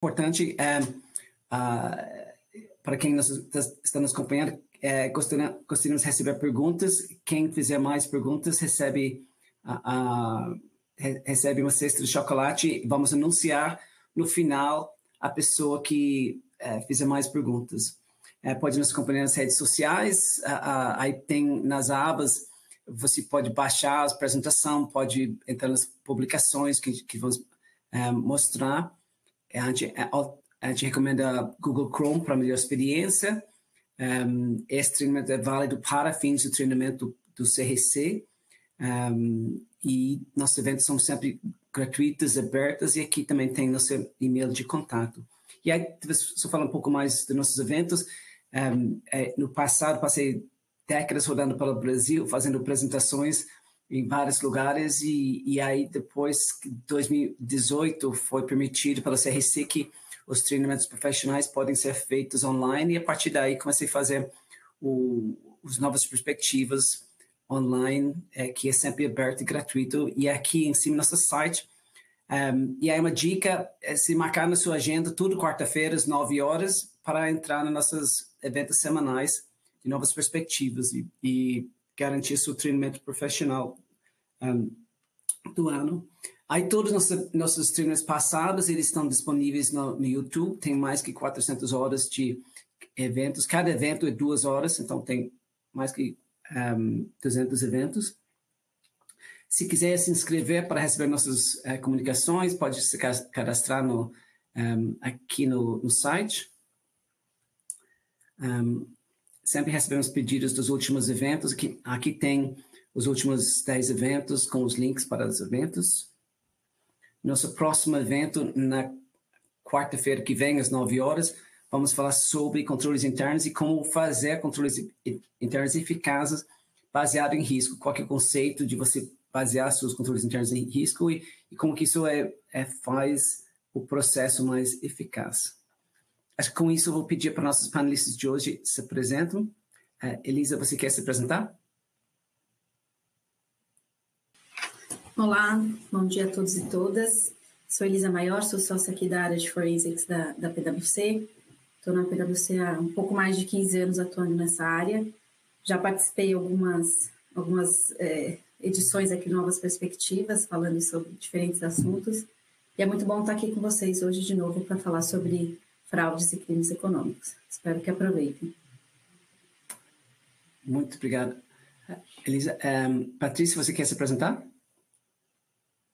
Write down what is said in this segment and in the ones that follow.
importante, para quem está nos acompanhando, gostaríamos de receber perguntas. Quem fizer mais perguntas recebe uma cesta de chocolate. Vamos anunciar no final a pessoa que fizer mais perguntas. Pode nos acompanhar nas redes sociais. Aí tem nas abas, você pode baixar a apresentação, pode entrar nas publicações que vamos mostrar. A gente recomenda Google Chrome para melhor experiência. Esse treinamento é válido para fins de treinamento do CRC. E nossos eventos são sempre gratuitos, abertos, e aqui também tem nosso e-mail de contato. E aí, se eu falar um pouco mais dos nossos eventos, no passado passei décadas rodando pelo Brasil, fazendo apresentações em vários lugares, e aí depois, em 2018, foi permitido pela CRC que os treinamentos profissionais podem ser feitos online, e a partir daí comecei a fazer as novas perspectivas online, que é sempre aberto e gratuito, e aqui em cima do nosso site. E aí uma dica é se marcar na sua agenda, tudo quarta-feira, às 9 horas, para entrar nos nossos eventos semanais de novas perspectivas e garantir seu treinamento profissional do ano. Aí todos os nossos treinamentos passados, eles estão disponíveis no YouTube, tem mais que 400 horas de eventos, cada evento é 2 horas, então tem mais que 200 eventos. Se quiser se inscrever para receber nossas comunicações, pode se cadastrar aqui no site. Sempre recebemos pedidos dos últimos eventos. Aqui tem os últimos 10 eventos com os links para os eventos. Nosso próximo evento, na quarta-feira que vem, às 9 horas, vamos falar sobre controles internos e como fazer controles internos eficazes baseado em risco. Qual que é o conceito de você basear seus controles internos em risco e como que isso faz o processo mais eficaz. Acho que com isso eu vou pedir para nossos panelistas de hoje se apresentam. Elisa, você quer se apresentar? Olá, bom dia a todos e todas. Sou Elisa Maior, sou sócia aqui da área de Forensics da PwC. Estou na PwC há um pouco mais de 15 anos atuando nessa área. Já participei algumas edições aqui, Novas Perspectivas, falando sobre diferentes assuntos. E é muito bom estar aqui com vocês hoje de novo para falar sobre fraudes e crimes econômicos. Espero que aproveitem. Muito obrigado. Elisa, Patrícia, você quer se apresentar?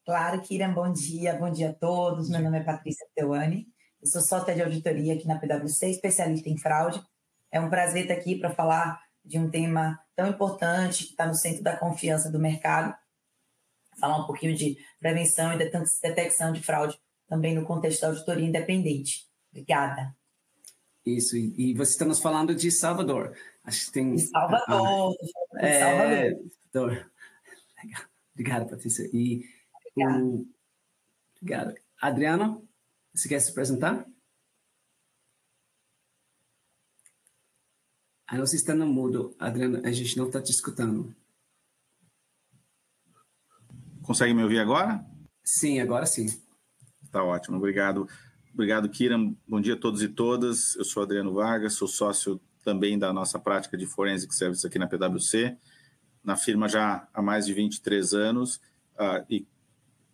Claro, Kiran, bom dia a todos. Meu nome é Patrícia Teuani, eu sou sócia de auditoria aqui na PwC, especialista em fraude. É um prazer estar aqui para falar de um tema tão importante que está no centro da confiança do mercado, falar um pouquinho de prevenção e detecção de fraude também no contexto da auditoria independente. Obrigada. Isso, e você está nos falando de Salvador. Acho que tem... De Salvador. Salvador. Legal. Obrigado, Patrícia. Obrigado. Adriano, você quer se apresentar? Você está no mudo, Adriano, a gente não está te escutando. Consegue me ouvir agora? Sim, agora sim. Tá ótimo, obrigado. Obrigado, Kiran. Bom dia a todos e todas. Eu sou Adriano Vargas, sou sócio também da nossa prática de Forensic Service aqui na PwC, na firma já há mais de 23 anos, e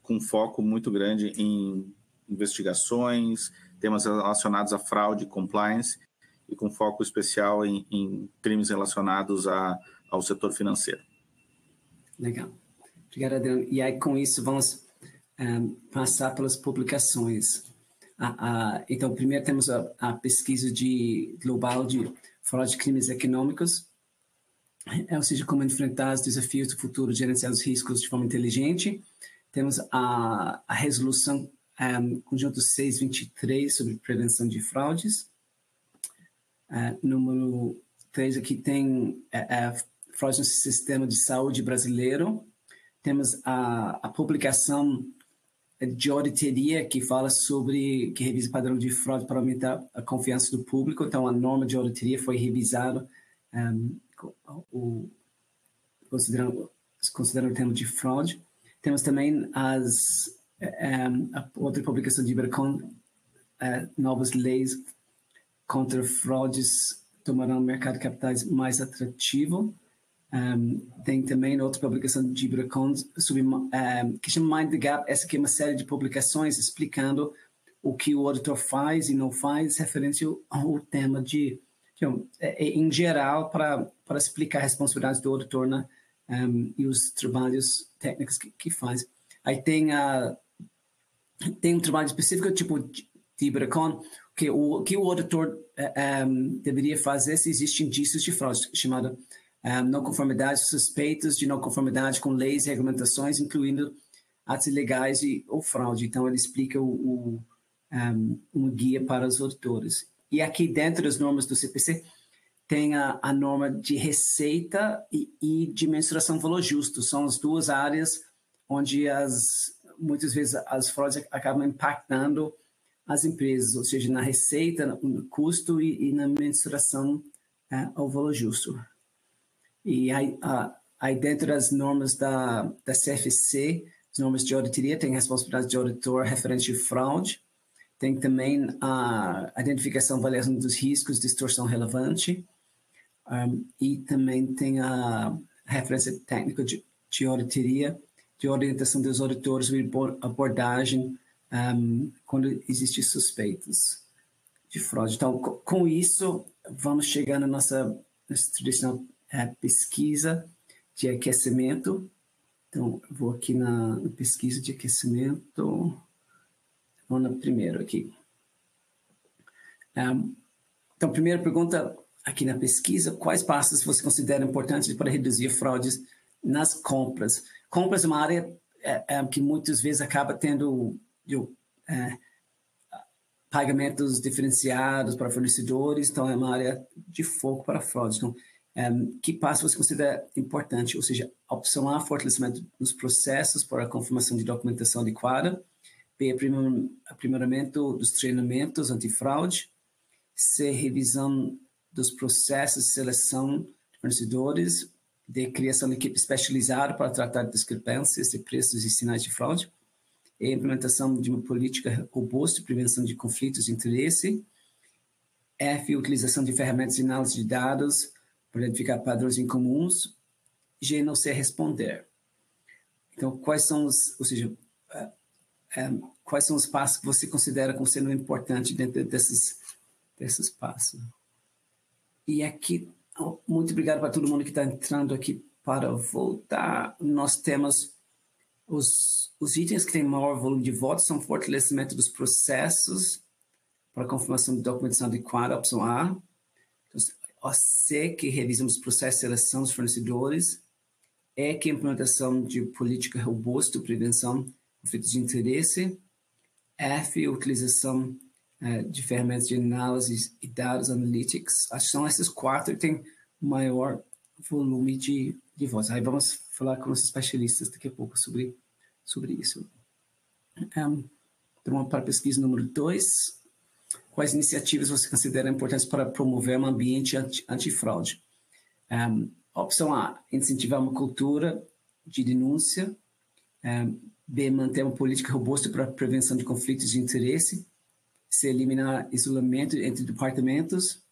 com foco muito grande em investigações, temas relacionados à fraude e compliance, e com foco especial em crimes relacionados ao setor financeiro. Legal. Obrigado, Adriano. E aí, com isso, vamos passar pelas publicações. Então, primeiro temos a pesquisa global de fraude e crimes econômicos, ou seja, como enfrentar os desafios do futuro, gerenciar os riscos de forma inteligente. Temos a resolução conjunto 623 sobre prevenção de fraudes. Número 3 aqui tem fraude no sistema de saúde brasileiro. Temos a publicação de auditoria que fala que revisa o padrão de fraude para aumentar a confiança do público. Então, a norma de auditoria foi revisada considerando o tema de fraude. Temos também a outra publicação de Ibercon novas leis contra fraudes tornarão o mercado de capitais mais atrativo. Tem também outra publicação de Ibracon que chama Mind the Gap. Essa aqui é uma série de publicações explicando o que o auditor faz e não faz, referente ao tema em geral, para explicar as responsabilidades do auditor, né, e os trabalhos técnicos que faz. Aí tem um trabalho específico, tipo de Ibracon, que o auditor deveria fazer se existem indícios de fraude, chamada não conformidade, suspeitas de não conformidade com leis e regulamentações, incluindo atos ilegais ou fraude. Então, ele explica uma guia para os auditores. E aqui dentro das normas do CPC, tem a norma de receita e de mensuração de valor justo. São as duas áreas onde muitas vezes as fraudes acabam impactando as empresas, ou seja, na receita, no custo e na mensuração ao valor justo. E aí dentro das normas da CFC, as normas de auditoria, tem a responsabilidade de auditor referente a fraude, tem também a identificação e avaliação dos riscos de distorção relevante, e também tem a referência técnica de auditoria, de orientação dos auditores e abordagem quando existem suspeitas de fraude. Então, com isso, vamos chegar na nossa tradicional pesquisa de aquecimento. Então, vou aqui na pesquisa de aquecimento. Vamos na primeira aqui. Então, primeira pergunta aqui na pesquisa: quais passos você considera importantes para reduzir fraudes nas compras? Compras é uma área que muitas vezes acaba tendo pagamentos diferenciados para fornecedores, então é uma área de foco para fraude. Então, que passo você considera importante? Ou seja, a opção A, fortalecimento dos processos para a confirmação de documentação adequada. B, aprimoramento dos treinamentos antifraude. C, revisão dos processos de seleção de fornecedores. D, criação de equipe especializada para tratar de discrepâncias de preços e sinais de fraude. E implementação de uma política robusta de prevenção de conflitos de interesse. F, utilização de ferramentas de análise de dados para identificar padrões incomuns. G, não sei responder. Então, quais são os passos que você considera como sendo importantes dentro desses passos? E aqui, muito obrigado para todo mundo que está entrando aqui para voltar. Nós temos os itens que têm maior volume de votos, são fortalecimento dos processos para confirmação de documentação adequada, opção A. Então, C, que revisamos os processos de seleção dos fornecedores. E, que implementação de política robusta de prevenção de conflitos de interesse. F, utilização de ferramentas de análise e dados analytics. Acho que são esses 4 que têm maior volume de votos. Aí vamos falar com os especialistas daqui a pouco sobre isso. Então, vamos para a pesquisa número 2. Quais iniciativas você considera importantes para promover um ambiente antifraude? Opção A, incentivar uma cultura de denúncia. B, manter uma política robusta para a prevenção de conflitos de interesse. C, eliminar isolamento entre departamentos.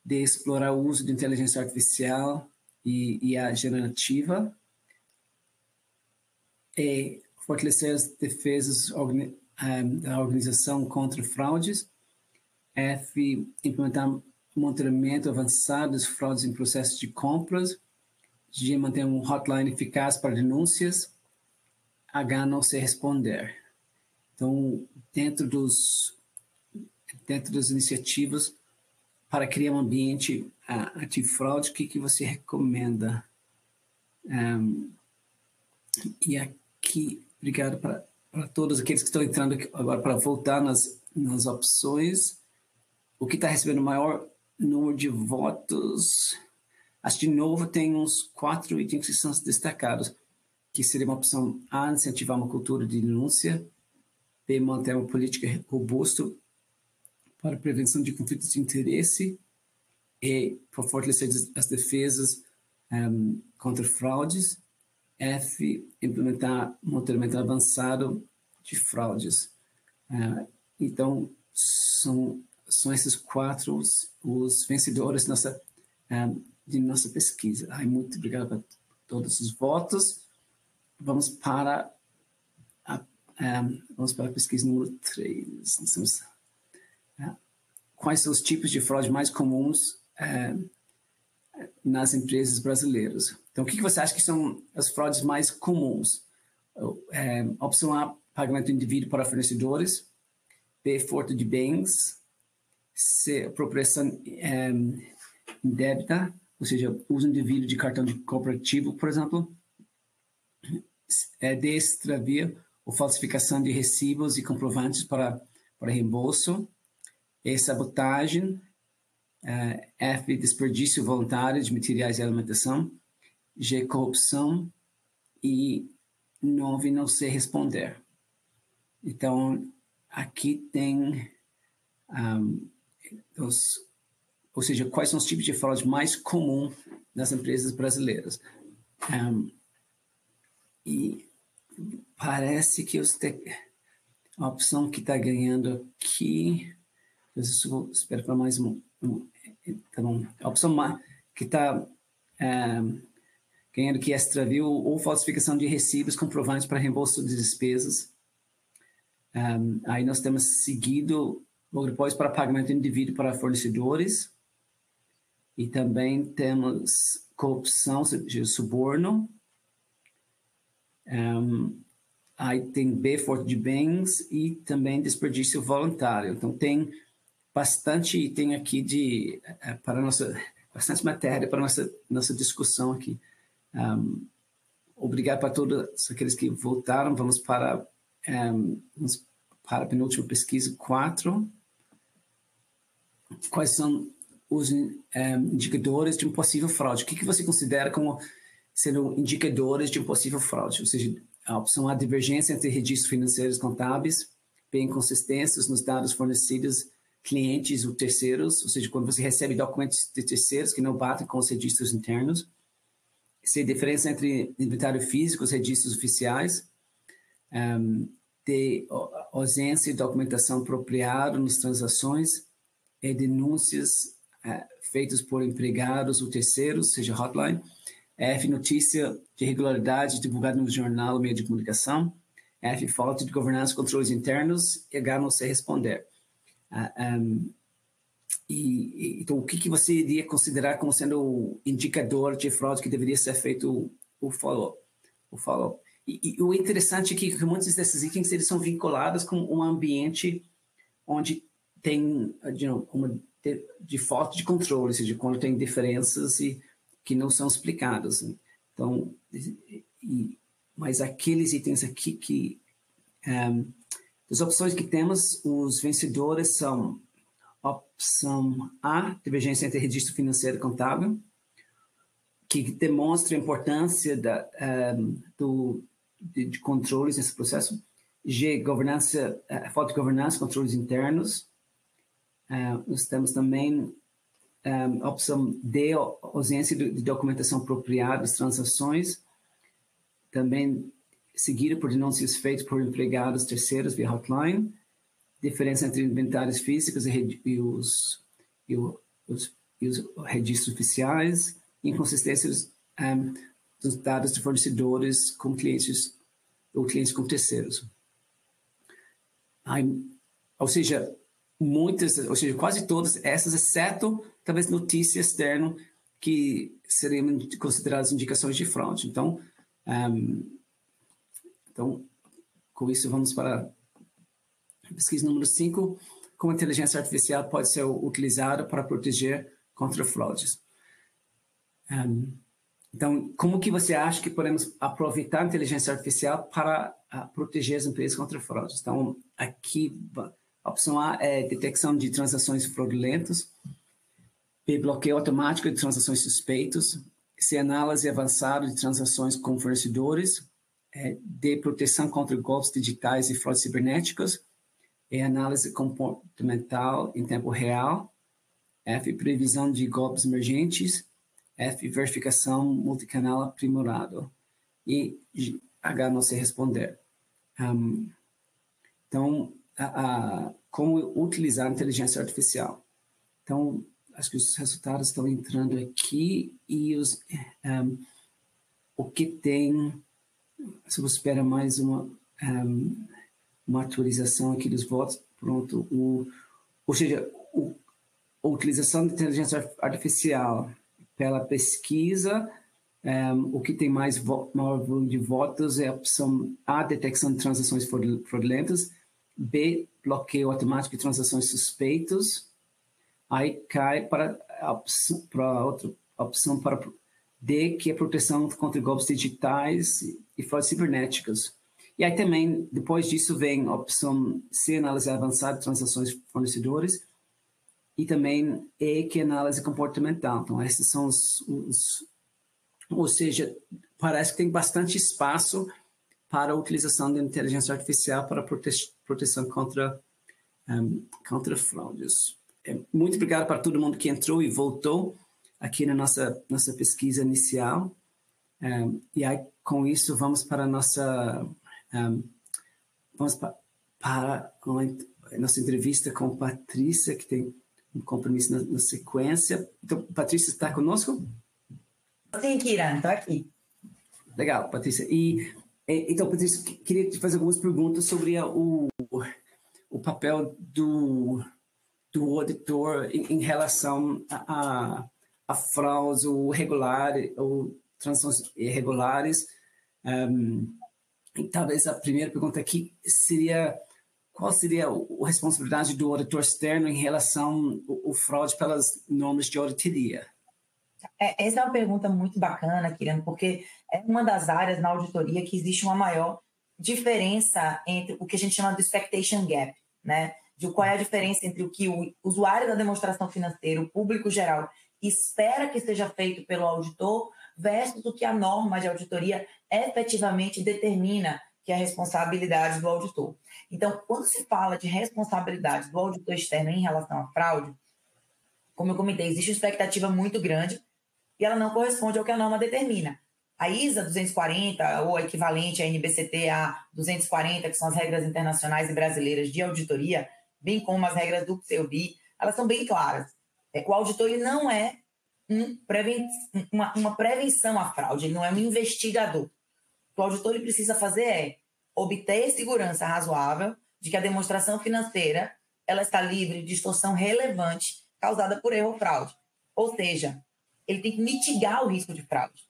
D, explorar o uso de inteligência artificial e a generativa. E, fortalecer as defesas da organização contra fraudes. F, implementar monitoramento avançado das fraudes em processos de compras. G, manter um hotline eficaz para denúncias. H, não sei responder. Então, dentro das iniciativas para criar um ambiente antifraude, o que você recomenda? E aqui, obrigado para todos aqueles que estão entrando aqui agora para voltar nas opções. O que está recebendo o maior número de votos? Acho que de novo tem uns 4 itens que são destacados, que seria uma opção A, incentivar uma cultura de denúncia. B, manter uma política robusta para a prevenção de conflitos de interesse. E, para fortalecer as defesas contra fraudes. F, implementar monitoramento avançado de fraudes. Então, são esses 4 os vencedores de nossa pesquisa. Muito obrigado por todos os votos. Vamos para a pesquisa número 3. Quais são os tipos de fraude mais comuns nas empresas brasileiras? Então, o que você acha que são as fraudes mais comuns? Opção A, pagamento do indivíduo para fornecedores. B, furto de bens. C, apropriação indébita, ou seja, uso indevido de cartão de corporativo, por exemplo. D, extravio ou falsificação de recibos e comprovantes para reembolso. E, sabotagem. F, desperdício voluntário de materiais de alimentação. G, corrupção. E 9, não sei responder. Então, aqui tem ou seja, quais são os tipos de fraude mais comuns nas empresas brasileiras. E parece que a opção que está ganhando aqui, eu espero para mais tá bom. A opção que está ganhando aqui é extravio ou falsificação de recibos comprovantes para reembolso de despesas. Aí nós temos seguido logo depois para pagamento indivíduo para fornecedores. E também temos corrupção, ou seja, suborno. Aí tem B, furto de bens e também desperdício voluntário. Então tem bastante item aqui bastante matéria para nossa discussão aqui. Obrigado para todos aqueles que votaram. Vamos para a penúltima pesquisa, 4. Quais são os indicadores de um possível fraude? O que você considera como sendo indicadores de um possível fraude? Ou seja, a opção A, divergência entre registros financeiros contábeis. B, inconsistências nos dados fornecidos clientes ou terceiros, ou seja, quando você recebe documentos de terceiros que não batem com os registros internos. C, diferença entre inventário físico e os registros oficiais. D, ausência de documentação apropriada nas transações. E denúncias feitas por empregados ou terceiros, seja hotline. F, notícia de irregularidade divulgada no jornal ou meio de comunicação. F, falta de governança e controles internos. E H, não sei responder. Então, o que você iria considerar como sendo o indicador de fraude que deveria ser feito o follow-up? E o interessante é que muitos desses itens eles são vinculados com um ambiente onde tem uma falta de controle, ou seja, quando tem diferenças que não são explicadas. Então, mas aqueles itens aqui as opções que temos, os vencedores são opção A, divergência entre registro financeiro e contábil, que demonstra a importância de controles nesse processo. G, falta de governança, controles internos. Nós temos também a opção D, ausência de documentação apropriada das transações. Também seguido por denúncias feitas por empregados terceiros via hotline. Diferença entre inventários físicos e os registros oficiais. Inconsistências dos dados de fornecedores com clientes ou clientes com terceiros. Ou seja, quase todas essas, exceto talvez notícia externa, que seriam consideradas indicações de fraude. Então, com isso, vamos para a pesquisa número 5. Como a inteligência artificial pode ser utilizada para proteger contra fraudes. Então, como que você acha que podemos aproveitar a inteligência artificial para proteger as empresas contra fraudes? Então, aqui, a opção A é detecção de transações fraudulentas. B, bloqueio automático de transações suspeitas. C, análise avançada de transações com fornecedores. D, proteção contra golpes digitais e fraudes cibernéticas. E, análise comportamental em tempo real. F, previsão de golpes emergentes. F, verificação multicanal aprimorado. E H, não sei responder. Então, como utilizar a inteligência artificial. Então, acho que os resultados estão entrando aqui e o que tem, se você espera mais uma atualização aqui dos votos, pronto, ou seja, a utilização de inteligência artificial pela pesquisa, o que tem maior volume de votos é a opção A, detecção de transações fraudulentas, B, bloqueio automático de transações suspeitas, aí cai para outra opção para D, que é proteção contra golpes digitais e fraudes cibernéticas. E aí também, depois disso, vem a opção C, análise avançada de transações de fornecedores, e também E, que é análise comportamental. Então, esses são ou seja, parece que tem bastante espaço para a utilização da inteligência artificial para proteção contra fraudes. Muito obrigado para todo mundo que entrou e voltou aqui na nossa pesquisa inicial. E aí, com isso, vamos para a nossa nossa entrevista com Patrícia, que tem um compromisso na sequência. Então, Patrícia está conosco? Sim, Kiran, estou aqui. Legal, Patrícia. Então, Patrícia, queria te fazer algumas perguntas sobre o papel do auditor em relação a fraudes ou transações irregulares. E talvez a primeira pergunta aqui seria: qual seria a responsabilidade do auditor externo em relação ao fraude pelas normas de auditoria? Essa é uma pergunta muito bacana, Kiran, porque é uma das áreas na auditoria que existe uma maior diferença entre o que a gente chama de expectation gap, né? De qual é a diferença entre o que o usuário da demonstração financeira, o público geral, espera que seja feito pelo auditor versus o que a norma de auditoria efetivamente determina que é a responsabilidade do auditor. Então, quando se fala de responsabilidade do auditor externo em relação à fraude, como eu comentei, existe uma expectativa muito grande e ela não corresponde ao que a norma determina. A ISA 240, ou a equivalente à NBCT A 240, que são as regras internacionais e brasileiras de auditoria, bem como as regras do PCAOB, elas são bem claras. O auditor ele não é uma prevenção à fraude, ele não é um investigador. O que o auditor ele precisa fazer é obter segurança razoável de que a demonstração financeira ela está livre de distorção relevante causada por erro ou fraude. Ou seja, ele tem que mitigar o risco de fraude.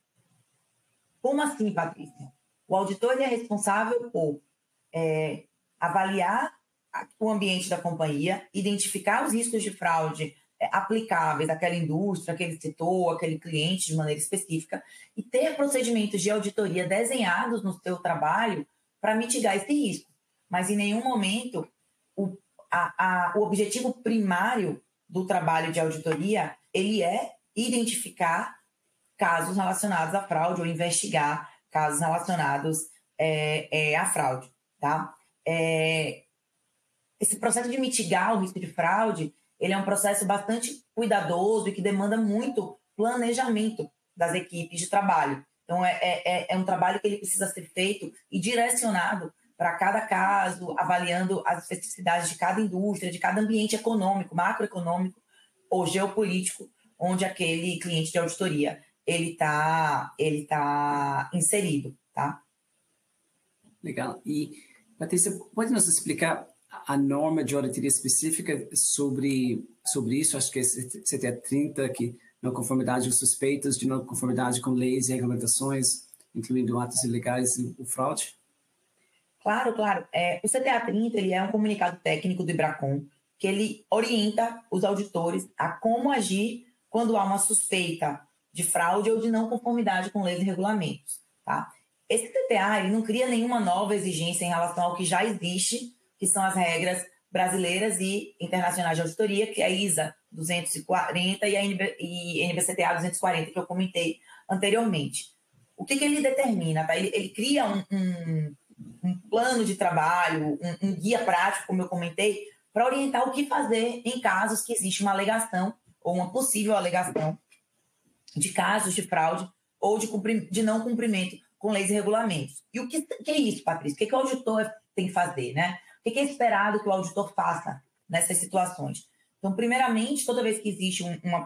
Como assim, Patrícia? O auditor ele é responsável por avaliar o ambiente da companhia, identificar os riscos de fraude aplicáveis àquela indústria, aquele setor, aquele cliente de maneira específica e ter procedimentos de auditoria desenhados no seu trabalho para mitigar esse risco. Mas, em nenhum momento, o objetivo primário do trabalho de auditoria ele é identificar casos relacionados à fraude ou investigar casos relacionados à fraude. Tá? Esse processo de mitigar o risco de fraude ele é um processo bastante cuidadoso e que demanda muito planejamento das equipes de trabalho. Então, é um trabalho que ele precisa ser feito e direcionado para cada caso, avaliando as especificidades de cada indústria, de cada ambiente econômico, macroeconômico ou geopolítico, onde aquele cliente de auditoria ele tá inserido. Tá? Legal. E, Patrícia, pode nos explicar a norma de auditoria específica sobre isso? Acho que é CTA30, que não conformidade aos suspeitos de não conformidade com leis e regulamentações, incluindo atos ilegais e o fraude? Claro. O CTA30 ele é um comunicado técnico do IBRACON que ele orienta os auditores a como agir quando há uma suspeita de fraude ou de não conformidade com leis e regulamentos. Tá? Esse CTA ele não cria nenhuma nova exigência em relação ao que já existe, que são as regras brasileiras e internacionais de auditoria, que é a ISA 240 e a NBCTA 240, que eu comentei anteriormente. O que ele determina? Tá? Ele cria um plano de trabalho, um guia prático, como eu comentei, para orientar o que fazer em casos que existe uma alegação ou uma possível alegação de casos de fraude ou de não cumprimento com leis e regulamentos. E o que é isso, Patrícia? O que o auditor tem que fazer, né? O que é esperado que o auditor faça nessas situações. Então, primeiramente, toda vez que existe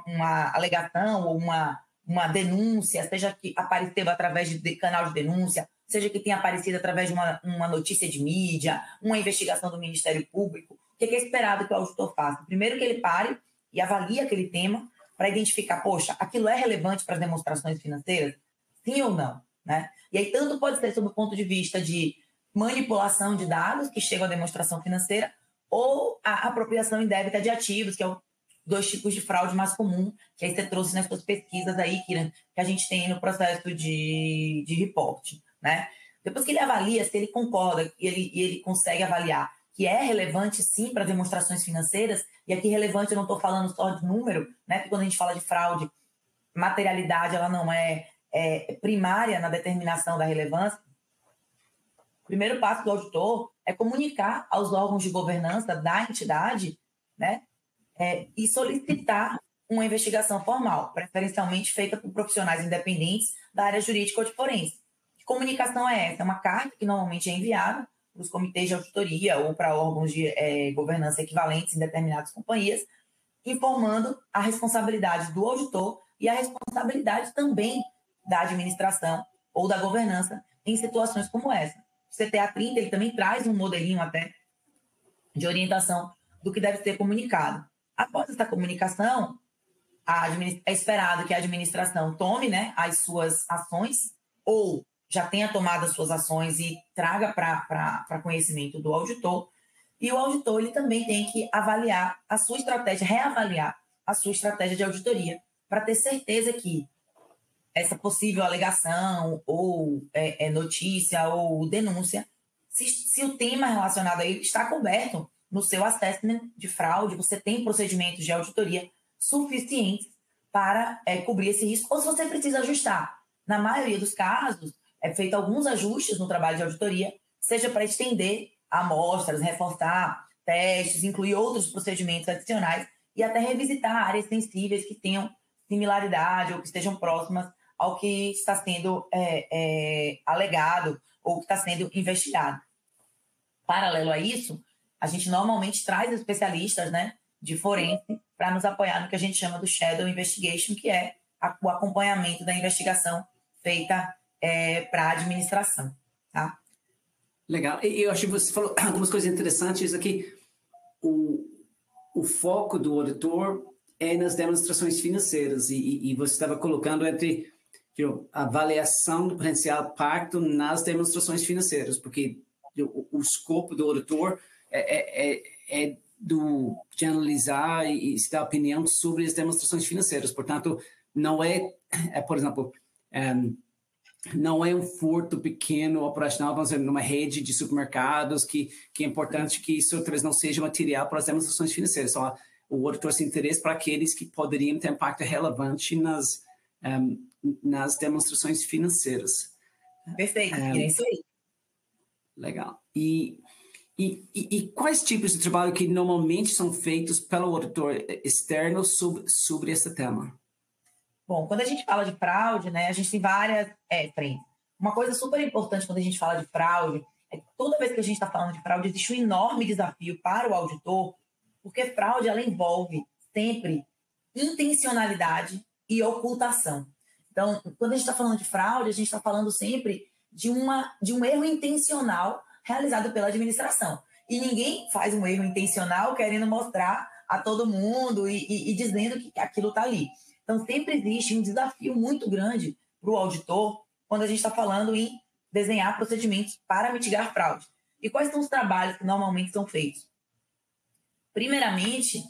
uma alegação ou uma denúncia, seja que apareceu através de canal de denúncia, seja que tenha aparecido através de uma notícia de mídia, uma investigação do Ministério Público, o que é esperado que o auditor faça? Primeiro que ele pare e avalie aquele tema para identificar, poxa, aquilo é relevante para as demonstrações financeiras? Sim ou não? Né? E aí, tanto pode ser sob o ponto de vista de manipulação de dados que chegam à demonstração financeira ou a apropriação indébita de ativos, que é o 2 tipos de fraude mais comum, que aí você trouxe nas suas pesquisas aí, Kiran, que a gente tem no processo de reporte, né? Depois que ele avalia, se ele concorda e ele consegue avaliar que é relevante, sim, para demonstrações financeiras, e aqui relevante eu não estou falando só de número, né? Porque quando a gente fala de fraude, materialidade, ela não é primária na determinação da relevância. O primeiro passo do auditor é comunicar aos órgãos de governança da entidade, né, e solicitar uma investigação formal, preferencialmente feita por profissionais independentes da área jurídica ou de forense. Que comunicação é essa? É uma carta que normalmente é enviada para os comitês de auditoria ou para órgãos de governança equivalentes em determinadas companhias, informando a responsabilidade do auditor e a responsabilidade também da administração ou da governança em situações como essa. O CTA 30 ele também traz um modelinho até de orientação do que deve ser comunicado. Após essa comunicação, é esperado que a administração tome, né, as suas ações ou já tenha tomado as suas ações e traga para conhecimento do auditor. E o auditor ele também tem que avaliar a sua estratégia, reavaliar a sua estratégia de auditoria, para ter certeza que essa possível alegação ou notícia ou denúncia, se o tema relacionado a ele está coberto no seu assessment de fraude, você tem procedimentos de auditoria suficientes para cobrir esse risco, ou se você precisa ajustar. Na maioria dos casos, é feito alguns ajustes no trabalho de auditoria, seja para estender amostras, reforçar testes, incluir outros procedimentos adicionais e até revisitar áreas sensíveis que tenham similaridade ou que estejam próximas ao que está sendo alegado ou que está sendo investigado. Paralelo a isso, a gente normalmente traz especialistas, né, de forense para nos apoiar no que a gente chama do Shadow Investigation, que é o acompanhamento da investigação feita para a administração. Tá? Legal. Eu acho que você falou algumas coisas interessantes aqui. O foco do auditor é nas demonstrações financeiras e você estava colocando entre a avaliação do potencial impacto nas demonstrações financeiras, porque o escopo do auditor é de analisar e se dar opinião sobre as demonstrações financeiras. Portanto, não por exemplo, não é um furto pequeno operacional, vamos dizer, numa rede de supermercados que é importante que isso talvez não seja material para as demonstrações financeiras. Só o auditor se interessa para aqueles que poderiam ter impacto relevante nas demonstrações financeiras. Perfeito, é isso aí. Legal. E quais tipos de trabalho que normalmente são feitos pelo auditor externo sobre esse tema? Bom, quando a gente fala de fraude, né, a gente tem várias frentes. Uma coisa super importante quando a gente fala de fraude é que toda vez que a gente está falando de fraude, existe um enorme desafio para o auditor, porque fraude ela envolve sempre intencionalidade e ocultação. Então, quando a gente está falando de fraude, a gente está falando sempre de um erro intencional realizado pela administração. E ninguém faz um erro intencional querendo mostrar a todo mundo e dizendo que aquilo está ali. Então, sempre existe um desafio muito grande para o auditor quando a gente está falando em desenhar procedimentos para mitigar fraude. E quais são os trabalhos que normalmente são feitos? Primeiramente,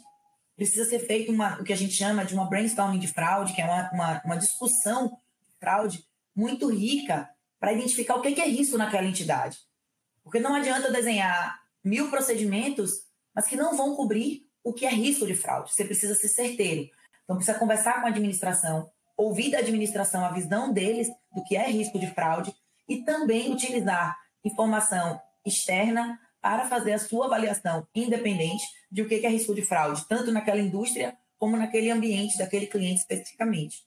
precisa ser feito o que a gente chama de uma brainstorming de fraude, que é uma discussão de fraude muito rica para identificar o que é risco naquela entidade. Porque não adianta desenhar 1000 procedimentos, mas que não vão cobrir o que é risco de fraude. Você precisa ser certeiro. Então, precisa conversar com a administração, ouvir da administração a visão deles do que é risco de fraude e também utilizar informação externa para fazer a sua avaliação independente de o que é risco de fraude, tanto naquela indústria como naquele ambiente daquele cliente especificamente.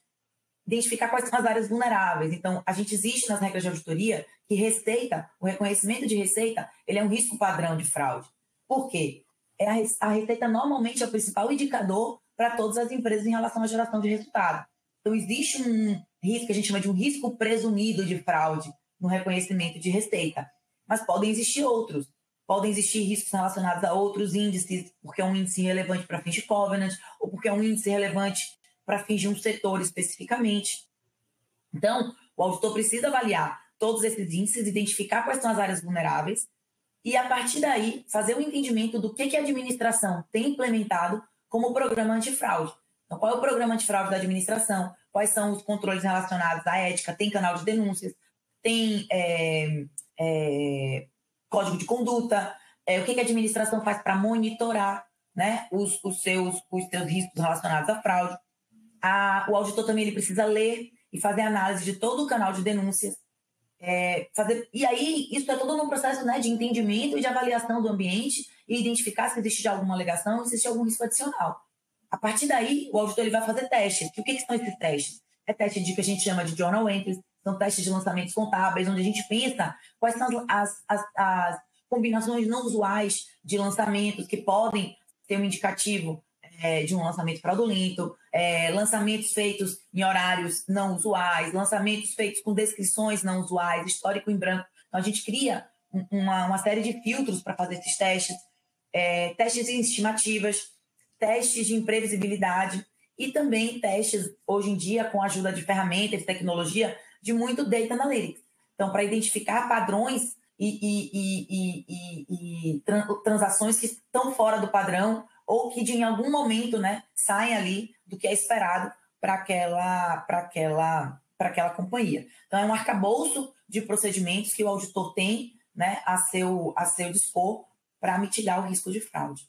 Identificar quais são as áreas vulneráveis. Então, a gente existe nas regras de auditoria que receita, o reconhecimento de receita, ele é um risco padrão de fraude. Por quê? a receita normalmente é o principal indicador para todas as empresas em relação à geração de resultado. Então, existe um risco que a gente chama de um risco presumido de fraude no reconhecimento de receita, mas podem existir outros. Podem existir riscos relacionados a outros índices, porque é um índice relevante para fins de covenant, ou porque é um índice relevante para fins de um setor especificamente. Então, o auditor precisa avaliar todos esses índices, identificar quais são as áreas vulneráveis e, a partir daí, fazer o entendimento do que a administração tem implementado como programa antifraude. Então, qual é o programa antifraude da administração? Quais são os controles relacionados à ética? Tem canal de denúncias? Tem código de conduta? O que a administração faz para monitorar, né, os seus riscos relacionados à fraude? O auditor também ele precisa ler e fazer análise de todo o canal de denúncias. E aí, isso é todo um processo, né, de entendimento e de avaliação do ambiente e identificar se existe alguma alegação, se existe algum risco adicional. A partir daí, o auditor ele vai fazer testes. E o que são esses testes? É teste de que a gente chama de journal entries, são testes de lançamentos contábeis, onde a gente pensa quais são as combinações não usuais de lançamentos que podem ter um indicativo de um lançamento fraudulento, lançamentos feitos em horários não usuais, lançamentos feitos com descrições não usuais, histórico em branco. Então, a gente cria uma série de filtros para fazer esses testes, testes em estimativas, testes de imprevisibilidade e também testes, hoje em dia, com a ajuda de ferramentas de tecnologia, de muito data analytics. Então, para identificar padrões e transações que estão fora do padrão ou que, em algum momento, né, saem ali do que é esperado para aquela companhia. Então, é um arcabouço de procedimentos que o auditor tem, né, a seu dispor para mitigar o risco de fraude.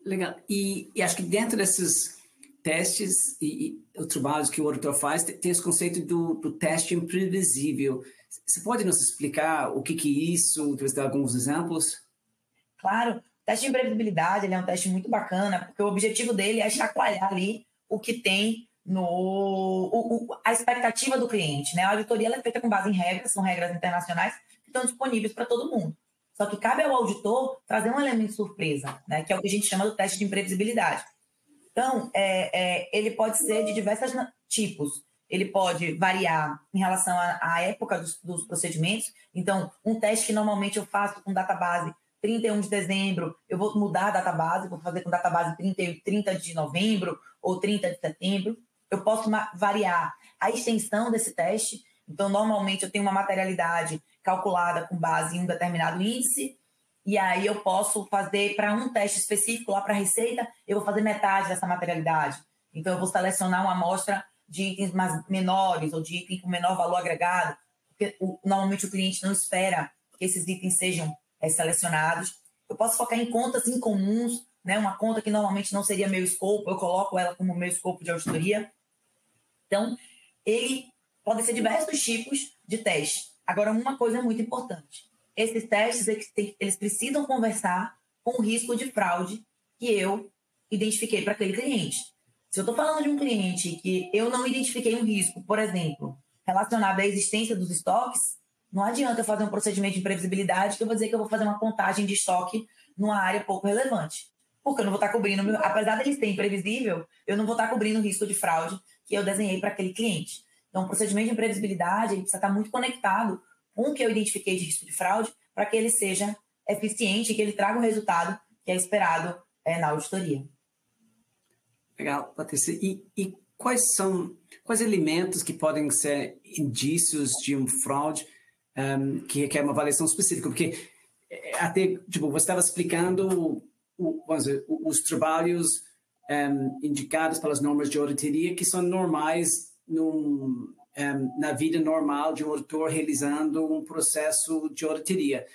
Legal. E acho que dentro desses testes e os trabalhos que o auditor faz, tem esse conceito do teste imprevisível. Você pode nos explicar o que é isso? Talvez dar alguns exemplos? Claro. O teste de imprevisibilidade ele é um teste muito bacana, porque o objetivo dele é chacoalhar ali o que tem a expectativa do cliente, né? A auditoria ela é feita com base em regras, são regras internacionais que estão disponíveis para todo mundo. Só que cabe ao auditor trazer um elemento surpresa, né? Que é o que a gente chama do teste de imprevisibilidade. Então, ele pode ser de diversos tipos. Ele pode variar em relação à época dos procedimentos. Então, um teste que normalmente eu faço com database 31 de dezembro, eu vou mudar a database, vou fazer com database 30 de novembro ou 30 de setembro. Eu posso variar a extensão desse teste. Então, normalmente, eu tenho uma materialidade calculada com base em um determinado índice, e aí eu posso fazer para um teste específico, lá para a receita, eu vou fazer metade dessa materialidade. Então, eu vou selecionar uma amostra de itens mais menores ou de itens com menor valor agregado, porque normalmente o cliente não espera que esses itens sejam selecionados. Eu posso focar em contas incomuns, né? Uma conta que normalmente não seria meu escopo, eu coloco ela como meu escopo de auditoria. Então, ele pode ser diversos tipos de teste. Agora, uma coisa é muito importante. Esses testes, eles precisam conversar com o risco de fraude que eu identifiquei para aquele cliente. Se eu estou falando de um cliente que eu não identifiquei um risco, por exemplo, relacionado à existência dos estoques, não adianta eu fazer um procedimento de imprevisibilidade que eu vou dizer que eu vou fazer uma contagem de estoque numa área pouco relevante. Porque eu não vou estar cobrindo, apesar dele ser imprevisível, eu não vou estar cobrindo o risco de fraude que eu desenhei para aquele cliente. Então, o procedimento de imprevisibilidade ele precisa estar muito conectado com o que eu identifiquei de risco de fraude para que ele seja eficiente e que ele traga o resultado que é esperado na auditoria. Legal, Patrícia. E quais elementos que podem ser indícios de um fraude que requer uma avaliação específica? Porque até, tipo, você estava explicando os trabalhos indicados pelas normas de auditoria que são normais na vida normal de um auditor realizando um processo de auditoria.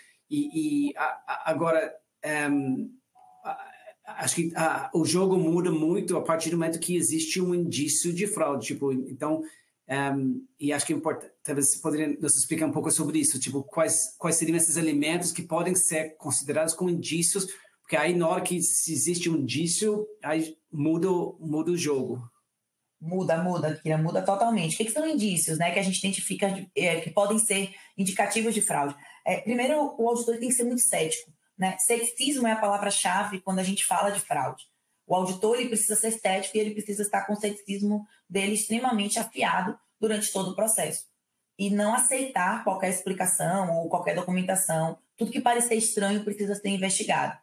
Agora, acho que o jogo muda muito a partir do momento que existe um indício de fraude. Tipo, então, e acho que é importante, talvez você poderia nos explicar um pouco sobre isso, tipo, quais seriam esses elementos que podem ser considerados como indícios, porque aí na hora que se existe um indício, aí muda o jogo. Muda, Kira, muda totalmente. O que são indícios, né, que a gente identifica que podem ser indicativos de fraude? Primeiro, o auditor tem que ser muito cético, né? Ceticismo é a palavra-chave quando a gente fala de fraude. O auditor ele precisa ser cético e ele precisa estar com o ceticismo dele extremamente afiado durante todo o processo. E não aceitar qualquer explicação ou qualquer documentação. Tudo que parecer estranho precisa ser investigado.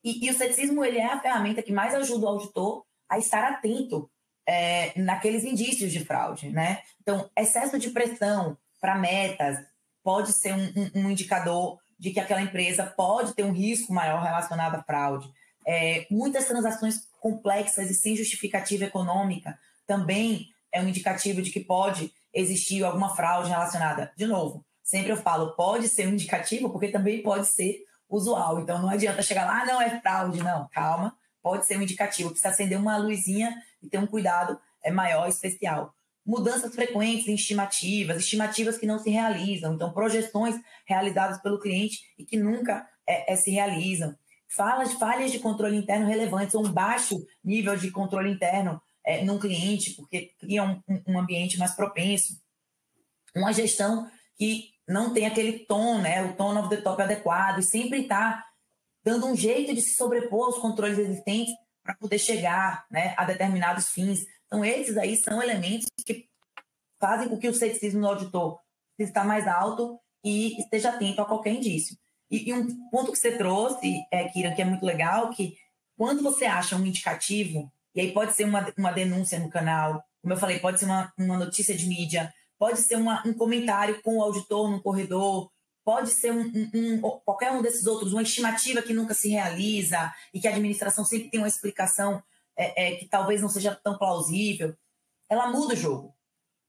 E o ceticismo ele é a ferramenta que mais ajuda o auditor a estar atento naqueles indícios de fraude, né? Então, excesso de pressão para metas pode ser um indicador de que aquela empresa pode ter um risco maior relacionado à fraude. Muitas transações complexas e sem justificativa econômica também é um indicativo de que pode existir alguma fraude relacionada. De novo, sempre eu falo, pode ser um indicativo, porque também pode ser usual. Então, não adianta chegar lá, não, é fraude. Não, calma, pode ser um indicativo. Precisa acender uma luzinha e ter um cuidado maior, especial. Mudanças frequentes em estimativas que não se realizam. Então, projeções realizadas pelo cliente e que nunca se realizam. Falhas de controle interno relevantes ou um baixo nível de controle interno num cliente, porque cria um ambiente mais propenso. Uma gestão que não tem aquele tom, né, o tone of the top adequado, e sempre está dando um jeito de se sobrepor aos controles existentes para poder chegar, né, a determinados fins. Então, esses aí são elementos que fazem com que o ceticismo do auditor esteja mais alto e esteja atento a qualquer indício. E um ponto que você trouxe, Kira, que é muito legal, que quando você acha um indicativo, e aí pode ser uma denúncia no canal, como eu falei, pode ser uma notícia de mídia, pode ser um comentário com o auditor no corredor, pode ser qualquer um desses outros, uma estimativa que nunca se realiza e que a administração sempre tem uma explicação que talvez não seja tão plausível, ela muda o jogo.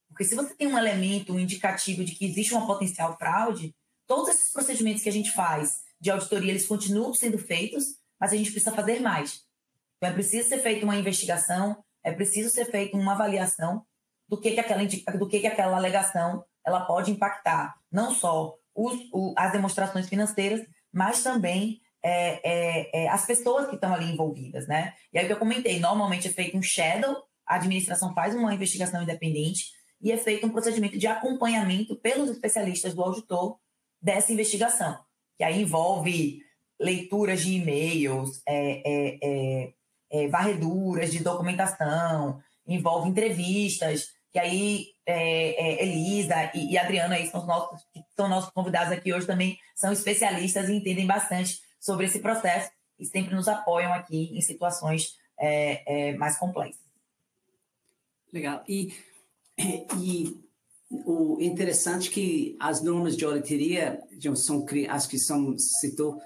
Porque se você tem um elemento, um indicativo de que existe uma potencial fraude, todos esses procedimentos que a gente faz de auditoria, eles continuam sendo feitos, mas a gente precisa fazer mais. Então, é preciso ser feita uma investigação, é preciso ser feita uma avaliação do que aquela alegação ela pode impactar, não só as demonstrações financeiras, mas também as pessoas que estão ali envolvidas, né? E aí o que eu comentei, normalmente é feito um shadow, a administração faz uma investigação independente e é feito um procedimento de acompanhamento pelos especialistas do auditor dessa investigação, que aí envolve leituras de e-mails, varreduras de documentação, envolve entrevistas, que aí Elisa e Adriana aí são nossos convidados aqui hoje também, são especialistas e entendem bastante sobre esse processo e sempre nos apoiam aqui em situações mais complexas. Legal. E o interessante é que as normas de auditoria acho que citou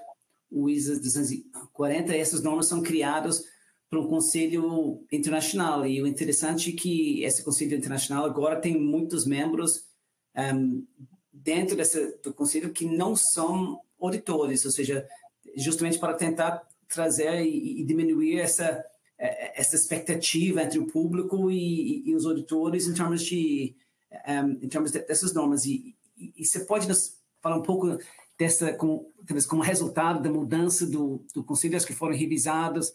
o ISA 240, essas normas são criadas por um conselho internacional, e o interessante é que esse conselho internacional agora tem muitos membros dentro do conselho que não são auditores, ou seja, justamente para tentar trazer e diminuir essa expectativa entre o público e os auditores em termos dessas normas. E você pode nos falar um pouco dessa, como resultado da mudança do conselho, as que foram revisadas,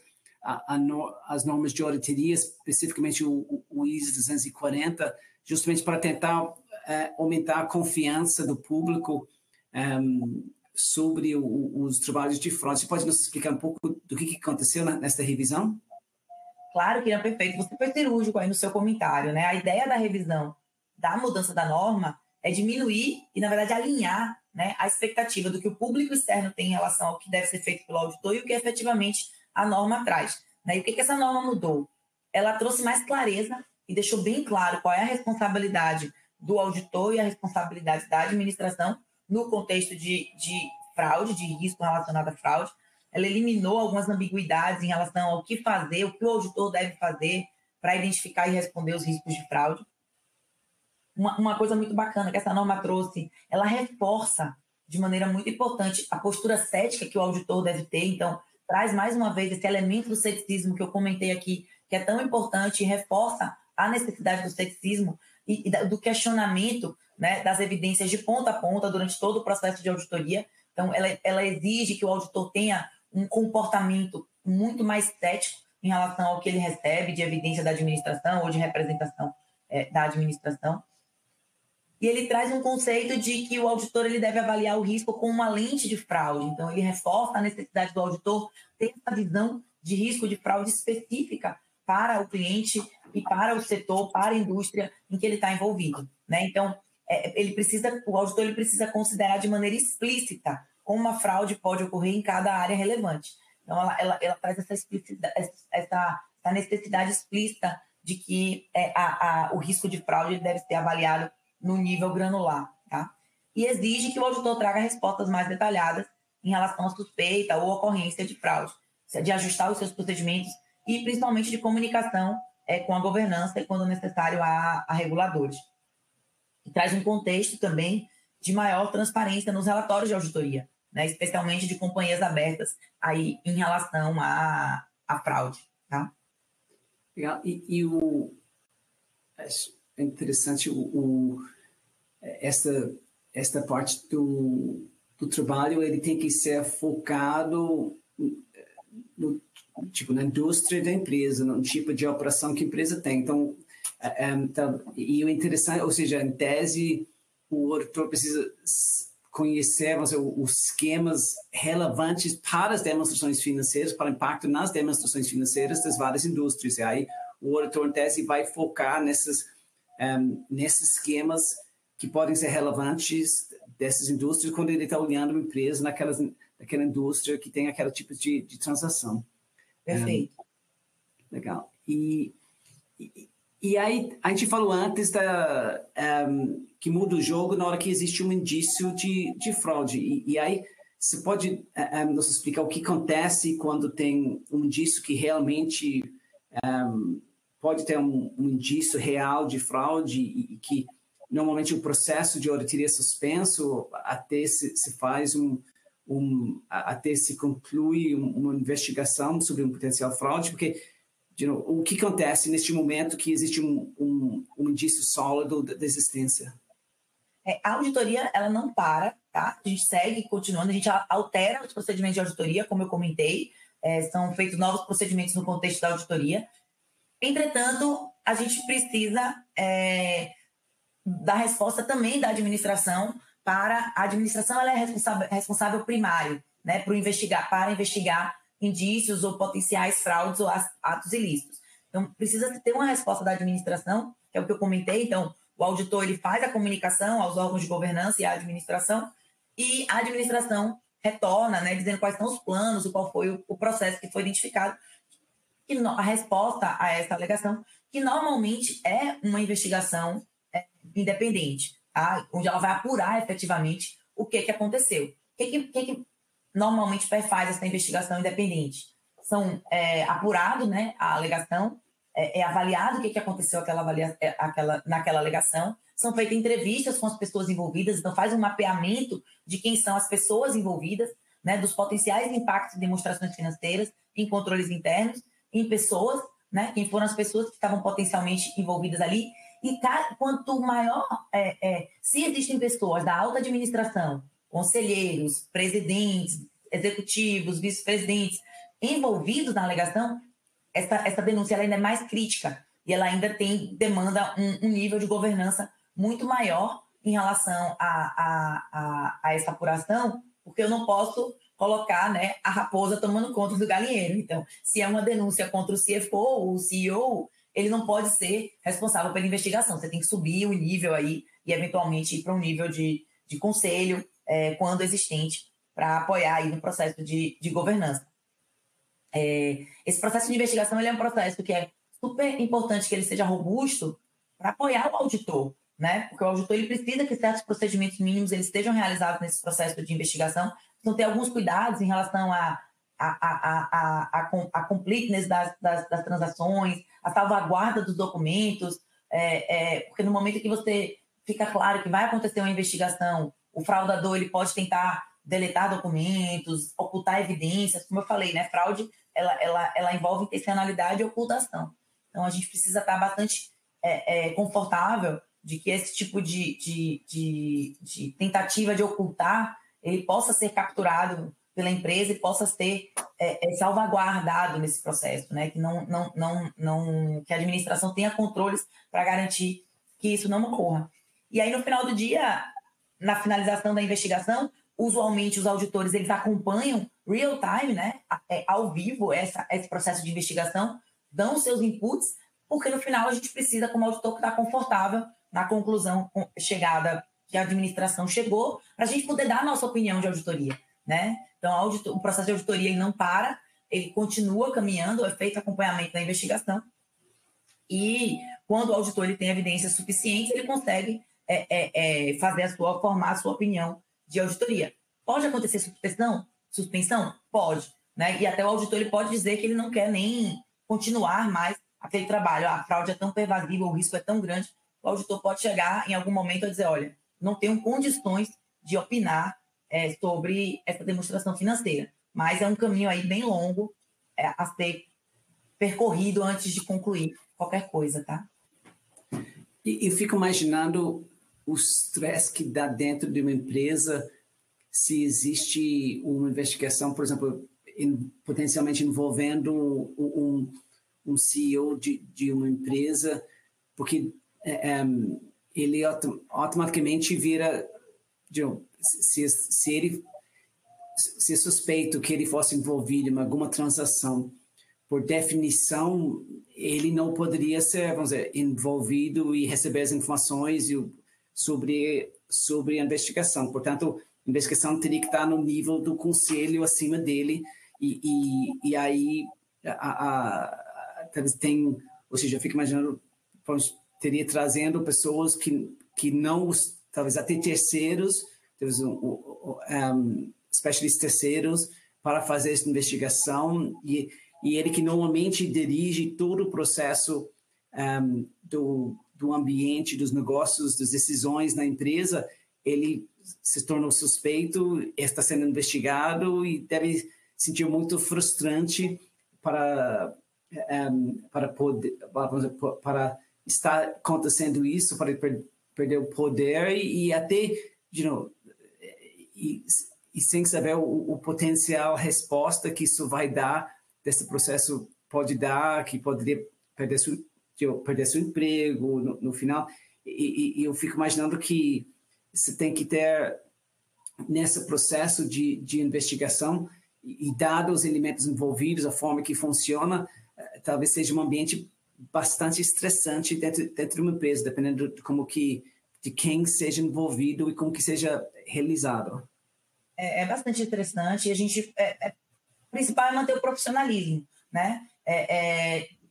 as normas de auditoria, especificamente o ISO 240, justamente para tentar aumentar a confiança do público sobre os trabalhos de fraude. Você pode nos explicar um pouco do que aconteceu nesta revisão? Claro que é perfeito. Você foi cirúrgico aí no seu comentário, né? A ideia da revisão da mudança da norma é diminuir e, na verdade, alinhar, né, a expectativa do que o público externo tem em relação ao que deve ser feito pelo auditor e o que efetivamente a norma traz, né? E o que essa norma mudou? Ela trouxe mais clareza e deixou bem claro qual é a responsabilidade do auditor e a responsabilidade da administração no contexto de fraude, de risco relacionado à fraude. Ela eliminou algumas ambiguidades em relação ao que fazer, o que o auditor deve fazer para identificar e responder os riscos de fraude. Uma coisa muito bacana que essa norma trouxe, ela reforça de maneira muito importante a postura cética que o auditor deve ter. Então, traz mais uma vez esse elemento do ceticismo que eu comentei aqui, que é tão importante, e reforça a necessidade do ceticismo e do questionamento, né, das evidências de ponta a ponta durante todo o processo de auditoria. Então, ela exige que o auditor tenha um comportamento muito mais cético em relação ao que ele recebe de evidência da administração ou de representação da administração. e ele traz um conceito de que o auditor ele deve avaliar o risco com uma lente de fraude. Então, ele reforça a necessidade do auditor ter essa visão de risco de fraude específica para o cliente e para o setor, para a indústria em que ele está envolvido, né? Então, o auditor ele precisa considerar de maneira explícita como uma fraude pode ocorrer em cada área relevante. Então, ela traz essa necessidade explícita de que o risco de fraude deve ser avaliado no nível granular, tá? E exige que o auditor traga respostas mais detalhadas em relação à suspeita ou ocorrência de fraude, de ajustar os seus procedimentos e principalmente de comunicação com a governança e, quando necessário, a reguladores. E traz um contexto também de maior transparência nos relatórios de auditoria, né? Especialmente de companhias abertas aí em relação à fraude, tá? Legal. É interessante esta parte do trabalho, ele tem que ser focado na indústria da empresa, no tipo de operação que a empresa tem. Então, e o interessante, ou seja, em tese, o auditor precisa conhecer os esquemas relevantes para as demonstrações financeiras, para o impacto nas demonstrações financeiras das várias indústrias. E aí, o auditor, em tese, vai focar nesses esquemas que podem ser relevantes dessas indústrias quando ele está olhando uma empresa naquela indústria que tem aquele tipo de transação. Perfeito. Legal. E aí, a gente falou antes que muda o jogo na hora que existe um indício de fraude. E aí, você pode nos explicar o que acontece quando tem um indício que realmente pode ter um indício real de fraude e que normalmente o processo de auditoria é suspenso até se faz até se conclui uma investigação sobre um potencial fraude, porque o que acontece neste momento que existe um indício sólido da existência? A auditoria, ela não para, tá? A gente segue continuando, a gente altera os procedimentos de auditoria, como eu comentei, são feitos novos procedimentos no contexto da auditoria. Entretanto, a gente precisa dar resposta também da administração. Para a administração, ela é responsável primário, né, para investigar indícios ou potenciais fraudes ou atos ilícitos. Então, precisa ter uma resposta da administração, que é o que eu comentei. Então, o auditor ele faz a comunicação aos órgãos de governança e à administração, e a administração retorna, né, dizendo quais são os planos, qual foi o processo que foi identificado, e a resposta a essa alegação, que normalmente é uma investigação independente, tá? Onde ela vai apurar efetivamente o que aconteceu. O que normalmente faz essa investigação independente? São apurado, né, a alegação, avaliado o que aconteceu naquela alegação, são feitas entrevistas com as pessoas envolvidas, então faz um mapeamento de quem são as pessoas envolvidas, né, dos potenciais impactos em demonstrações financeiras, em controles internos, em pessoas, né, quem foram as pessoas que estavam potencialmente envolvidas ali. E quanto maior, se existem pessoas da alta administração, conselheiros, presidentes, executivos, vice-presidentes envolvidos na alegação, essa denúncia ela ainda é mais crítica e ela ainda demanda um nível de governança muito maior em relação a essa apuração, porque eu não posso colocar, né, a raposa tomando conta do galinheiro. Então, se é uma denúncia contra o CFO ou o CEO, ele não pode ser responsável pela investigação. Você tem que subir o nível aí e, eventualmente, ir para um nível de conselho, quando existente, para apoiar aí no processo de governança. Esse processo de investigação ele é um processo que é super importante que ele seja robusto para apoiar o auditor, né? Porque o auditor ele precisa que certos procedimentos mínimos eles estejam realizados nesse processo de investigação. Então, ter alguns cuidados em relação a completeness das transações, a salvaguarda dos documentos, porque no momento que você fica claro que vai acontecer uma investigação, o fraudador ele pode tentar deletar documentos, ocultar evidências, como eu falei, né? Fraude, ela envolve intencionalidade e ocultação. Então, a gente precisa estar bastante confortável de que esse tipo de tentativa de ocultar, ele possa ser capturado pela empresa e possa ser salvaguardado nesse processo, né? Que que a administração tenha controles para garantir que isso não ocorra. E aí, no final do dia, na finalização da investigação, usualmente os auditores eles acompanham real time, né, ao vivo, esse processo de investigação, dão seus inputs, porque no final a gente precisa, como auditor, estar confortável na conclusão chegada que a administração chegou, para a gente poder dar a nossa opinião de auditoria, né? Então, o processo de auditoria ele não para, ele continua caminhando, é feito acompanhamento da investigação, e quando o auditor ele tem evidências suficientes, ele consegue formar a sua opinião de auditoria. Pode acontecer suspensão? Pode, né? E até o auditor ele pode dizer que ele não quer nem continuar mais aquele trabalho. A fraude é tão pervasiva, o risco é tão grande, o auditor pode chegar em algum momento a dizer, olha, não tenho condições de opinar sobre essa demonstração financeira. Mas é um caminho aí bem longo a ser percorrido antes de concluir qualquer coisa, tá? E eu fico imaginando o estresse que dá dentro de uma empresa se existe uma investigação, por exemplo, potencialmente envolvendo um CEO de uma empresa, porque ele automaticamente vira, se ele se é suspeito que ele fosse envolvido em alguma transação, por definição, ele não poderia ser, vamos dizer, envolvido e receber as informações sobre a investigação. Portanto, a investigação teria que estar no nível do conselho acima dele e aí talvez tem, ou seja, eu fico imaginando, teria trazendo pessoas que não, talvez até terceiros, talvez especialistas terceiros para fazer essa investigação e ele que normalmente dirige todo o processo do ambiente, dos negócios, das decisões na empresa, ele se tornou suspeito, está sendo investigado e deve sentir muito frustrante para estar acontecendo isso, para perder o poder e até, e sem saber o potencial resposta que isso vai dar, desse processo pode dar, que poderia perder seu emprego no final. E eu fico imaginando que você tem que ter, nesse processo de investigação, e dados os elementos envolvidos, a forma que funciona, talvez seja um ambiente bastante estressante dentro de uma empresa, dependendo de quem seja envolvido e como que seja realizado. É bastante interessante e a gente... O principal é manter o profissionalismo, né?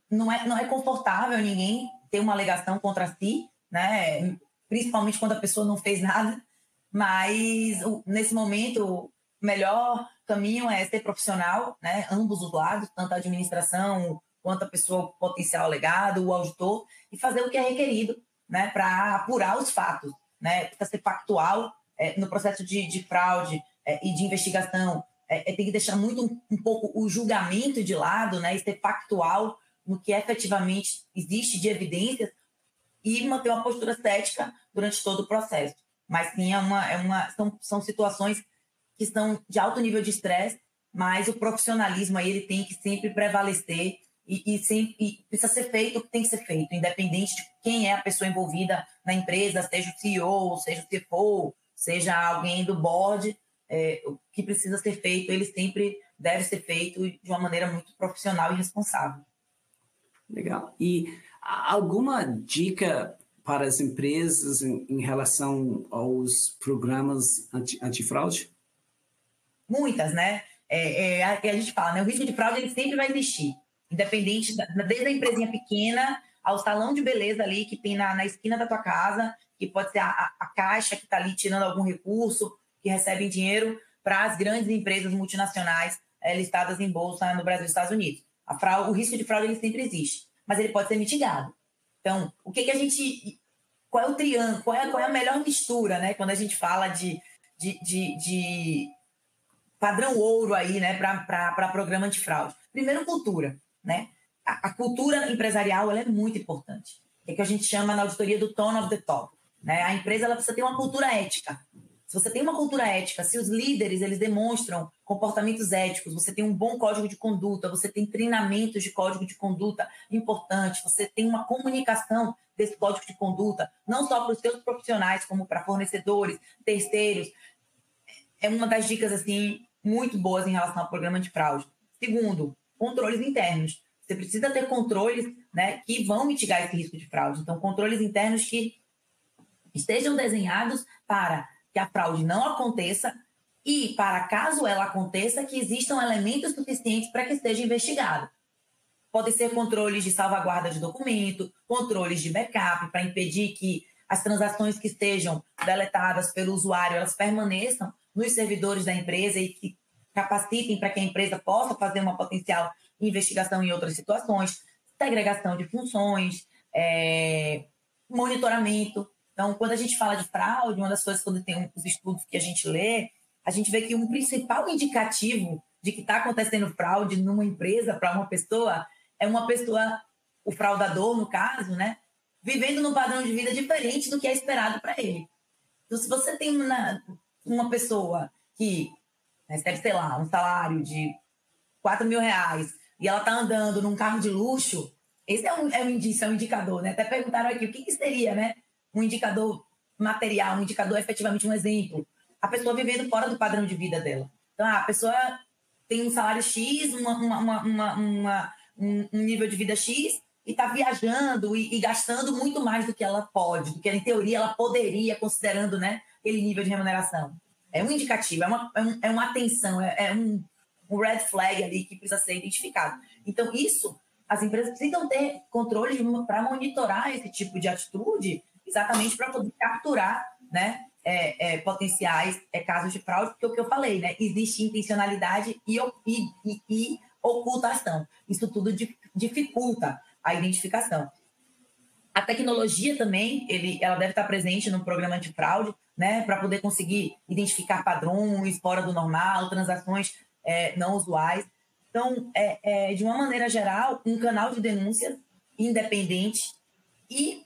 Não é confortável ninguém ter uma alegação contra si, né? Principalmente quando a pessoa não fez nada, mas nesse momento o melhor caminho é ser profissional, né? Ambos os lados, tanto a administração quanto a pessoa potencial alegado, o auditor, e fazer o que é requerido, né? Para apurar os fatos, né? Para ser factual no processo de fraude e de investigação. Tem que deixar muito um pouco o julgamento de lado, né, e ser factual no que efetivamente existe de evidências e manter uma postura cética durante todo o processo. Mas sim, são situações que são de alto nível de estresse, mas o profissionalismo aí ele tem que sempre prevalecer e precisa ser feito o que tem que ser feito, independente de quem é a pessoa envolvida na empresa, seja o CEO, seja o CFO, seja alguém do board. O que precisa ser feito, ele sempre deve ser feito de uma maneira muito profissional e responsável. Legal. E alguma dica para as empresas em relação aos programas antifraude? Muitas, né? A gente fala, né? O risco de fraude ele sempre vai existir, independente, desde a empresinha pequena ao salão de beleza ali que tem na esquina da tua casa, que pode ser a caixa que está ali tirando algum recurso, que recebem dinheiro, para as grandes empresas multinacionais listadas em bolsa no Brasil e Estados Unidos. O risco de fraude ele sempre existe, mas ele pode ser mitigado. Então, o que a gente... Qual é o triângulo? Qual é a melhor mistura, né? Quando a gente fala de padrão ouro aí, né? Para programa de fraude. Primeiro, cultura, né? A cultura empresarial ela é muito importante. É que a gente chama na auditoria do tone of the top, né? A empresa ela precisa ter uma cultura ética. Se você tem uma cultura ética, se os líderes eles demonstram comportamentos éticos, você tem um bom código de conduta, você tem treinamentos de código de conduta importante, você tem uma comunicação desse código de conduta, não só para os seus profissionais, como para fornecedores, terceiros. É uma das dicas assim muito boas em relação ao programa antifraude. Segundo, controles internos. Você precisa ter controles, né, que vão mitigar esse risco de fraude. Então, controles internos que estejam desenhados para que a fraude não aconteça e, para caso ela aconteça, que existam elementos suficientes para que esteja investigado. Podem ser controles de salvaguarda de documento, controles de backup, para impedir que as transações que estejam deletadas pelo usuário, elas permaneçam nos servidores da empresa e que capacitem para que a empresa possa fazer uma potencial investigação em outras situações, segregação de funções, monitoramento. Então, quando a gente fala de fraude, uma das coisas, quando tem os estudos que a gente lê, a gente vê que um principal indicativo de que está acontecendo fraude numa empresa para uma pessoa é uma pessoa, o fraudador, no caso, né, vivendo num padrão de vida diferente do que é esperado para ele. Então, se você tem uma pessoa que recebe, sei lá, um salário de R$4.000 e ela está andando num carro de luxo, esse é um indício, é um indicador, né? Até perguntaram aqui o que seria, né? Um indicador material, um indicador efetivamente um exemplo. A pessoa vivendo fora do padrão de vida dela. Então, a pessoa tem um salário X, um nível de vida X, e está viajando e gastando muito mais do que ela pode, do que, em teoria, ela poderia, considerando, né, aquele nível de remuneração. É um indicativo, é uma atenção, é um red flag ali que precisa ser identificado. Então, isso, as empresas precisam ter controle para monitorar esse tipo de atitude, exatamente para poder capturar, né, potenciais casos de fraude, porque é o que eu falei, né, existe intencionalidade e ocultação. Isso tudo dificulta a identificação. A tecnologia também, ela deve estar presente no programa antifraude, né, para poder conseguir identificar padrões fora do normal, transações não usuais. Então, de uma maneira geral, um canal de denúncias independente e,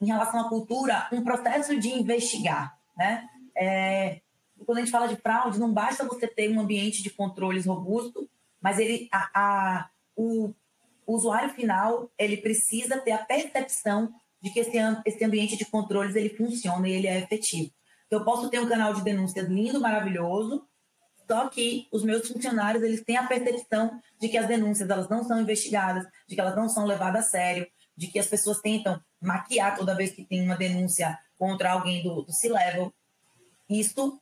em relação à cultura, um processo de investigar, né? Quando a gente fala de fraude, não basta você ter um ambiente de controles robusto, mas o usuário final, ele precisa ter a percepção de que esse ambiente de controles ele funciona e ele é efetivo. Então, eu posso ter um canal de denúncias lindo, maravilhoso, só que os meus funcionários eles têm a percepção de que as denúncias elas não são investigadas, de que elas não são levadas a sério, de que as pessoas tentam maquiar toda vez que tem uma denúncia contra alguém do C-Level. Isso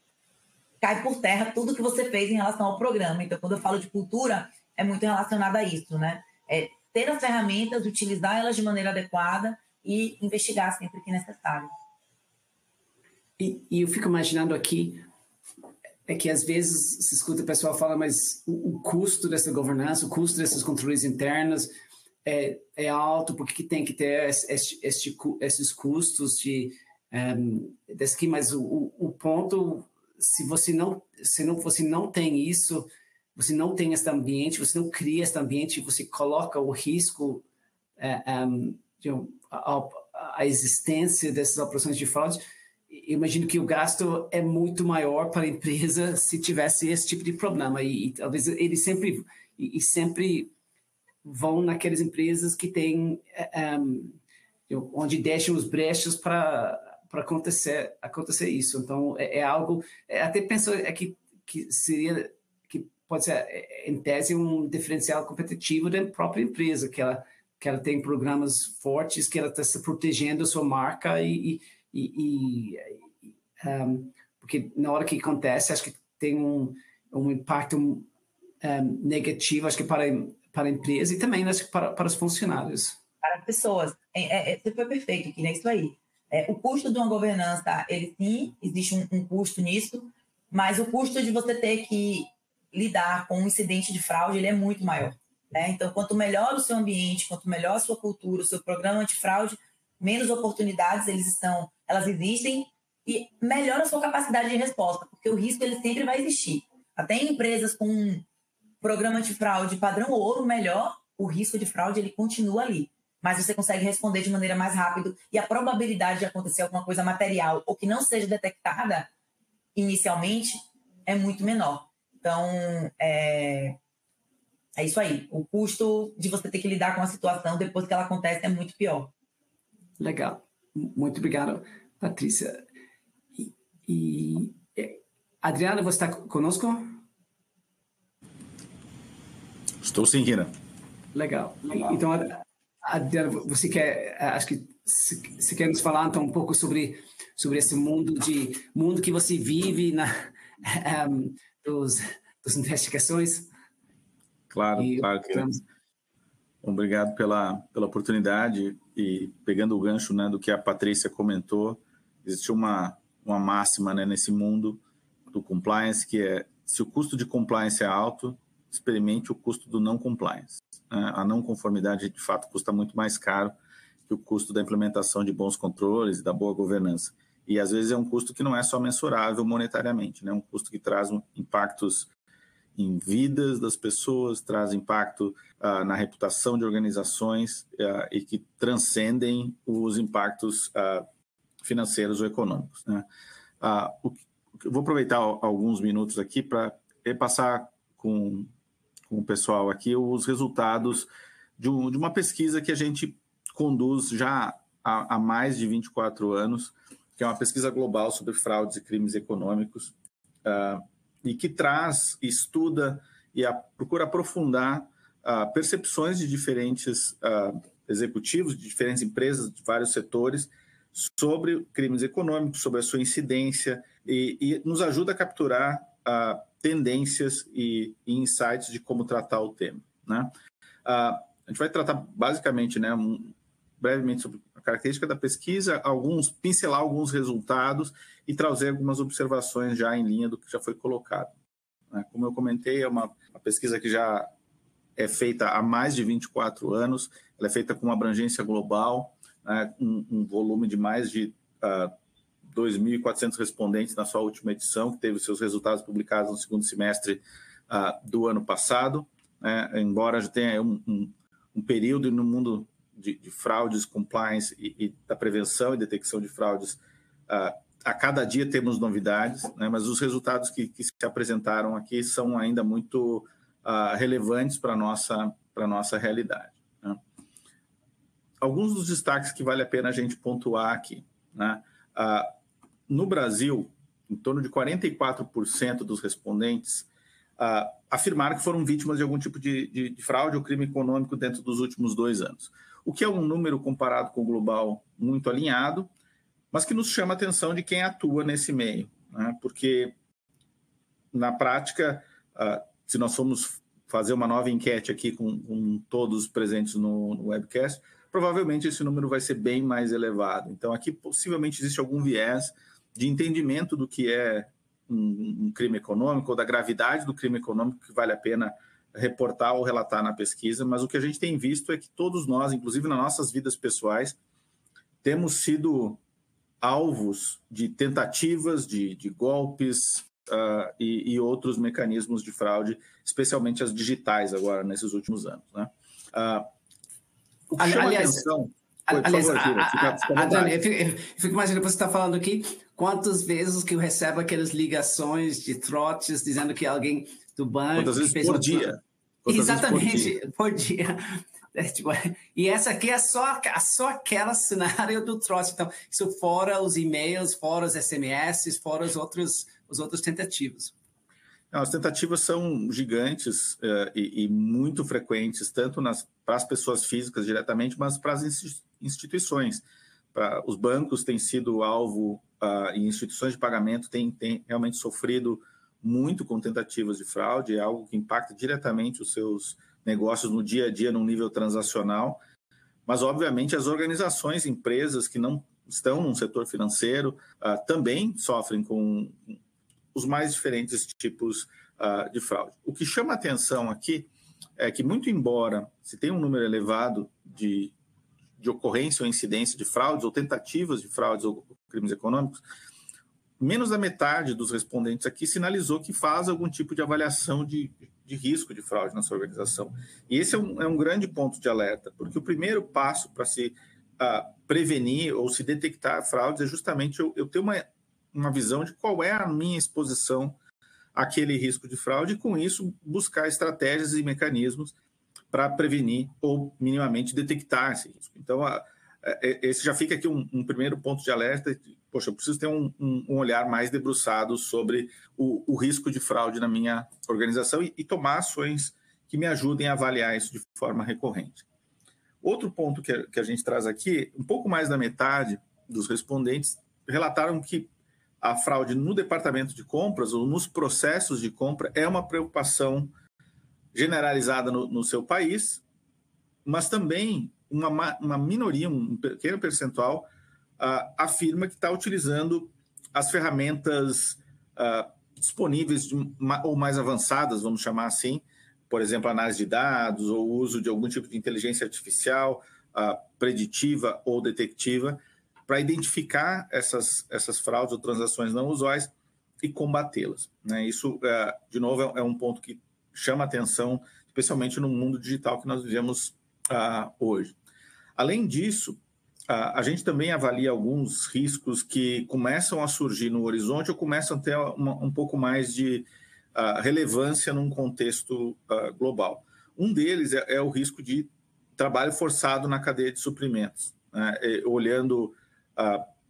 cai por terra tudo que você fez em relação ao programa. Então, quando eu falo de cultura, é muito relacionado a isso, né? Ter as ferramentas, utilizar elas de maneira adequada e investigar sempre que necessário. E eu fico imaginando aqui, que às vezes se escuta o pessoal falar, mas o custo dessa governança, o custo desses controles internos é alto, porque que tem que ter esses custos desse aqui, mas o ponto, se você não tem isso, você não tem esse ambiente, você não cria esse ambiente, você coloca o risco, a existência dessas operações de fraude. Eu imagino que o gasto é muito maior para a empresa se tivesse esse tipo de problema. E talvez eles sempre vão naquelas empresas que têm, onde deixam os brechas para acontecer isso. Então, é algo... Até penso que seria... que pode ser, em tese, um diferencial competitivo da própria empresa, que ela tem programas fortes, que ela está se protegendo a sua marca porque na hora que acontece, acho que tem um impacto negativo, acho que para a empresa e também acho que para os funcionários. Para as pessoas. Você foi perfeito aqui, né? Isso aí. O custo de uma governança, ele sim, existe um custo nisso, mas o custo de você ter que lidar com um incidente de fraude, ele é muito maior. Né? Então, quanto melhor o seu ambiente, quanto melhor a sua cultura, o seu programa antifraude, menos oportunidades elas existem e melhora a sua capacidade de resposta, porque o risco ele sempre vai existir. Até em empresas com um programa antifraude padrão ouro melhor, o risco de fraude ele continua ali, mas você consegue responder de maneira mais rápida e a probabilidade de acontecer alguma coisa material ou que não seja detectada inicialmente é muito menor. Então, é isso aí. O custo de você ter que lidar com a situação depois que ela acontece é muito pior. Legal. Muito obrigado, Patrícia. Adriana, você está conosco? Estou sim, Kira. Legal. Então, Adriana, você quer, acho que você quer nos falar então um pouco sobre esse mundo que você vive das investigações? Claro, Kira. Obrigado pela oportunidade e pegando o gancho, né, do que a Patrícia comentou, existe uma máxima, né, nesse mundo do compliance, que é: se o custo de compliance é alto, experimente o custo do não compliance. A não conformidade, de fato, custa muito mais caro que o custo da implementação de bons controles e da boa governança. E, às vezes, é um custo que não é só mensurável monetariamente, né? É um custo que traz impactos em vidas das pessoas, traz impacto na reputação de organizações e que transcendem os impactos financeiros ou econômicos, né? Eu vou aproveitar alguns minutos aqui para passar com o pessoal aqui os resultados de uma pesquisa que a gente conduz já há mais de 24 anos, que é uma pesquisa global sobre fraudes e crimes econômicos, e que estuda e procura aprofundar percepções de diferentes executivos, de diferentes empresas, de vários setores, sobre crimes econômicos, sobre a sua incidência, e nos ajuda a capturar tendências e insights de como tratar o tema, né? A gente vai tratar basicamente, né, brevemente sobre a característica da pesquisa, pincelar alguns resultados e trazer algumas observações já em linha do que já foi colocado, né? Como eu comentei, é uma pesquisa que já é feita há mais de 24 anos, ela é feita com uma abrangência global, né, um volume de mais de 2.400 respondentes na sua última edição, que teve seus resultados publicados no segundo semestre do ano passado, né? Embora já tenha um período no mundo de fraudes, compliance e da prevenção e detecção de fraudes, a cada dia temos novidades, né? Mas os resultados que se apresentaram aqui são ainda muito relevantes para a nossa realidade, né? Alguns dos destaques que vale a pena a gente pontuar aqui, né? No Brasil, em torno de 44% dos respondentes afirmaram que foram vítimas de algum tipo de fraude ou crime econômico dentro dos últimos 2 anos, o que é um número comparado com o global muito alinhado, mas que nos chama a atenção de quem atua nesse meio, né? Porque, na prática, se nós formos fazer uma nova enquete aqui com todos presentes no webcast, provavelmente esse número vai ser bem mais elevado. Então, aqui possivelmente existe algum viés de entendimento do que é um crime econômico ou da gravidade do crime econômico que vale a pena reportar ou relatar na pesquisa, mas o que a gente tem visto é que todos nós, inclusive nas nossas vidas pessoais, temos sido alvos de tentativas, de golpes e outros mecanismos de fraude, especialmente as digitais agora, nesses últimos anos, né? O que chama atenção... Aliás, Adriana, eu fico imaginando que você está falando aqui quantas vezes que eu recebo aquelas ligações de trotes dizendo que alguém do banco... Quantas vezes por dia? Exatamente, por dia. E essa aqui é só aquela cenário do trote. Então, isso fora os e-mails, fora os SMS, fora os outros tentativas. As tentativas são gigantes e muito frequentes, tanto para as pessoas físicas diretamente, mas para as instituições. Os bancos têm sido alvo e instituições de pagamento têm realmente sofrido muito com tentativas de fraude, é algo que impacta diretamente os seus negócios no dia a dia, num nível transacional. Mas, obviamente, as organizações, empresas que não estão no setor financeiro também sofrem com os mais diferentes tipos de fraude. O que chama atenção aqui é que, muito embora se tenha um número elevado de ocorrência ou incidência de fraudes ou tentativas de fraudes ou crimes econômicos, menos da metade dos respondentes aqui sinalizou que faz algum tipo de avaliação de risco de fraude na sua organização. E esse é um grande ponto de alerta, porque o primeiro passo para se prevenir ou se detectar fraudes é justamente eu ter uma visão de qual é a minha exposição àquele risco de fraude e, com isso, buscar estratégias e mecanismos para prevenir ou minimamente detectar esse risco. Então, esse já fica aqui um primeiro ponto de alerta. Poxa, eu preciso ter um olhar mais debruçado sobre o risco de fraude na minha organização e tomar ações que me ajudem a avaliar isso de forma recorrente. Outro ponto que a gente traz aqui, um pouco mais da metade dos respondentes relataram que a fraude no departamento de compras ou nos processos de compra é uma preocupação generalizada no seu país, mas também uma minoria, um pequeno percentual, afirma que está utilizando as ferramentas disponíveis ou mais avançadas, vamos chamar assim, por exemplo, análise de dados ou uso de algum tipo de inteligência artificial preditiva ou detectiva para identificar essas fraudes ou transações não usuais e combatê-las, né? Isso, de novo, é um ponto que chama atenção, especialmente no mundo digital que nós vivemos hoje. Além disso, a gente também avalia alguns riscos que começam a surgir no horizonte ou começam a ter um pouco mais de relevância num contexto global. Um deles é o risco de trabalho forçado na cadeia de suprimentos, né? Olhando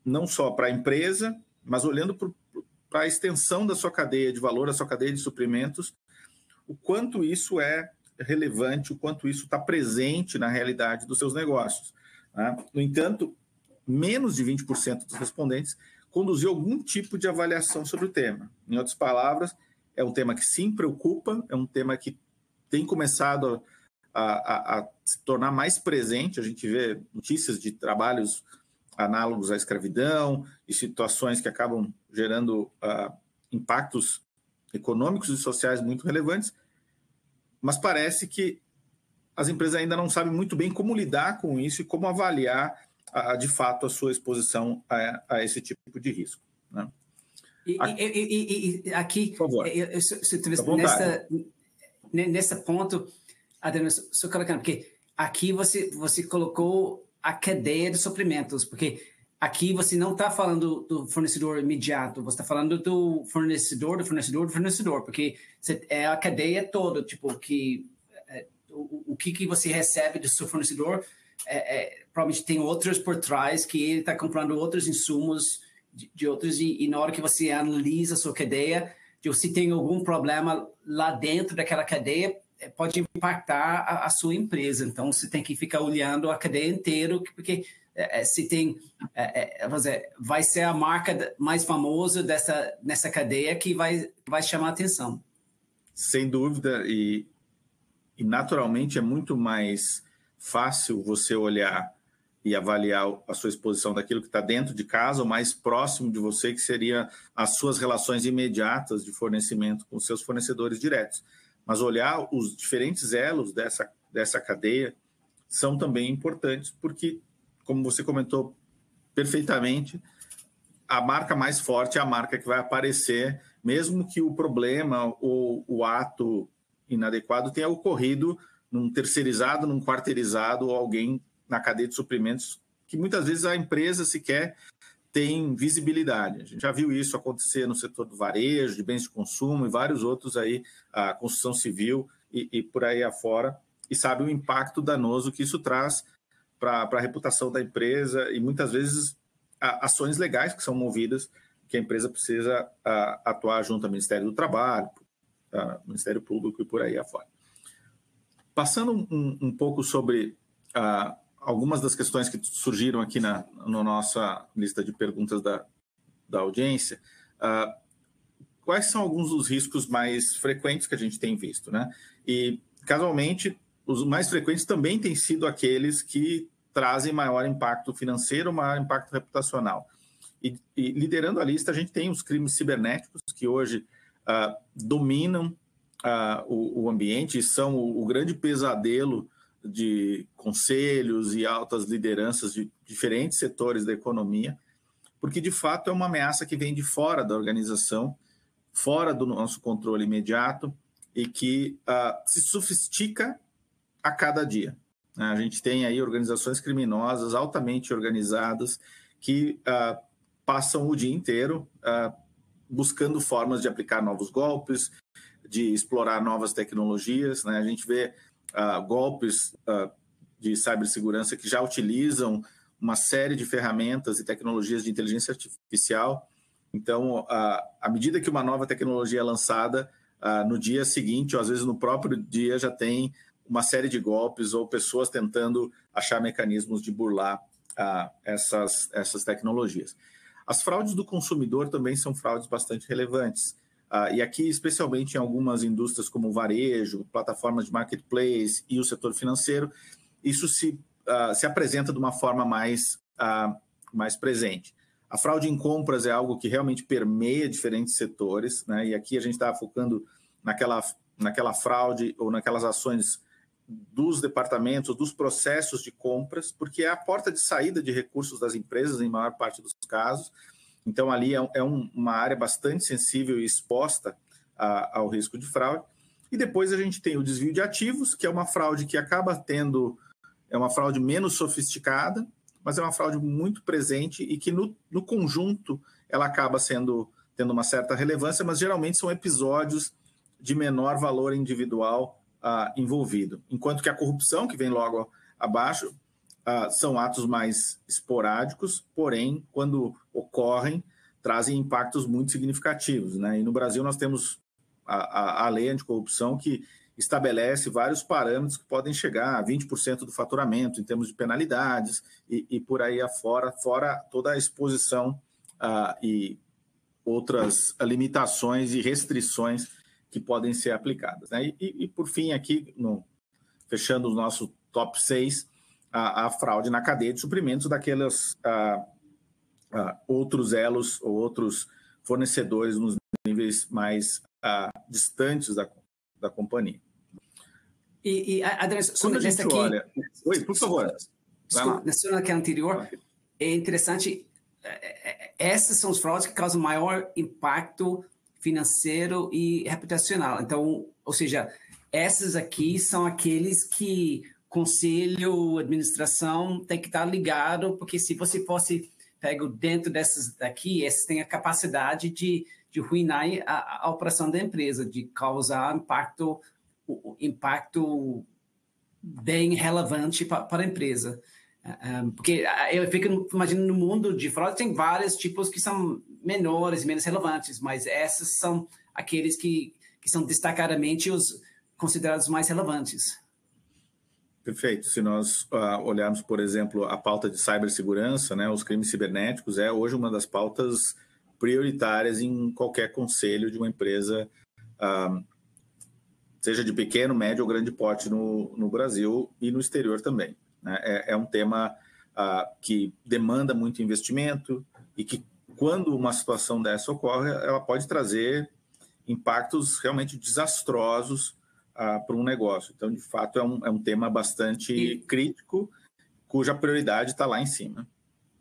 não só para a empresa, mas olhando para a extensão da sua cadeia de valor, da sua cadeia de suprimentos, o quanto isso é relevante, o quanto isso está presente na realidade dos seus negócios, né? No entanto, menos de 20% dos respondentes conduziu algum tipo de avaliação sobre o tema. Em outras palavras, é um tema que sim preocupa, é um tema que tem começado a se tornar mais presente. A gente vê notícias de trabalhos análogos à escravidão e situações que acabam gerando impactos econômicos e sociais muito relevantes, mas parece que as empresas ainda não sabem muito bem como lidar com isso e como avaliar, de fato, a sua exposição a esse tipo de risco, né? Aqui, por favor, nesse ponto, Adriano, só colocando, porque aqui você colocou a cadeia de suprimentos, porque aqui você não está falando do fornecedor imediato, você está falando do fornecedor, porque é a cadeia toda, tipo, que o que você recebe do seu fornecedor, provavelmente tem outros por trás, que ele está comprando outros insumos de outros, e na hora que você analisa a sua cadeia, se tem algum problema lá dentro daquela cadeia, pode impactar a sua empresa. Então, você tem que ficar olhando a cadeia inteira, porque se tem, vamos dizer, vai ser a marca mais famosa nessa cadeia que vai chamar a atenção. Sem dúvida, e naturalmente é muito mais fácil você olhar e avaliar a sua exposição daquilo que está dentro de casa, ou mais próximo de você, que seria as suas relações imediatas de fornecimento com seus fornecedores diretos. Mas olhar os diferentes elos dessa cadeia são também importantes, porque, como você comentou perfeitamente, a marca mais forte é a marca que vai aparecer, mesmo que o problema ou o ato inadequado tenha ocorrido num terceirizado, num quarteirizado, ou alguém na cadeia de suprimentos, que muitas vezes a empresa sequer tem visibilidade. A gente já viu isso acontecer no setor do varejo, de bens de consumo e vários outros aí, a construção civil e por aí afora, e sabe o impacto danoso que isso traz para a reputação da empresa e muitas vezes ações legais que são movidas, que a empresa precisa atuar junto ao Ministério do Trabalho, Ministério Público e por aí afora. Passando um pouco sobre algumas das questões que surgiram aqui na nossa lista de perguntas da audiência, quais são alguns dos riscos mais frequentes que a gente tem visto, né? E, casualmente, os mais frequentes também têm sido aqueles que trazem maior impacto financeiro, maior impacto reputacional. E liderando a lista, a gente tem os crimes cibernéticos, que hoje dominam o ambiente e são o grande pesadelo de conselhos e altas lideranças de diferentes setores da economia, porque, de fato, é uma ameaça que vem de fora da organização, fora do nosso controle imediato e que se sofistica a cada dia. A gente tem aí organizações criminosas altamente organizadas que passam o dia inteiro buscando formas de aplicar novos golpes, de explorar novas tecnologias, né? A gente vê golpes de cibersegurança que já utilizam uma série de ferramentas e tecnologias de inteligência artificial. Então, à medida que uma nova tecnologia é lançada, no dia seguinte, ou às vezes no próprio dia, já tem uma série de golpes ou pessoas tentando achar mecanismos de burlar essas tecnologias. As fraudes do consumidor também são fraudes bastante relevantes. E aqui, especialmente em algumas indústrias como o varejo, plataformas de marketplace e o setor financeiro, isso se apresenta de uma forma mais presente. A fraude em compras é algo que realmente permeia diferentes setores, né? E aqui a gente está focando naquela fraude ou naquelas ações dos departamentos, dos processos de compras, porque é a porta de saída de recursos das empresas, em maior parte dos casos. Então, ali é uma área bastante sensível e exposta ao risco de fraude. E depois a gente tem o desvio de ativos, que é uma fraude que acaba tendo... É uma fraude menos sofisticada, mas é uma fraude muito presente e que, no conjunto, ela acaba tendo uma certa relevância, mas geralmente são episódios de menor valor individual envolvido. Enquanto que a corrupção, que vem logo abaixo, são atos mais esporádicos, porém, quando ocorrem, trazem impactos muito significativos, né? E no Brasil nós temos a lei anticorrupção que estabelece vários parâmetros que podem chegar a 20% do faturamento em termos de penalidades e por aí afora, fora toda a exposição e outras limitações e restrições que podem ser aplicadas, né? E por fim, aqui, fechando o nosso top 6, a fraude na cadeia de suprimentos daqueles outros elos ou outros fornecedores nos níveis mais distantes da companhia. E Adriano, quando a gente aqui, olha... Oi, por favor. Naquela anterior, é interessante, essas são as fraudes que causam maior impacto financeiro e reputacional. Então, ou seja, essas aqui são aqueles que conselho, administração tem que estar ligado, porque se você fosse pego dentro dessas daqui, essas têm a capacidade de ruinar a operação da empresa, de causar impacto bem relevante para a empresa. Porque eu fico imaginando, no mundo de fraude tem vários tipos que são menores e menos relevantes, mas essas são aqueles que são destacadamente os considerados mais relevantes. Perfeito. Se nós olharmos, por exemplo, a pauta de cibersegurança, né, os crimes cibernéticos, é hoje uma das pautas prioritárias em qualquer conselho de uma empresa, seja de pequeno, médio ou grande porte no Brasil e no exterior também, né? É um tema que demanda muito investimento e que, quando uma situação dessa ocorre, ela pode trazer impactos realmente desastrosos para um negócio. Então, de fato, é um tema bastante crítico, cuja prioridade está lá em cima.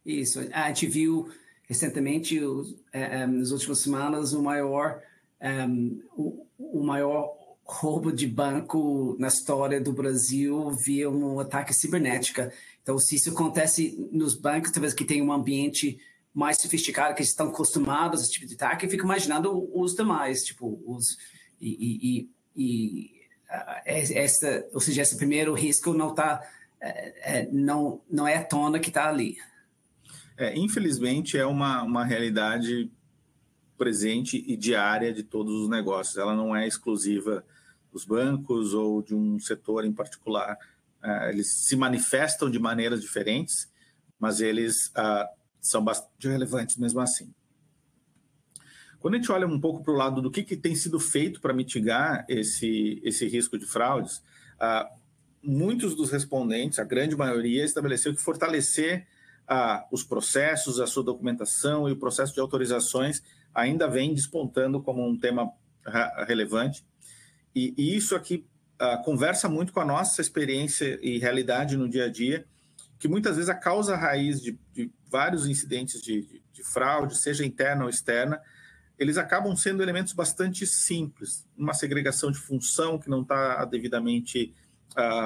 Isso. A gente viu recentemente, nas últimas semanas, o maior roubo de banco na história do Brasil via um ataque cibernético. Então, se isso acontece nos bancos, talvez que tem um ambiente mais sofisticado, que estão acostumados a esse tipo de ataque, eu fico imaginando os demais, tipo, ou seja, esse primeiro risco não é à tona que está ali. Infelizmente, é uma realidade presente e diária de todos os negócios. Ela não é exclusiva dos bancos ou de um setor em particular. Eles se manifestam de maneiras diferentes, mas eles são bastante relevantes mesmo assim. Quando a gente olha um pouco para o lado do que tem sido feito para mitigar esse risco de fraudes, muitos dos respondentes, a grande maioria, estabeleceu que fortalecer os processos, a sua documentação e o processo de autorizações ainda vem despontando como um tema relevante. E isso aqui conversa muito com a nossa experiência e realidade no dia a dia, que muitas vezes a causa raiz de vários incidentes de fraude, seja interna ou externa, eles acabam sendo elementos bastante simples. Uma segregação de função que não está devidamente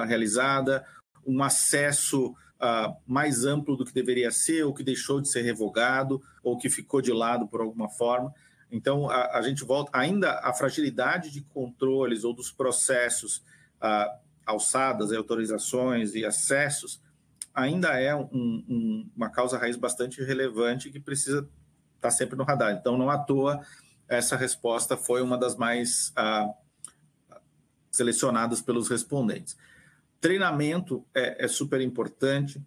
realizada, um acesso mais amplo do que deveria ser, ou que deixou de ser revogado, ou que ficou de lado por alguma forma. Então, a gente volta ainda à fragilidade de controles ou dos processos, alçadas, autorizações e acessos, ainda é uma causa raiz bastante relevante que precisa estar sempre no radar. Então, não à toa, essa resposta foi uma das mais selecionadas pelos respondentes. Treinamento é super importante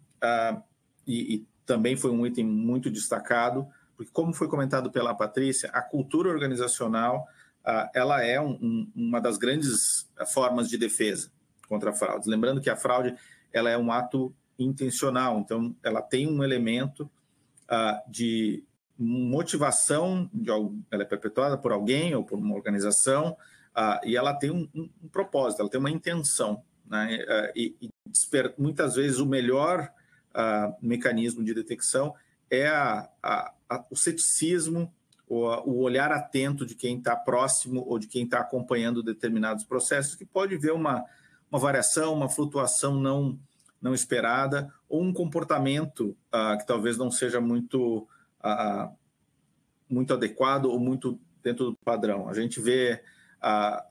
e também foi um item muito destacado, porque, como foi comentado pela Patrícia, a cultura organizacional ela é uma das grandes formas de defesa contra a fraude. Lembrando que a fraude ela é um ato intencional, então ela tem um elemento de motivação, ela é perpetuada por alguém ou por uma organização, e ela tem um propósito, ela tem uma intenção, né? E muitas vezes o melhor mecanismo de detecção é o ceticismo, o olhar atento de quem está próximo ou de quem está acompanhando determinados processos, que pode ver uma variação, uma flutuação não esperada, ou um comportamento que talvez não seja muito adequado ou muito dentro do padrão. A gente vê,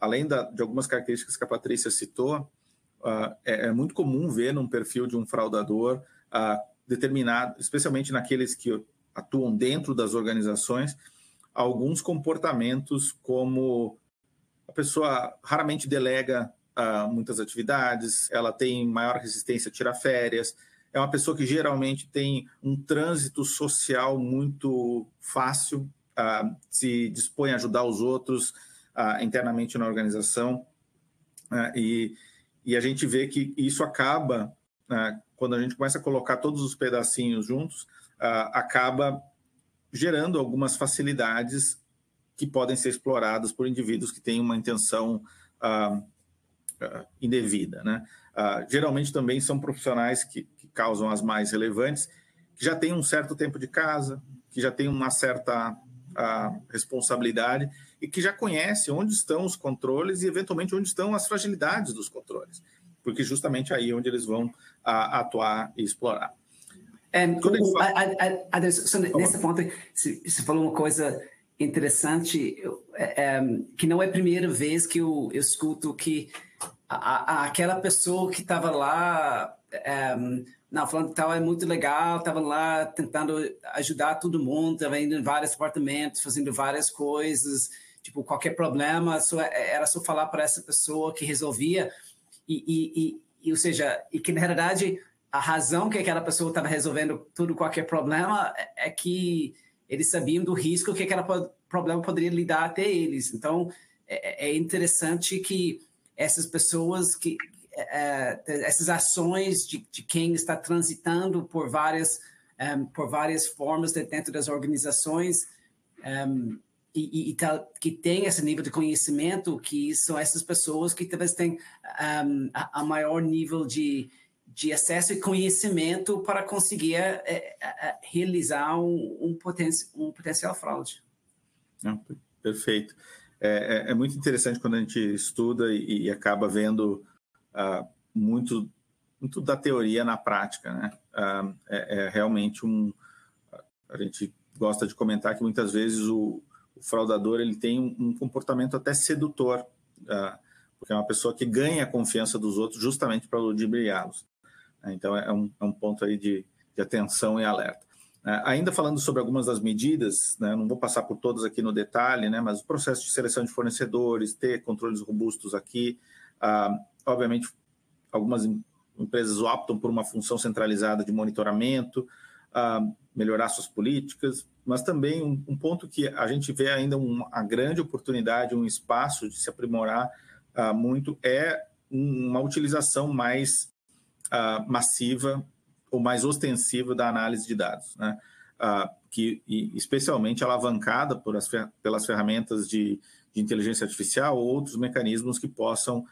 além de algumas características que a Patrícia citou, é muito comum ver num perfil de um fraudador determinado, especialmente naqueles que atuam dentro das organizações, alguns comportamentos como a pessoa raramente delega muitas atividades, ela tem maior resistência a tirar férias, é uma pessoa que geralmente tem um trânsito social muito fácil, se dispõe a ajudar os outros internamente na organização, e a gente vê que isso acaba, quando a gente começa a colocar todos os pedacinhos juntos, acaba gerando algumas facilidades que podem ser exploradas por indivíduos que têm uma intenção indevida, né? Geralmente também são profissionais que causam as mais relevantes, que já têm um certo tempo de casa, que já têm uma certa responsabilidade e que já conhecem onde estão os controles e, eventualmente, onde estão as fragilidades dos controles, porque justamente aí é onde eles vão atuar e explorar. Nesse ponto, você falou uma coisa interessante, que não é a primeira vez que eu escuto que aquela pessoa que estava lá, falando que estava muito legal, estava lá tentando ajudar todo mundo, estava indo em vários apartamentos, fazendo várias coisas, tipo, qualquer problema, era só falar para essa pessoa que resolvia, ou seja, e que na realidade a razão que aquela pessoa estava resolvendo qualquer problema é que eles sabiam do risco que aquele problema poderia lidar até eles. Então, é interessante que essas pessoas, essas ações de quem está transitando por várias formas dentro das organizações, que tem esse nível de conhecimento, que são essas pessoas que talvez têm a maior nível de acesso e conhecimento para conseguir realizar um potencial fraude. Não, perfeito. É muito interessante quando a gente estuda e acaba vendo muito da teoria na prática, né? Realmente a gente gosta de comentar que muitas vezes o fraudador ele tem um comportamento até sedutor, porque é uma pessoa que ganha a confiança dos outros justamente para ludibriá-los. Então, é um ponto aí de atenção e alerta. Ainda falando sobre algumas das medidas, né, não vou passar por todas aqui no detalhe, né, mas o processo de seleção de fornecedores, ter controles robustos aqui, obviamente, algumas empresas optam por uma função centralizada de monitoramento, melhorar suas políticas, mas também um ponto que a gente vê ainda uma grande oportunidade, um espaço de se aprimorar muito, é uma utilização mais massiva ou mais ostensiva da análise de dados, né? Especialmente alavancada pelas ferramentas de inteligência artificial ou outros mecanismos que possam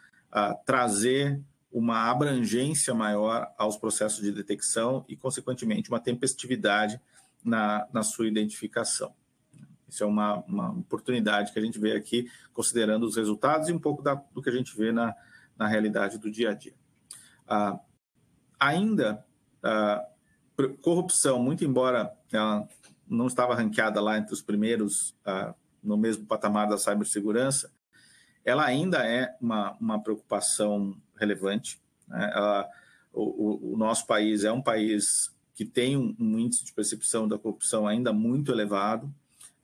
trazer uma abrangência maior aos processos de detecção e, consequentemente, uma tempestividade na sua identificação. Isso é uma oportunidade que a gente vê aqui, considerando os resultados e um pouco do que a gente vê na realidade do dia a dia. Ainda, corrupção, muito embora ela não estava ranqueada lá entre os primeiros, no mesmo patamar da cibersegurança, ela ainda é uma preocupação relevante, né? o nosso país é um país que tem um índice de percepção da corrupção ainda muito elevado.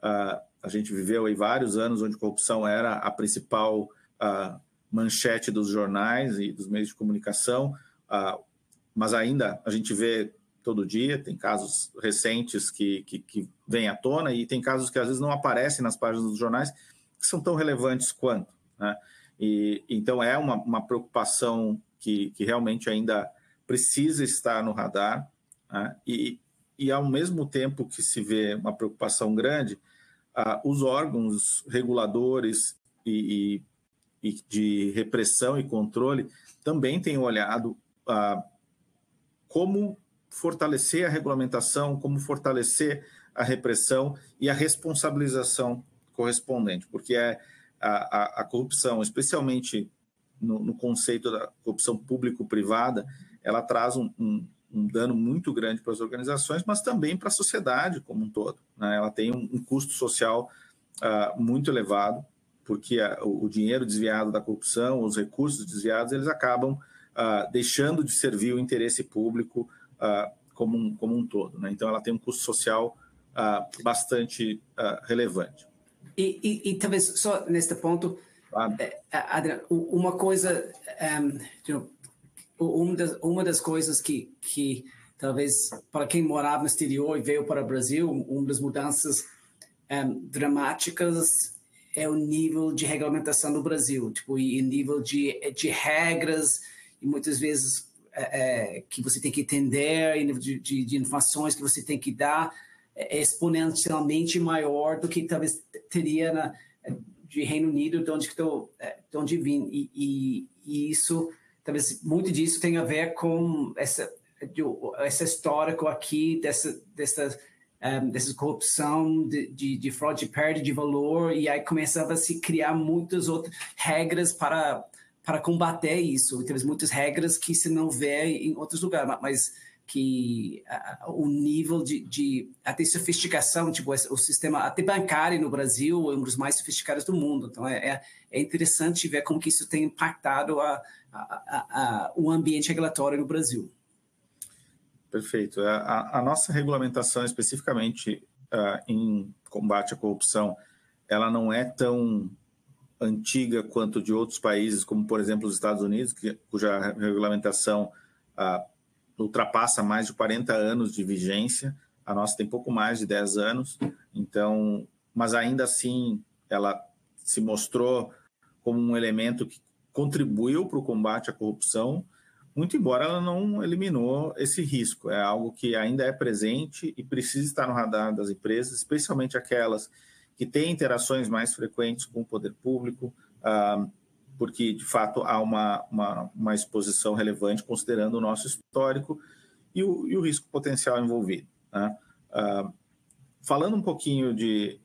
A gente viveu aí vários anos onde corrupção era a principal manchete dos jornais e dos meios de comunicação, mas ainda a gente vê todo dia, tem casos recentes que vêm à tona e tem casos que às vezes não aparecem nas páginas dos jornais que são tão relevantes quanto, né? E então é uma preocupação que realmente ainda precisa estar no radar, né? E ao mesmo tempo que se vê uma preocupação grande, os órgãos reguladores e de repressão e controle também têm olhado como fortalecer a regulamentação, como fortalecer a repressão e a responsabilização correspondente, porque a corrupção, especialmente no conceito da corrupção público-privada, ela traz um dano muito grande para as organizações, mas também para a sociedade como um todo, né? Ela tem um custo social muito elevado, porque o dinheiro desviado da corrupção, os recursos desviados, eles acabam deixando de servir o interesse público como um todo, né? Então, ela tem um custo social bastante relevante. E talvez só neste ponto, Adriano, uma coisa, uma das coisas que talvez para quem morava no exterior e veio para o Brasil, uma das mudanças dramáticas é o nível de regulamentação no Brasil, tipo, e nível de regras, e muitas vezes que você tem que entender, e nível de informações que você tem que dar é exponencialmente maior do que talvez teria de Reino Unido, de onde vim. E isso, talvez muito disso tem a ver com essa histórico aqui dessa corrupção, de fraude, de perda de valor, e aí começava a se criar muitas outras regras para combater isso. Então, muitas regras que se não vê em outros lugares, mas que o nível de até sofisticação, tipo o sistema até bancário no Brasil é um dos mais sofisticados do mundo. Então, é interessante ver como que isso tem impactado o ambiente regulatório no Brasil. Perfeito. A nossa regulamentação, especificamente em combate à corrupção, ela não é tão antiga quanto de outros países, como, por exemplo, os Estados Unidos, cuja regulamentação ultrapassa mais de 40 anos de vigência. A nossa tem pouco mais de 10 anos, então, mas ainda assim ela se mostrou como um elemento que contribuiu para o combate à corrupção, muito embora ela não eliminou esse risco. É algo que ainda é presente e precisa estar no radar das empresas, especialmente aquelas que têm interações mais frequentes com o poder público, porque, de fato, há uma exposição relevante, considerando o nosso histórico e o risco potencial envolvido, né? Falando um pouquinho de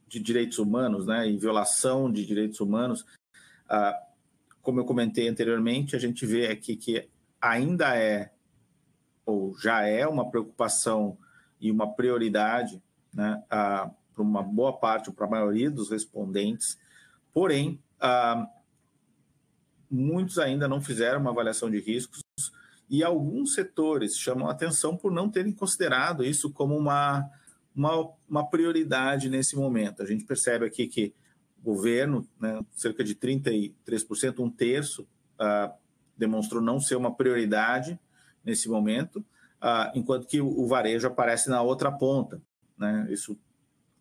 direitos humanos, né, e violação de direitos humanos, como eu comentei anteriormente, a gente vê aqui que ainda ou já é uma preocupação e uma prioridade, né, para uma boa parte, ou para a maioria dos respondentes, porém, muitos ainda não fizeram uma avaliação de riscos e alguns setores chamam a atenção por não terem considerado isso como uma prioridade nesse momento. A gente percebe aqui que o governo, né, cerca de 33%, um terço, demonstrou não ser uma prioridade nesse momento, enquanto que o varejo aparece na outra ponta, né? Isso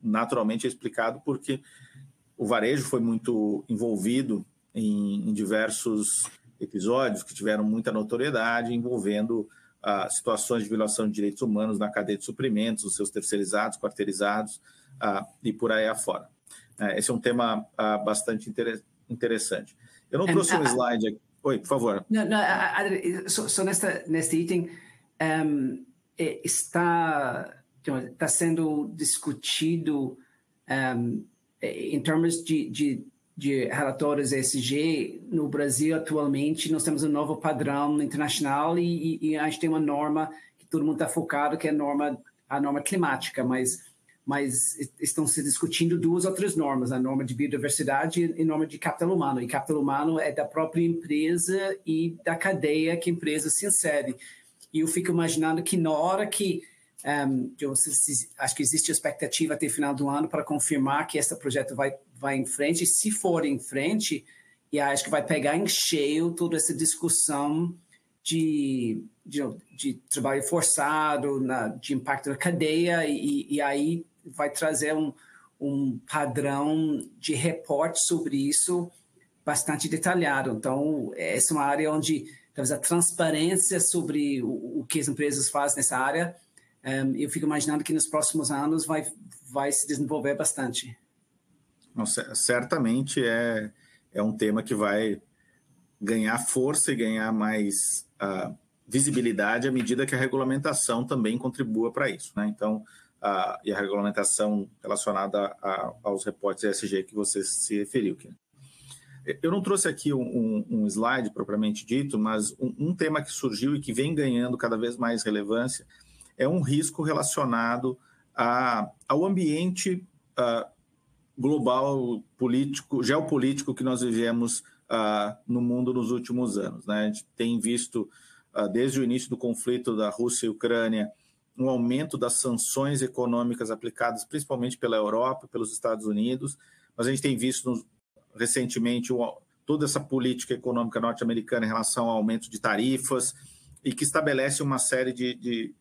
naturalmente é explicado porque o varejo foi muito envolvido em diversos episódios que tiveram muita notoriedade, envolvendo situações de violação de direitos humanos na cadeia de suprimentos, os seus terceirizados, quarteirizados e por aí afora. Esse é um tema bastante interessante. Eu não trouxe um slide aqui. Oi, por favor. Só neste item, está sendo discutido em termos de relatórios ESG. No Brasil, atualmente, nós temos um novo padrão internacional e a gente tem uma norma que todo mundo está focado, que é a norma climática, mas mas estão se discutindo duas outras normas, a norma de biodiversidade e a norma de capital humano. E capital humano é da própria empresa e da cadeia que a empresa se insere. E eu fico imaginando que na hora que acho que existe a expectativa até o final do ano para confirmar que esse projeto vai em frente, e se for em frente, e acho que vai pegar em cheio toda essa discussão de trabalho forçado, de impacto na cadeia, e aí vai trazer um padrão de reporte sobre isso bastante detalhado. Então, essa é uma área onde talvez a transparência sobre o que as empresas fazem nessa área, eu fico imaginando que nos próximos anos vai se desenvolver bastante. Certamente é um tema que vai ganhar força e ganhar mais visibilidade à medida que a regulamentação também contribua para isso, né? Então, e a regulamentação relacionada aos reportes ESG que você se referiu, Kira. Eu não trouxe aqui um slide propriamente dito, mas um tema que surgiu e que vem ganhando cada vez mais relevância é um risco relacionado ao ambiente global, político, geopolítico que nós vivemos no mundo nos últimos anos, né? A gente tem visto, desde o início do conflito da Rússia e Ucrânia, um aumento das sanções econômicas aplicadas principalmente pela Europa, pelos Estados Unidos, mas a gente tem visto recentemente toda essa política econômica norte-americana em relação ao aumento de tarifas e que estabelece uma série de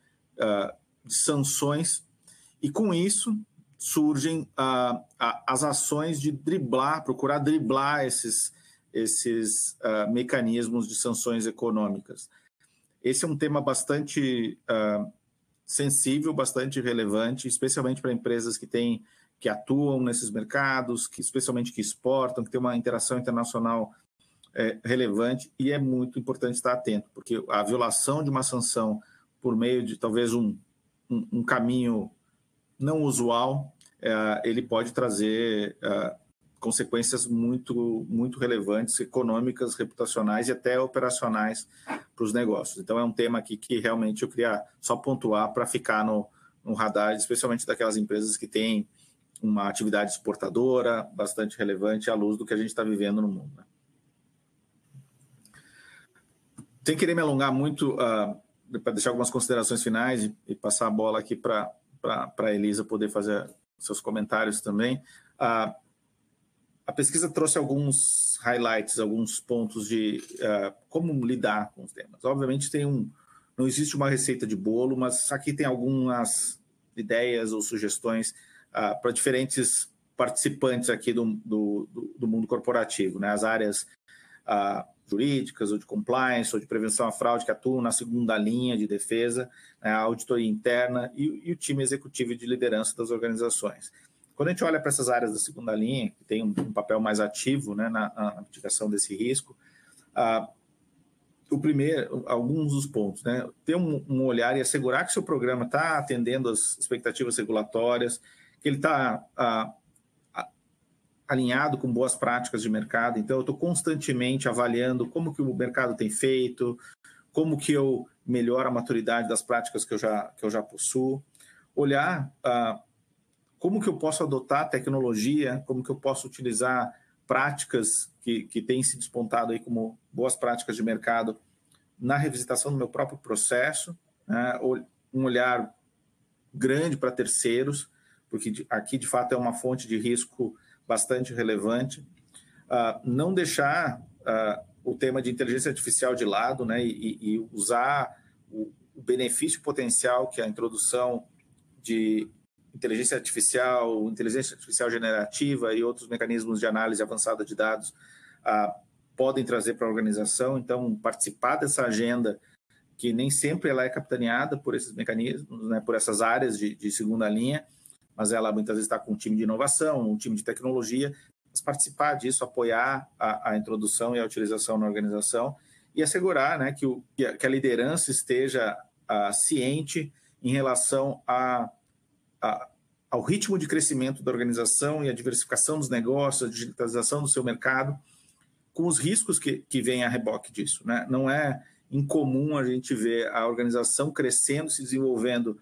sanções, e com isso surgem as ações de procurar driblar esses mecanismos de sanções econômicas. Esse é um tema bastante sensível, bastante relevante, especialmente para empresas que atuam nesses mercados, especialmente que exportam, que tem uma interação internacional relevante, e é muito importante estar atento, porque a violação de uma sanção por meio de talvez um caminho não usual, ele pode trazer consequências muito, muito relevantes, econômicas, reputacionais e até operacionais para os negócios. Então, é um tema aqui que realmente eu queria só pontuar para ficar no radar, especialmente daquelas empresas que têm uma atividade exportadora bastante relevante à luz do que a gente está vivendo no mundo, né? Sem querer me alongar muito, para deixar algumas considerações finais e passar a bola aqui para a Elisa poder fazer seus comentários também. A pesquisa trouxe alguns highlights, alguns pontos de como lidar com os temas. Obviamente, não existe uma receita de bolo, mas aqui tem algumas ideias ou sugestões para diferentes participantes aqui do mundo corporativo, né? As áreas jurídicas, ou de compliance, ou de prevenção à fraude, que atuam na segunda linha de defesa, né? A auditoria interna e o time executivo de liderança das organizações. Quando a gente olha para essas áreas da segunda linha, que tem um papel mais ativo, né, na mitigação desse risco, alguns dos pontos, né? Ter um olhar e assegurar que seu programa está atendendo às expectativas regulatórias, que ele está alinhado com boas práticas de mercado. Então, eu estou constantemente avaliando como que o mercado tem feito, como que eu melhoro a maturidade das práticas que eu já possuo. Olhar como que eu posso adotar tecnologia, como que eu posso utilizar práticas que têm se despontado aí como boas práticas de mercado na revisitação do meu próprio processo, né? Um olhar grande para terceiros, porque aqui, de fato, é uma fonte de risco bastante relevante. Não deixar o tema de inteligência artificial de lado, né? E usar o benefício potencial que a introdução de inteligência artificial generativa e outros mecanismos de análise avançada de dados podem trazer para a organização. Então, participar dessa agenda, que nem sempre ela é capitaneada por esses mecanismos, né, por essas áreas de segunda linha, mas ela muitas vezes está com um time de inovação, um time de tecnologia, mas participar disso, apoiar a introdução e a utilização na organização e assegurar, né, que a liderança esteja ciente em relação ao ritmo de crescimento da organização e a diversificação dos negócios, a digitalização do seu mercado, com os riscos que vêm a reboque disso, né? Não é incomum a gente ver a organização crescendo, se desenvolvendo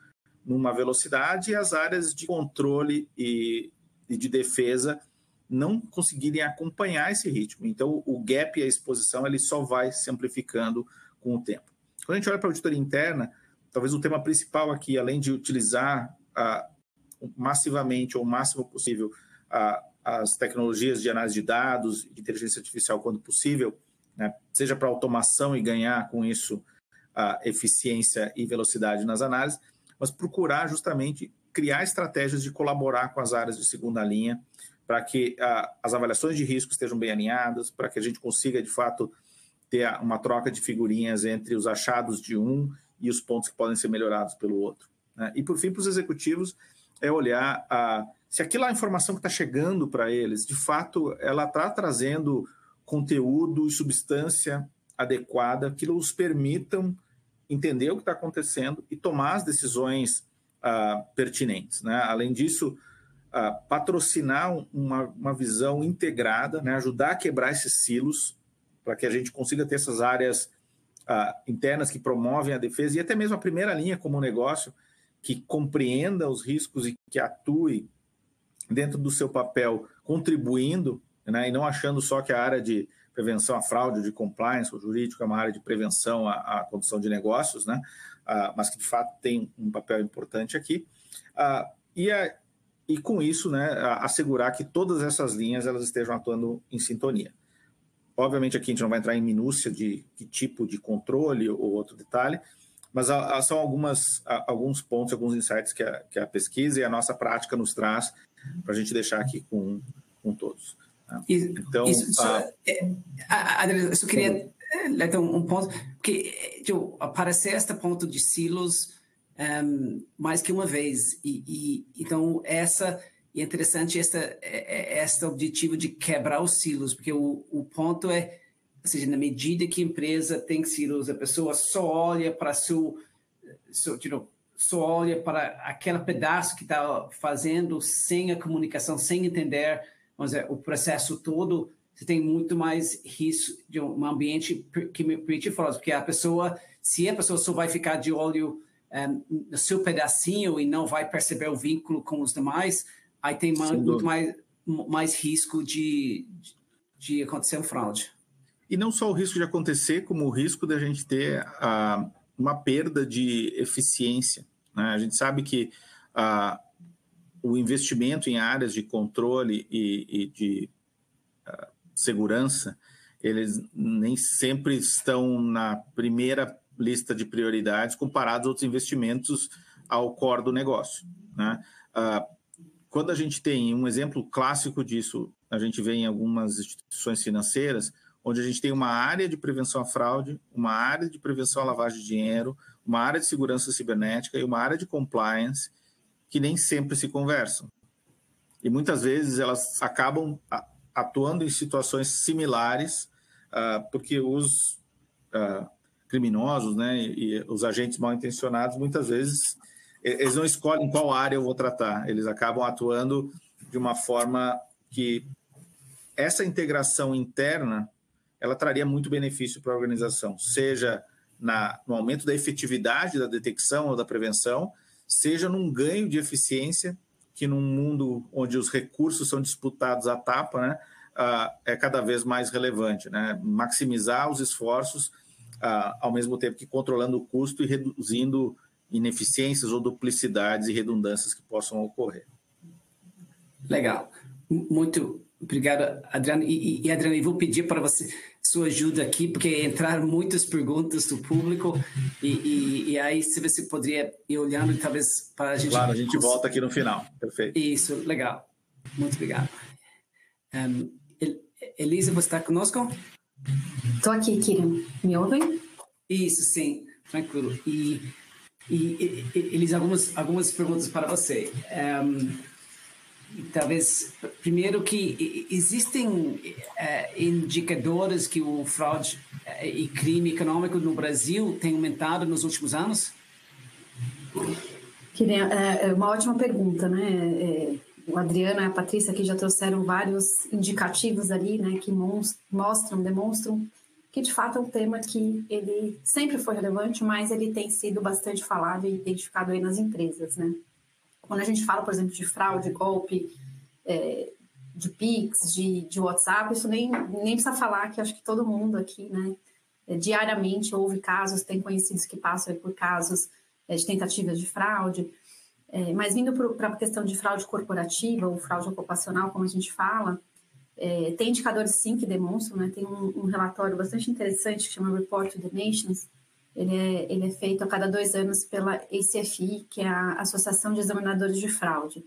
numa velocidade e as áreas de controle e de defesa não conseguirem acompanhar esse ritmo. Então, o gap e a exposição ele só vai se amplificando com o tempo. Quando a gente olha para a auditoria interna, talvez o tema principal aqui, além de utilizar massivamente ou o máximo possível as tecnologias de análise de dados e de inteligência artificial quando possível, né, seja para automação e ganhar com isso eficiência e velocidade nas análises, mas procurar justamente criar estratégias de colaborar com as áreas de segunda linha para que as avaliações de risco estejam bem alinhadas, para que a gente consiga, de fato, ter uma troca de figurinhas entre os achados de um e os pontos que podem ser melhorados pelo outro, né? E, por fim, para os executivos, é olhar se aquela informação que está chegando para eles, de fato, ela está trazendo conteúdo e substância adequada que os permitam entender o que está acontecendo e tomar as decisões pertinentes, né? Além disso, patrocinar uma visão integrada, né? Ajudar a quebrar esses silos para que a gente consiga ter essas áreas internas que promovem a defesa e até mesmo a primeira linha como negócio que compreenda os riscos e que atue dentro do seu papel contribuindo, né? E não achando só que a área de prevenção à fraude, de compliance, o jurídico é uma área de prevenção à condução de negócios, né? Mas que de fato tem um papel importante aqui. E com isso, né, assegurar que todas essas linhas elas estejam atuando em sintonia. Obviamente aqui a gente não vai entrar em minúcia de que tipo de controle ou outro detalhe, mas são alguns pontos, alguns insights que a pesquisa e a nossa prática nos traz para a gente deixar aqui com todos. Então, Adriano, eu só queria levar um ponto, porque aparecer este ponto de silos mais que uma vez. Então, é interessante este objetivo de quebrar os silos, porque o ponto é, ou seja, na medida que a empresa tem silos, a pessoa só olha para só olha para aquele pedaço que está fazendo sem a comunicação, sem entender, vamos dizer, o processo todo. Você tem muito mais risco de um ambiente que me permite falar, porque se a pessoa só vai ficar de olho no seu pedacinho e não vai perceber o vínculo com os demais, aí tem muito mais risco de acontecer uma fraude. E não só o risco de acontecer, como o risco da gente ter uma perda de eficiência, né? A gente sabe que o investimento em áreas de controle e de segurança, eles nem sempre estão na primeira lista de prioridades comparados a outros investimentos ao core do negócio, né? Quando a gente tem um exemplo clássico disso, a gente vê em algumas instituições financeiras, onde a gente tem uma área de prevenção à fraude, uma área de prevenção à lavagem de dinheiro, uma área de segurança cibernética e uma área de compliance, que nem sempre se conversam. E muitas vezes elas acabam atuando em situações similares, porque os criminosos, né, e os agentes mal intencionados, muitas vezes, eles não escolhem qual área eu vou tratar, eles acabam atuando de uma forma que essa integração interna, ela traria muito benefício para a organização, seja no aumento da efetividade da detecção ou da prevenção, seja num ganho de eficiência, que num mundo onde os recursos são disputados à tapa, né, é cada vez mais relevante, né? Maximizar os esforços, ao mesmo tempo que controlando o custo e reduzindo ineficiências ou duplicidades e redundâncias que possam ocorrer. Legal. Muito obrigado, Adriano. E Adriano, eu vou pedir para você sua ajuda aqui, porque entraram muitas perguntas do público e aí se você poderia ir olhando, talvez para a gente... Claro, a gente volta aqui no final. Perfeito. Isso, legal. Muito obrigado. Elisa, você está conosco? Estou aqui, Kiran. Me ouvem? Isso, sim. Tranquilo. E Elisa, algumas perguntas para você. Talvez, primeiro, que existem indicadores que o fraude e crime econômico no Brasil tem aumentado nos últimos anos? É uma ótima pergunta, né? O Adriano e a Patrícia aqui já trouxeram vários indicativos ali, né, que demonstram que de fato é um tema que ele sempre foi relevante, mas ele tem sido bastante falado e identificado aí nas empresas, né? Quando a gente fala, por exemplo, de fraude, golpe, de Pix, de WhatsApp, isso nem precisa falar, que acho que todo mundo aqui, né, diariamente ouve casos, tem conhecidos que passam por casos de tentativas de fraude, mas vindo para a questão de fraude corporativa ou fraude ocupacional, como a gente fala, tem indicadores sim que demonstram, né, tem um relatório bastante interessante que chama Report to the Nations. Ele é feito a cada 2 anos pela ACFI, que é a Associação de Examinadores de Fraude.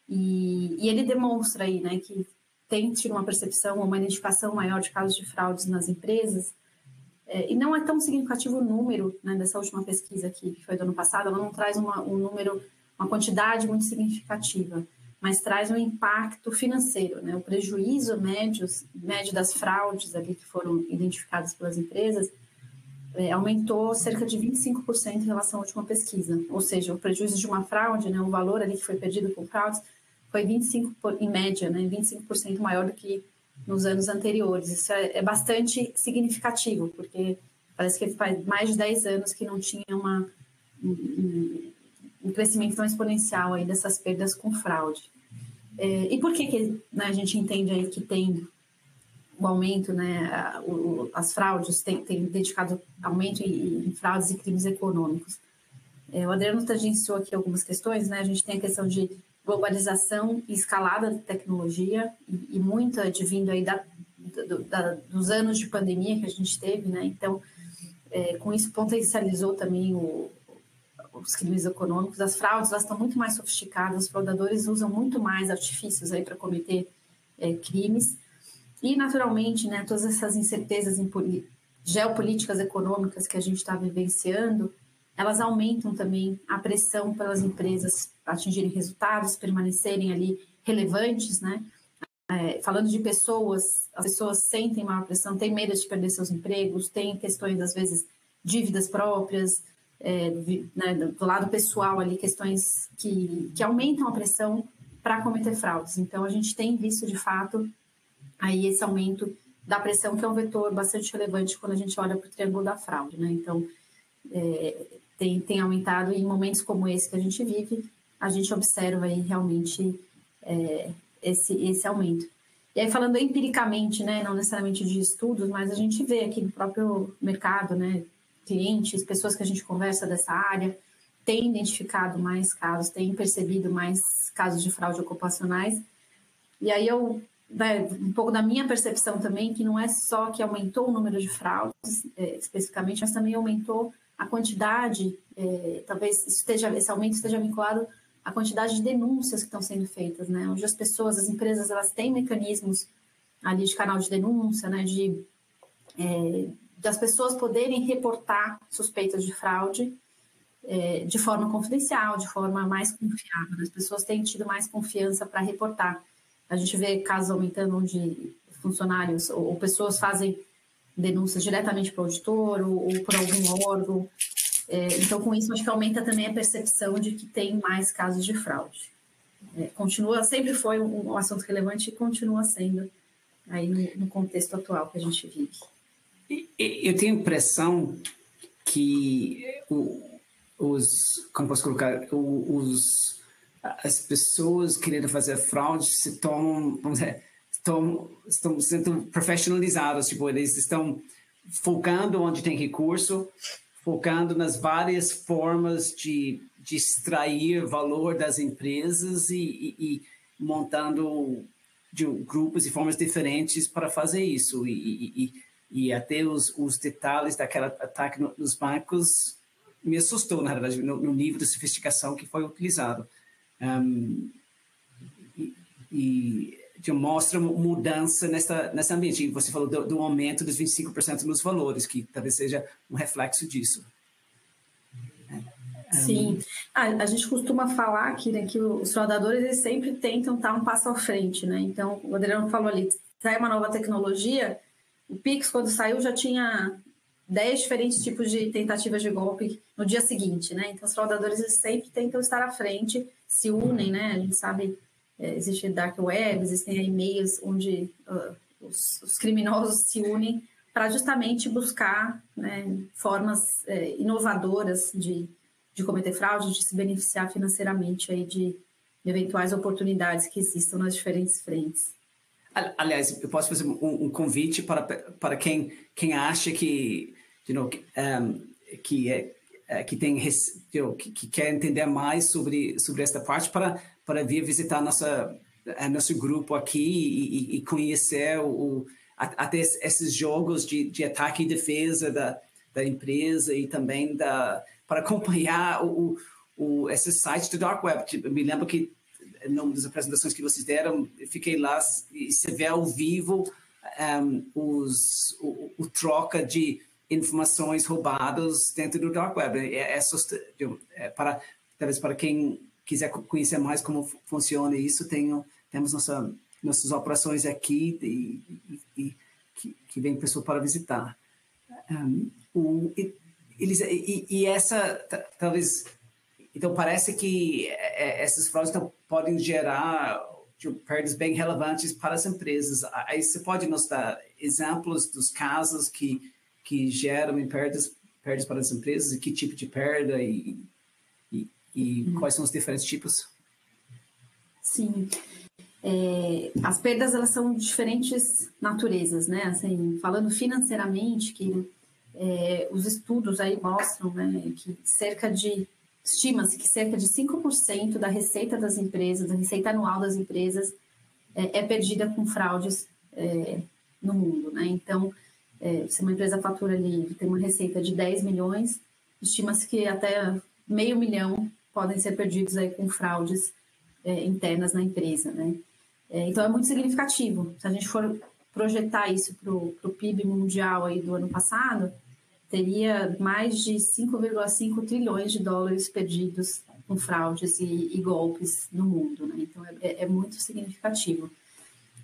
E ele demonstra aí, né, que tem tido uma percepção, uma identificação maior de casos de fraudes nas empresas, e não é tão significativo o número, né, dessa última pesquisa aqui, que foi do ano passado, ela não traz um número, uma quantidade muito significativa, mas traz um impacto financeiro, né, o prejuízo médio das fraudes ali que foram identificadas pelas empresas, aumentou cerca de 25% em relação à última pesquisa. Ou seja, o prejuízo de uma fraude, né, o valor ali que foi perdido com fraudes, foi 25%, em média, né, 25% maior do que nos anos anteriores. Isso é bastante significativo, porque parece que faz mais de 10 anos que não tinha um crescimento tão exponencial aí dessas perdas com fraude. E por que né, a gente entende aí que tem o aumento, né, as fraudes, tem dedicado aumento em fraudes e crimes econômicos? O Adriano tangenciou aqui algumas questões, né? A gente tem a questão de globalização e escalada de tecnologia, e muita advindo aí dos anos de pandemia que a gente teve, né? Então, com isso potencializou também os crimes econômicos. As fraudes, elas estão muito mais sofisticadas, os fraudadores usam muito mais artifícios aí para cometer crimes. E, naturalmente, né, todas essas incertezas geopolíticas econômicas que a gente está vivenciando, elas aumentam também a pressão pelas empresas atingirem resultados, permanecerem ali relevantes, né? Falando de pessoas, as pessoas sentem maior pressão, têm medo de perder seus empregos, têm questões, às vezes, dívidas próprias, né, do lado pessoal ali, questões que aumentam a pressão para cometer fraudes. Então, a gente tem visto, de fato, aí esse aumento da pressão, que é um vetor bastante relevante quando a gente olha para o triângulo da fraude, né? Então, tem aumentado, e em momentos como esse que a gente vive, a gente observa aí realmente esse aumento. E aí, falando empiricamente, né, não necessariamente de estudos, mas a gente vê aqui no próprio mercado, né, clientes, pessoas que a gente conversa dessa área, têm identificado mais casos, têm percebido mais casos de fraude ocupacionais. E aí um pouco da minha percepção também, que não é só que aumentou o número de fraudes especificamente, mas também aumentou a quantidade, talvez esse aumento esteja vinculado à quantidade de denúncias que estão sendo feitas, né? Onde as empresas, elas têm mecanismos ali de canal de denúncia, né? Das pessoas poderem reportar suspeitas de fraude de forma confidencial, de forma mais confiável. As pessoas têm tido mais confiança para reportar. A gente vê casos aumentando onde funcionários ou pessoas fazem denúncias diretamente para o auditor ou por algum órgão. Então, com isso, acho que aumenta também a percepção de que tem mais casos de fraude. Sempre foi um assunto relevante e continua sendo aí no contexto atual que a gente vive. Eu tenho a impressão que como posso colocar, as pessoas querendo fazer fraude se tornam, vamos dizer, estão sendo profissionalizados, tipo, eles estão focando onde tem recurso, focando nas várias formas de extrair valor das empresas e montando grupos e formas diferentes para fazer isso. E até os detalhes daquele ataque nos bancos me assustou, na verdade, no nível de sofisticação que foi utilizado. Mostra mudança nesse ambiente. E você falou do aumento dos 25% nos valores, que talvez seja um reflexo disso. Sim. A gente costuma falar aqui, né, que os fraudadores eles sempre tentam estar um passo à frente, né? Então, o Adriano falou ali, sai uma nova tecnologia, o Pix, quando saiu, já tinha 10 diferentes tipos de tentativas de golpe no dia seguinte, né? Então, os fraudadores eles sempre tentam estar à frente, se unem, né? A gente sabe, existe dark web, existem e-mails onde os criminosos se unem para justamente buscar, né, formas inovadoras de cometer fraude, de se beneficiar financeiramente aí de eventuais oportunidades que existam nas diferentes frentes. Aliás, eu posso fazer um convite para quem acha que, que quer entender mais sobre esta parte, para vir visitar nosso grupo aqui e conhecer até esses jogos de ataque e defesa da empresa, e também para acompanhar esse site do Dark Web. Eu me lembro que, numa das apresentações que vocês deram, eu fiquei lá e você vê ao vivo o troca de informações roubadas dentro do Dark Web. Talvez para quem quiser conhecer mais como funciona isso, temos nossas operações aqui que vem pessoa para visitar. Talvez... Então, parece que essas fraudes podem gerar perdas bem relevantes para as empresas. Aí você pode nos dar exemplos dos casos que geram perdas para as empresas, e que tipo de perda e quais são os diferentes tipos? Sim. As perdas, elas são de diferentes naturezas, né? Assim, falando financeiramente, que os estudos aí mostram, né, que estima-se que cerca de 5% da receita das empresas, da receita anual das empresas, é perdida com fraudes no mundo, né? Então, se uma empresa fatura ali, tem uma receita de 10 milhões, estima-se que até $500 mil podem ser perdidos aí com fraudes internas na empresa, né? Então, é muito significativo. Se a gente for projetar isso para o PIB mundial aí do ano passado, teria mais de 5,5 trilhões de dólares perdidos com fraudes e golpes no mundo, né? Então, é muito significativo.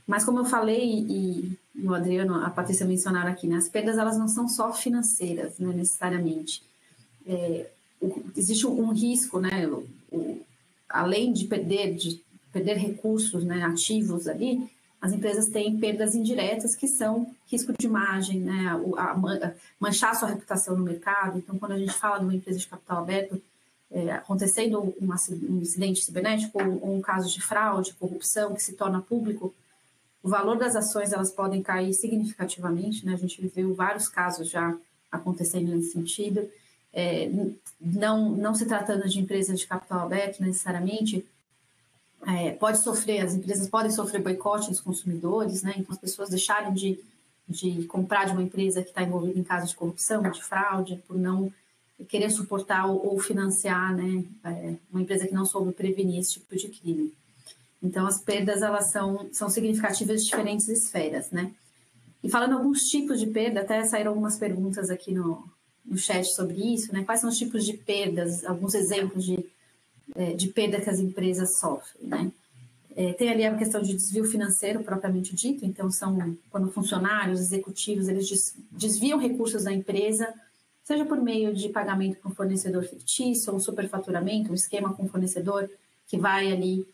Mas, como eu falei, e o Adriano, a Patrícia mencionaram aqui, né, as perdas, elas não são só financeiras, né, necessariamente. Existe um risco, né, além de perder recursos, né, ativos ali, as empresas têm perdas indiretas, que são risco de imagem, né, manchar sua reputação no mercado. Então, quando a gente fala de uma empresa de capital aberto, acontecendo um incidente cibernético ou um caso de fraude, corrupção, que se torna público, o valor das ações, elas podem cair significativamente, né? A gente viu vários casos já acontecendo nesse sentido. Não se tratando de empresas de capital aberto necessariamente, as empresas podem sofrer boicote dos consumidores, né? Então, as pessoas deixarem de comprar de uma empresa que está envolvida em casos de corrupção, de fraude, por não querer suportar ou financiar, né, uma empresa que não soube prevenir esse tipo de crime. Então, as perdas, elas são significativas de diferentes esferas, né? E falando alguns tipos de perda, até saíram algumas perguntas aqui no chat sobre isso, né? Quais são os tipos de perdas, alguns exemplos de perda que as empresas sofrem, né? Tem ali a questão de desvio financeiro propriamente dito, então são quando funcionários, executivos, eles desviam recursos da empresa, seja por meio de pagamento com fornecedor fictício, ou superfaturamento, um esquema com fornecedor que vai ali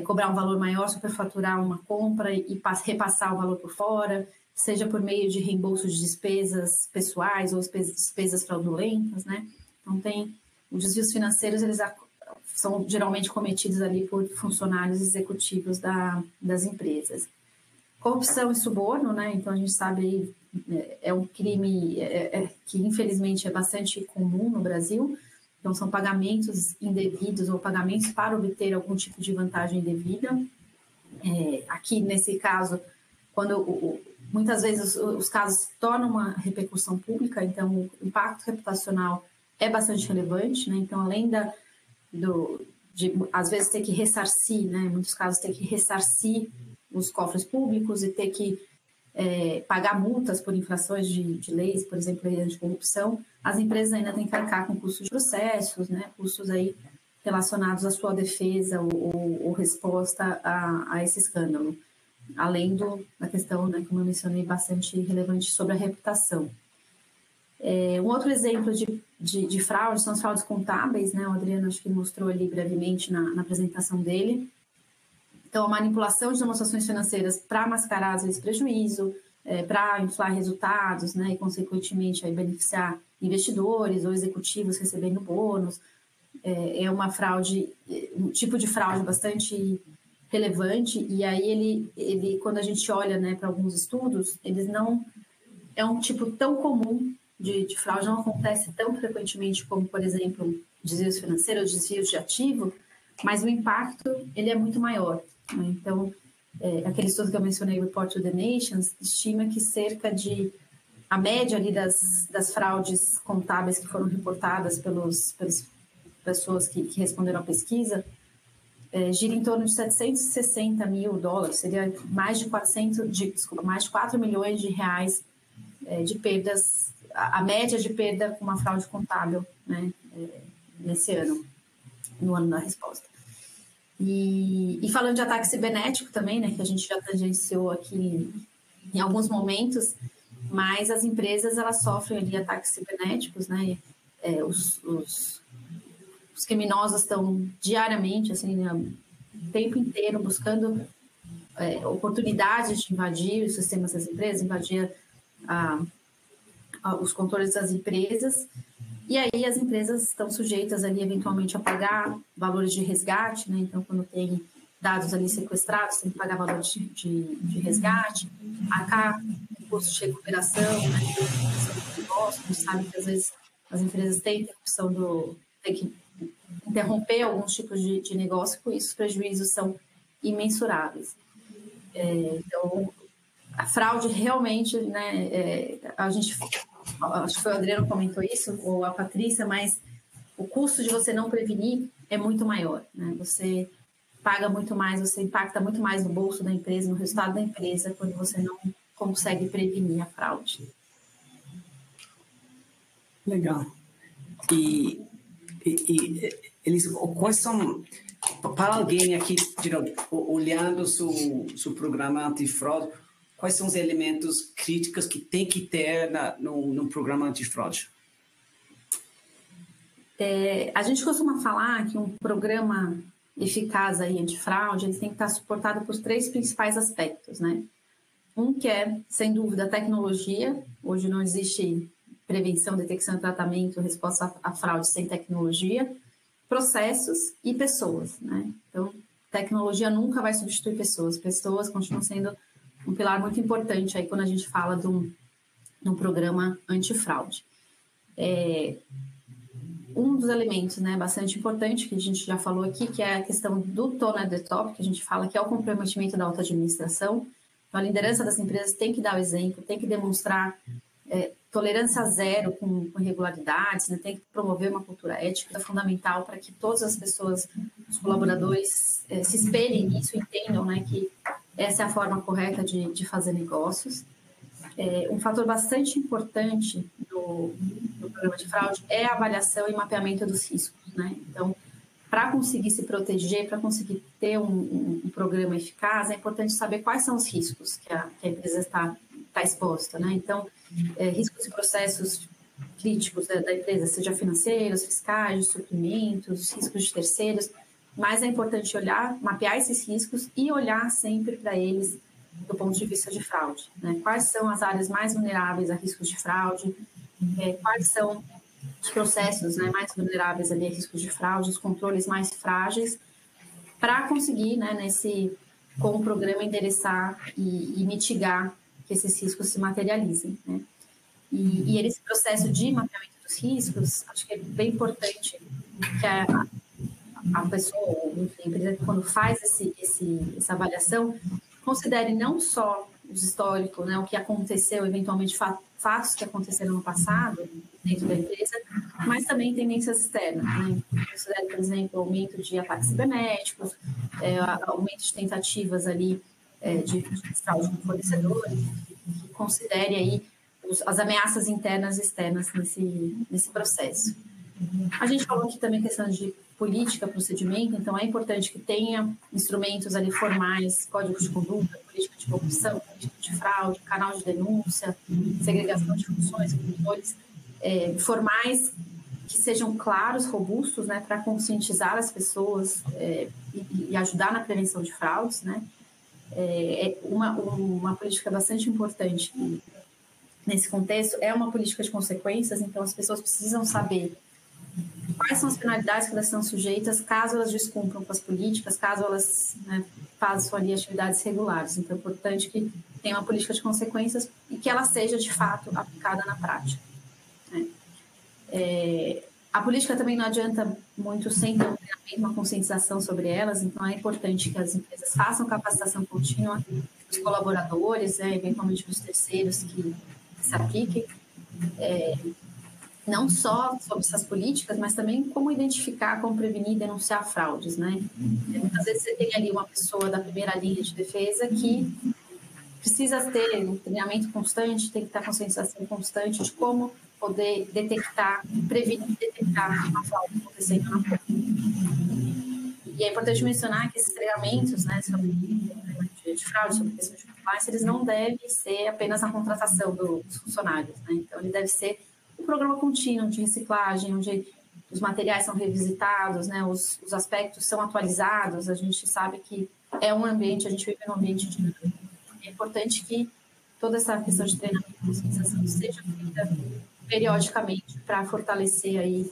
cobrar um valor maior, superfaturar uma compra e repassar o valor por fora, seja por meio de reembolso de despesas pessoais ou despesas fraudulentas, né? Então, os desvios financeiros, eles são geralmente cometidos ali por funcionários executivos das empresas. Corrupção e suborno, né? Então, a gente sabe aí, é um crime que, infelizmente, é bastante comum no Brasil. Então, são pagamentos indevidos ou pagamentos para obter algum tipo de vantagem indevida. Aqui, nesse caso, muitas vezes os casos tornam uma repercussão pública, então o impacto reputacional é bastante relevante, né? Então, além de às vezes ter que ressarcir, né? Em muitos casos ter que ressarcir os cofres públicos e ter que pagar multas por infrações de leis, por exemplo, leis de corrupção, as empresas ainda têm que arcar com custos de processos, né? Custos aí relacionados à sua defesa ou resposta a esse escândalo. Além da questão, né, como eu mencionei, bastante relevante sobre a reputação. Um outro exemplo de fraude são as fraudes contábeis, né? O Adriano acho que mostrou ali brevemente na apresentação dele. Então, a manipulação de demonstrações financeiras para mascarar, às vezes, prejuízo, para inflar resultados, né, e consequentemente aí beneficiar investidores ou executivos recebendo bônus. É uma fraude, um tipo de fraude bastante relevante, e aí ele quando a gente olha, né, para alguns estudos, eles não é um tipo tão comum de fraude, não acontece tão frequentemente como, por exemplo, desvios financeiros, desvios de ativo, mas o impacto ele é muito maior, né? Então, aquele estudo que eu mencionei, Report to the Nations, estima que cerca de a média ali das fraudes contábeis que foram reportadas pelas pessoas que responderam à pesquisa gira em torno de $760 mil, seria mais de 4 milhões de reais de perdas, a média de perda com uma fraude contábil, né, nesse ano, no ano da resposta. E falando de ataque cibernético também, né, que a gente já tangenciou aqui em alguns momentos, mas as empresas elas sofrem ali ataques cibernéticos, né, os criminosos estão diariamente, assim, o tempo inteiro buscando oportunidades de invadir os sistemas das empresas, invadir os controles das empresas, e aí as empresas estão sujeitas ali eventualmente a pagar valores de resgate, né? Então, quando dados ali sequestrados, tem que pagar valor de resgate, AK, custo de recuperação, né? A gente sabe que às vezes as empresas têm que interromper alguns tipos de negócio, com isso os prejuízos são imensuráveis. Então, a fraude realmente, né, acho que foi o Adriano que comentou isso, ou a Patrícia, mas o custo de você não prevenir é muito maior, né? Você paga muito mais, você impacta muito mais no bolso da empresa, no resultado da empresa, quando você não consegue prevenir a fraude. Legal. E eles, quais são, para alguém aqui, olhando o seu programa antifraude, quais são os elementos críticos que tem que ter no programa antifraude? A gente costuma falar que um programa eficaz aí antifraude, ele tem que estar suportado por 3 principais aspectos, né? Um que é, sem dúvida, a tecnologia. Hoje não existe prevenção, detecção e tratamento, resposta à fraude sem tecnologia, processos e pessoas, né? Então, tecnologia nunca vai substituir pessoas. Pessoas continuam sendo um pilar muito importante aí quando a gente fala de um programa antifraude. Um dos elementos, né, bastante importante que a gente já falou aqui, que é a questão do tone at the top, que a gente fala que é o comprometimento da alta administração. Então, a liderança das empresas tem que dar o exemplo, tem que demonstrar tolerância zero com irregularidades, né? Tem que promover uma cultura ética, é fundamental para que todas as pessoas, os colaboradores, se espelhem nisso, entendam, né, que essa é a forma correta de fazer negócios. Um fator bastante importante do programa de fraude é a avaliação e mapeamento dos riscos, né? Então, para conseguir se proteger, para conseguir ter um programa eficaz, é importante saber quais são os riscos que a empresa está exposta, né? Então, riscos e processos críticos da empresa, seja financeiros, fiscais, de suprimentos, riscos de terceiros, mas é importante olhar, mapear esses riscos e olhar sempre para eles do ponto de vista de fraude, né? Quais são as áreas mais vulneráveis a riscos de fraude, quais são os processos, né, mais vulneráveis ali a riscos de fraude, os controles mais frágeis, para conseguir, né, com o programa, endereçar e mitigar que esses riscos se materializem, né? E esse processo de mapeamento dos riscos, acho que é bem importante que a pessoa, enfim, a empresa, quando faz essa avaliação, considere não só os históricos, né, o que aconteceu, eventualmente fatos que aconteceram no passado dentro da empresa, mas também tendências externas, né? Considere, por exemplo, o aumento de ataques cibernéticos, aumento de tentativas ali de fraude com fornecedores, considere aí as ameaças internas e externas nesse processo. A gente falou aqui também questão de política, procedimento, então é importante que tenha instrumentos ali formais, códigos de conduta, política de corrupção, política de fraude, canal de denúncia, segregação de funções, controles formais que sejam claros, robustos, né, para conscientizar as pessoas e ajudar na prevenção de fraudes, né? uma política bastante importante nesse contexto é uma política de consequências, então as pessoas precisam saber quais são as penalidades que elas estão sujeitas caso elas descumpram com as políticas, caso elas, né, façam ali atividades regulares. Então é importante que tenha uma política de consequências e que ela seja de fato aplicada na prática, né? A política também não adianta muito sem ter um treinamento, uma conscientização sobre elas, então é importante que as empresas façam capacitação contínua dos colaboradores, né, eventualmente dos terceiros que se apliquem, não só sobre essas políticas, mas também como identificar, como prevenir e denunciar fraudes, né? Muitas vezes você tem ali uma pessoa da primeira linha de defesa que precisa ter um treinamento constante, tem que ter conscientização constante de como poder detectar, prevenir e detectar uma fraude acontecendo na ponta. E é importante mencionar que esses treinamentos, né, sobre de fraude, sobre questão de compliance, eles não devem ser apenas na contratação dos funcionários, né? Então, ele deve ser um programa contínuo de reciclagem, onde os materiais são revisitados, né, os aspectos são atualizados. A gente sabe que é um ambiente, a gente vive num ambiente dinâmico. É importante que toda essa questão de treinamento e conscientização seja feita periodicamente para fortalecer aí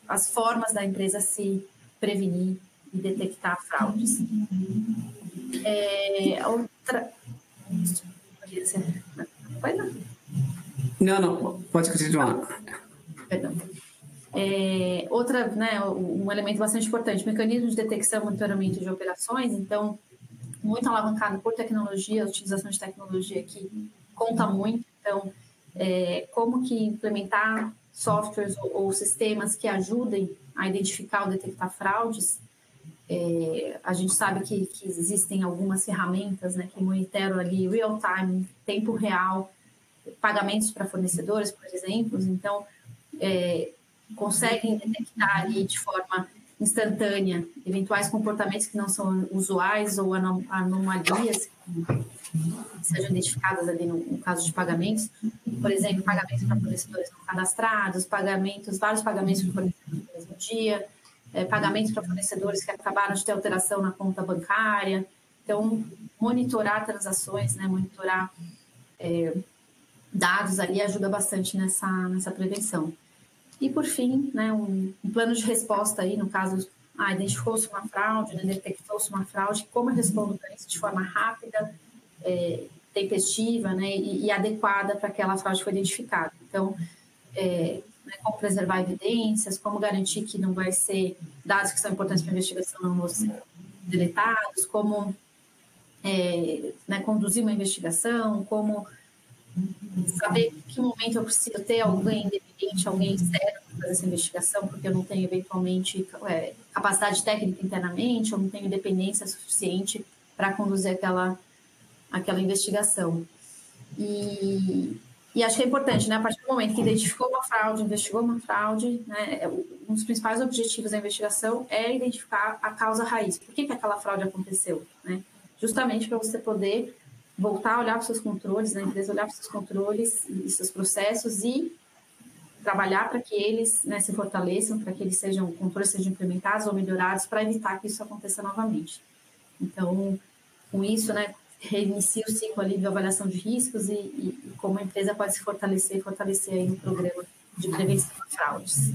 as formas da empresa se prevenir e detectar fraudes. Outra... Não, pode continuar. Perdão. Outra, né, um elemento bastante importante, mecanismo de detecção e monitoramento de operações, então, muito alavancado por tecnologia, a utilização de tecnologia aqui conta muito, então, como que implementar softwares ou sistemas que ajudem a identificar ou detectar fraudes. A gente sabe que existem algumas ferramentas, né, que monitoram ali real-time, tempo real, pagamentos para fornecedores, por exemplo, então conseguem detectar ali de forma instantânea eventuais comportamentos que não são usuais ou anomalias que sejam identificadas ali no caso de pagamentos, por exemplo, pagamentos para fornecedores não cadastrados, vários pagamentos para fornecedores no mesmo dia, pagamentos para fornecedores que acabaram de ter alteração na conta bancária. Então, monitorar transações, né, monitorar dados ali ajuda bastante nessa prevenção. E, por fim, né, um plano de resposta aí, no caso, identificou-se uma fraude, né, detectou-se uma fraude, como eu respondo para isso de forma rápida, tempestiva, né, e adequada para aquela fraude que foi identificada. Então, como preservar evidências, como garantir que não vai ser dados que são importantes para a investigação não vão ser deletados, como conduzir uma investigação, como saber em que momento eu preciso ter alguém independente, alguém externo para fazer essa investigação, porque eu não tenho, eventualmente, capacidade técnica internamente, ou não tenho independência suficiente para conduzir aquela investigação. E acho que é importante, né, a partir do momento que identificou uma fraude, investigou uma fraude, né, um dos principais objetivos da investigação é identificar a causa raiz. Por que aquela fraude aconteceu, né? Justamente para você poder voltar a olhar para os seus controles, né, a empresa olhar para os seus controles e seus processos e trabalhar para que eles, né, se fortaleçam, para que controles sejam implementados ou melhorados para evitar que isso aconteça novamente. Então, com isso, né, reinicia o ciclo ali de avaliação de riscos e como a empresa pode se fortalecer aí no programa de prevenção de fraudes.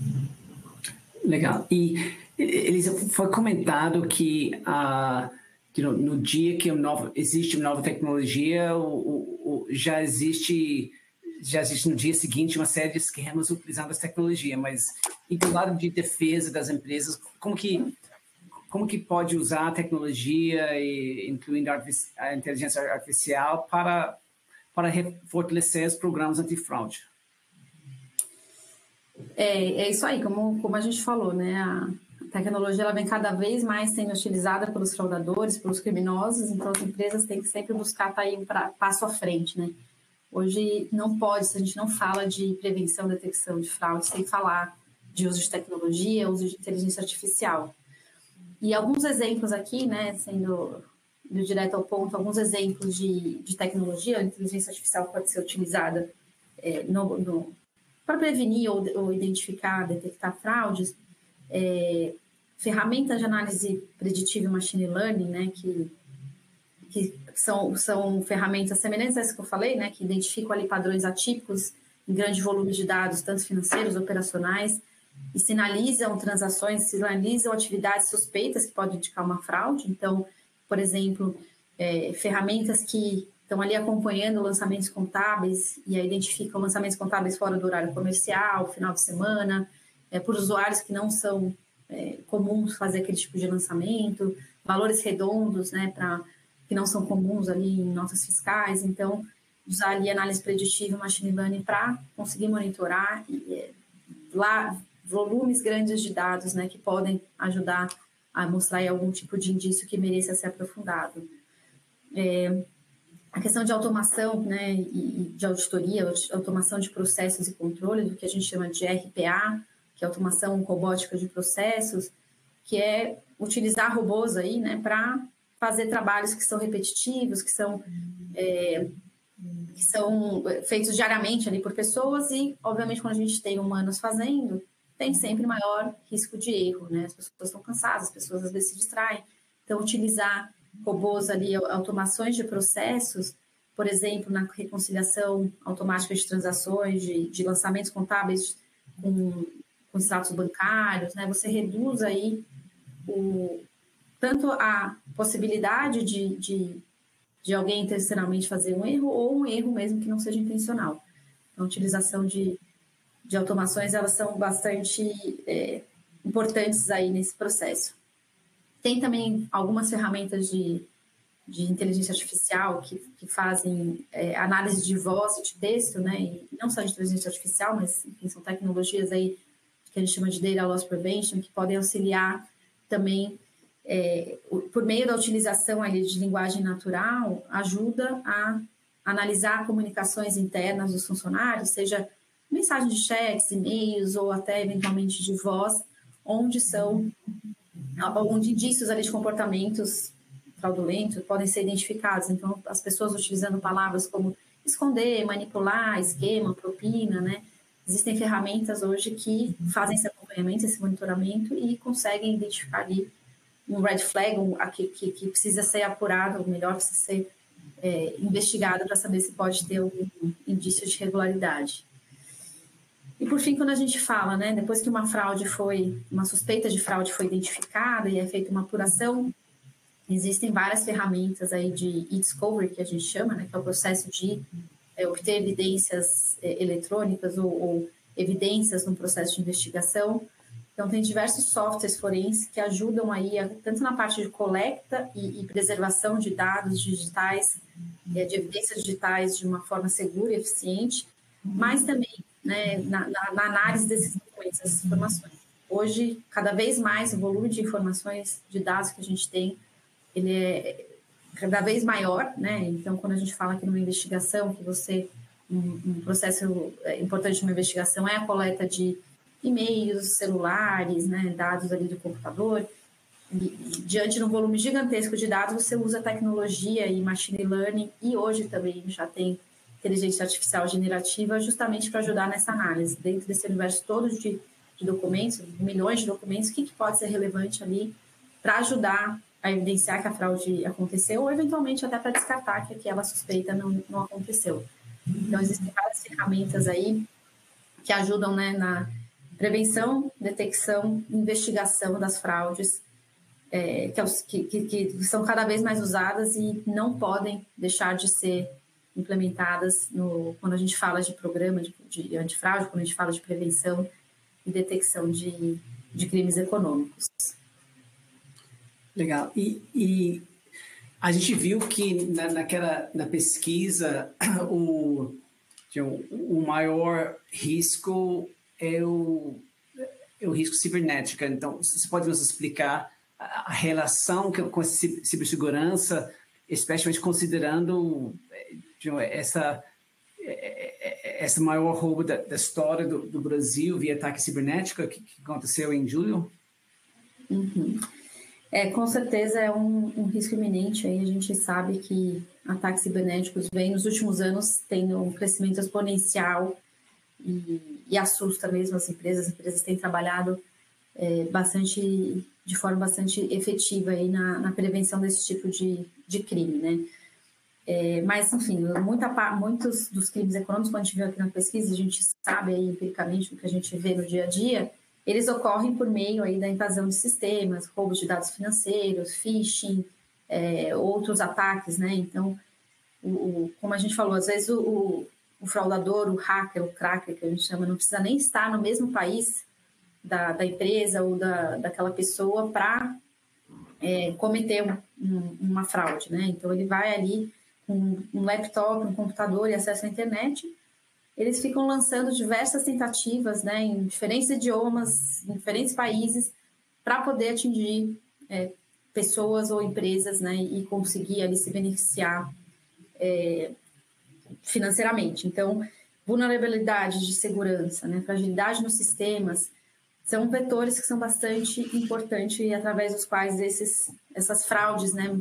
Legal. E, Elisa, foi comentado que no dia que existe uma nova tecnologia, já existe no dia seguinte uma série de esquemas utilizando essa tecnologia, mas e do lado de defesa das empresas, como que pode usar a tecnologia, incluindo a inteligência artificial, para fortalecer os programas antifraude? É isso aí, como a gente falou, né? A tecnologia ela vem cada vez mais sendo utilizada pelos fraudadores, pelos criminosos, então as empresas têm que sempre buscar estar aí um passo à frente, né? Hoje não pode, se a gente não fala de prevenção, detecção de fraude, sem falar de uso de tecnologia, uso de inteligência artificial. E alguns exemplos aqui, né, sendo direto ao ponto, alguns exemplos de tecnologia, a inteligência artificial pode ser utilizada para prevenir ou identificar, detectar fraudes, ferramentas de análise preditiva e machine learning, né, que são ferramentas semelhantes a essa que eu falei, né, que identificam ali padrões atípicos em grande volume de dados, tanto financeiros, operacionais, e sinalizam transações, sinalizam atividades suspeitas que podem indicar uma fraude. Então, por exemplo, ferramentas que estão ali acompanhando lançamentos contábeis e identificam lançamentos contábeis fora do horário comercial, final de semana, por usuários que não são comuns fazer aquele tipo de lançamento, valores redondos, né, que não são comuns ali em notas fiscais. Então, usar ali análise preditiva e machine learning para conseguir monitorar volumes grandes de dados, né, que podem ajudar a mostrar aí algum tipo de indício que mereça ser aprofundado. A questão de automação, né, e de auditoria, automação de processos e controle, do que a gente chama de RPA, que é automação robótica de processos, que é utilizar robôs aí, né, para fazer trabalhos que são repetitivos, que são feitos diariamente ali por pessoas e, obviamente, quando a gente tem humanos fazendo, tem sempre maior risco de erro, né? As pessoas estão cansadas, as pessoas às vezes se distraem. Então, utilizar robôs ali, automações de processos, por exemplo, na reconciliação automática de transações, de lançamentos contábeis com extratos bancários, né? Você reduz aí tanto a possibilidade de alguém intencionalmente fazer um erro ou um erro mesmo que não seja intencional. Então, a utilização de automações, elas são bastante importantes aí nesse processo. Tem também algumas ferramentas de inteligência artificial que fazem análise de voz e de texto, né? E não só de inteligência artificial, mas enfim, são tecnologias aí que a gente chama de Data Loss Prevention, que podem auxiliar também, por meio da utilização ali de linguagem natural, ajuda a analisar comunicações internas dos funcionários, seja mensagens de chats, e-mails ou até eventualmente de voz, onde indícios ali de comportamentos fraudulentos podem ser identificados. Então, as pessoas utilizando palavras como esconder, manipular, esquema, propina, né? Existem ferramentas hoje que fazem esse acompanhamento, esse monitoramento e conseguem identificar ali um red flag, que precisa ser apurado, ou melhor, precisa ser investigado para saber se pode ter algum indício de irregularidade. E, por fim, quando a gente fala, né, depois que uma suspeita de fraude foi identificada e é feita uma apuração, existem várias ferramentas aí de e-discovery, que a gente chama, né, que é o processo de obter evidências eletrônicas ou evidências no processo de investigação. Então, tem diversos softwares forenses que ajudam aí, tanto na parte de coleta e preservação de dados digitais, de evidências digitais de uma forma segura e eficiente, mas também, né, na análise desses documentos, dessas informações. Hoje, cada vez mais, o volume de informações, de dados que a gente tem, ele é cada vez maior, né? Então, quando a gente fala aqui numa investigação, um processo importante de uma investigação é a coleta de e-mails, celulares, né, dados ali do computador. E, diante de um volume gigantesco de dados, você usa tecnologia e machine learning, e hoje também já tem inteligência artificial generativa, justamente para ajudar nessa análise. Dentro desse universo todo de documentos, milhões de documentos, o que pode ser relevante ali para ajudar a evidenciar que a fraude aconteceu, ou eventualmente até para descartar que aquela suspeita não aconteceu. Então, existem várias ferramentas aí que ajudam, né, na prevenção, detecção, investigação das fraudes, que são cada vez mais usadas e não podem deixar de ser implementadas quando a gente fala de programa de antifraude, quando a gente fala de prevenção e detecção de crimes econômicos. Legal. E a gente viu que na pesquisa o maior risco é o risco cibernético. Então, você pode nos explicar a relação com a cibersegurança, especialmente considerando essa maior roubo da história do Brasil via ataque cibernético que aconteceu em julho? Uhum. Com certeza é um risco iminente. Aí a gente sabe que ataques cibernéticos vêm nos últimos anos tendo um crescimento exponencial e assusta mesmo as empresas. As empresas têm trabalhado de forma bastante efetiva aí na prevenção desse tipo de crime, né? Mas, enfim, muitos dos crimes econômicos, quando a gente viu aqui na pesquisa, a gente sabe aí empiricamente o que a gente vê no dia a dia, eles ocorrem por meio aí da invasão de sistemas, roubos de dados financeiros, phishing, outros ataques, né? Então, como a gente falou, às vezes o fraudador, o hacker, o cracker, que a gente chama, não precisa nem estar no mesmo país da empresa ou daquela pessoa para cometer uma fraude, né? Então, ele vai ali com um laptop, um computador e acesso à internet, eles ficam lançando diversas tentativas, né, em diferentes idiomas, em diferentes países, para poder atingir pessoas ou empresas, né, e conseguir ali se beneficiar financeiramente. Então, vulnerabilidade de segurança, né, fragilidade nos sistemas, são vetores que são bastante importantes e através dos quais essas fraudes, né,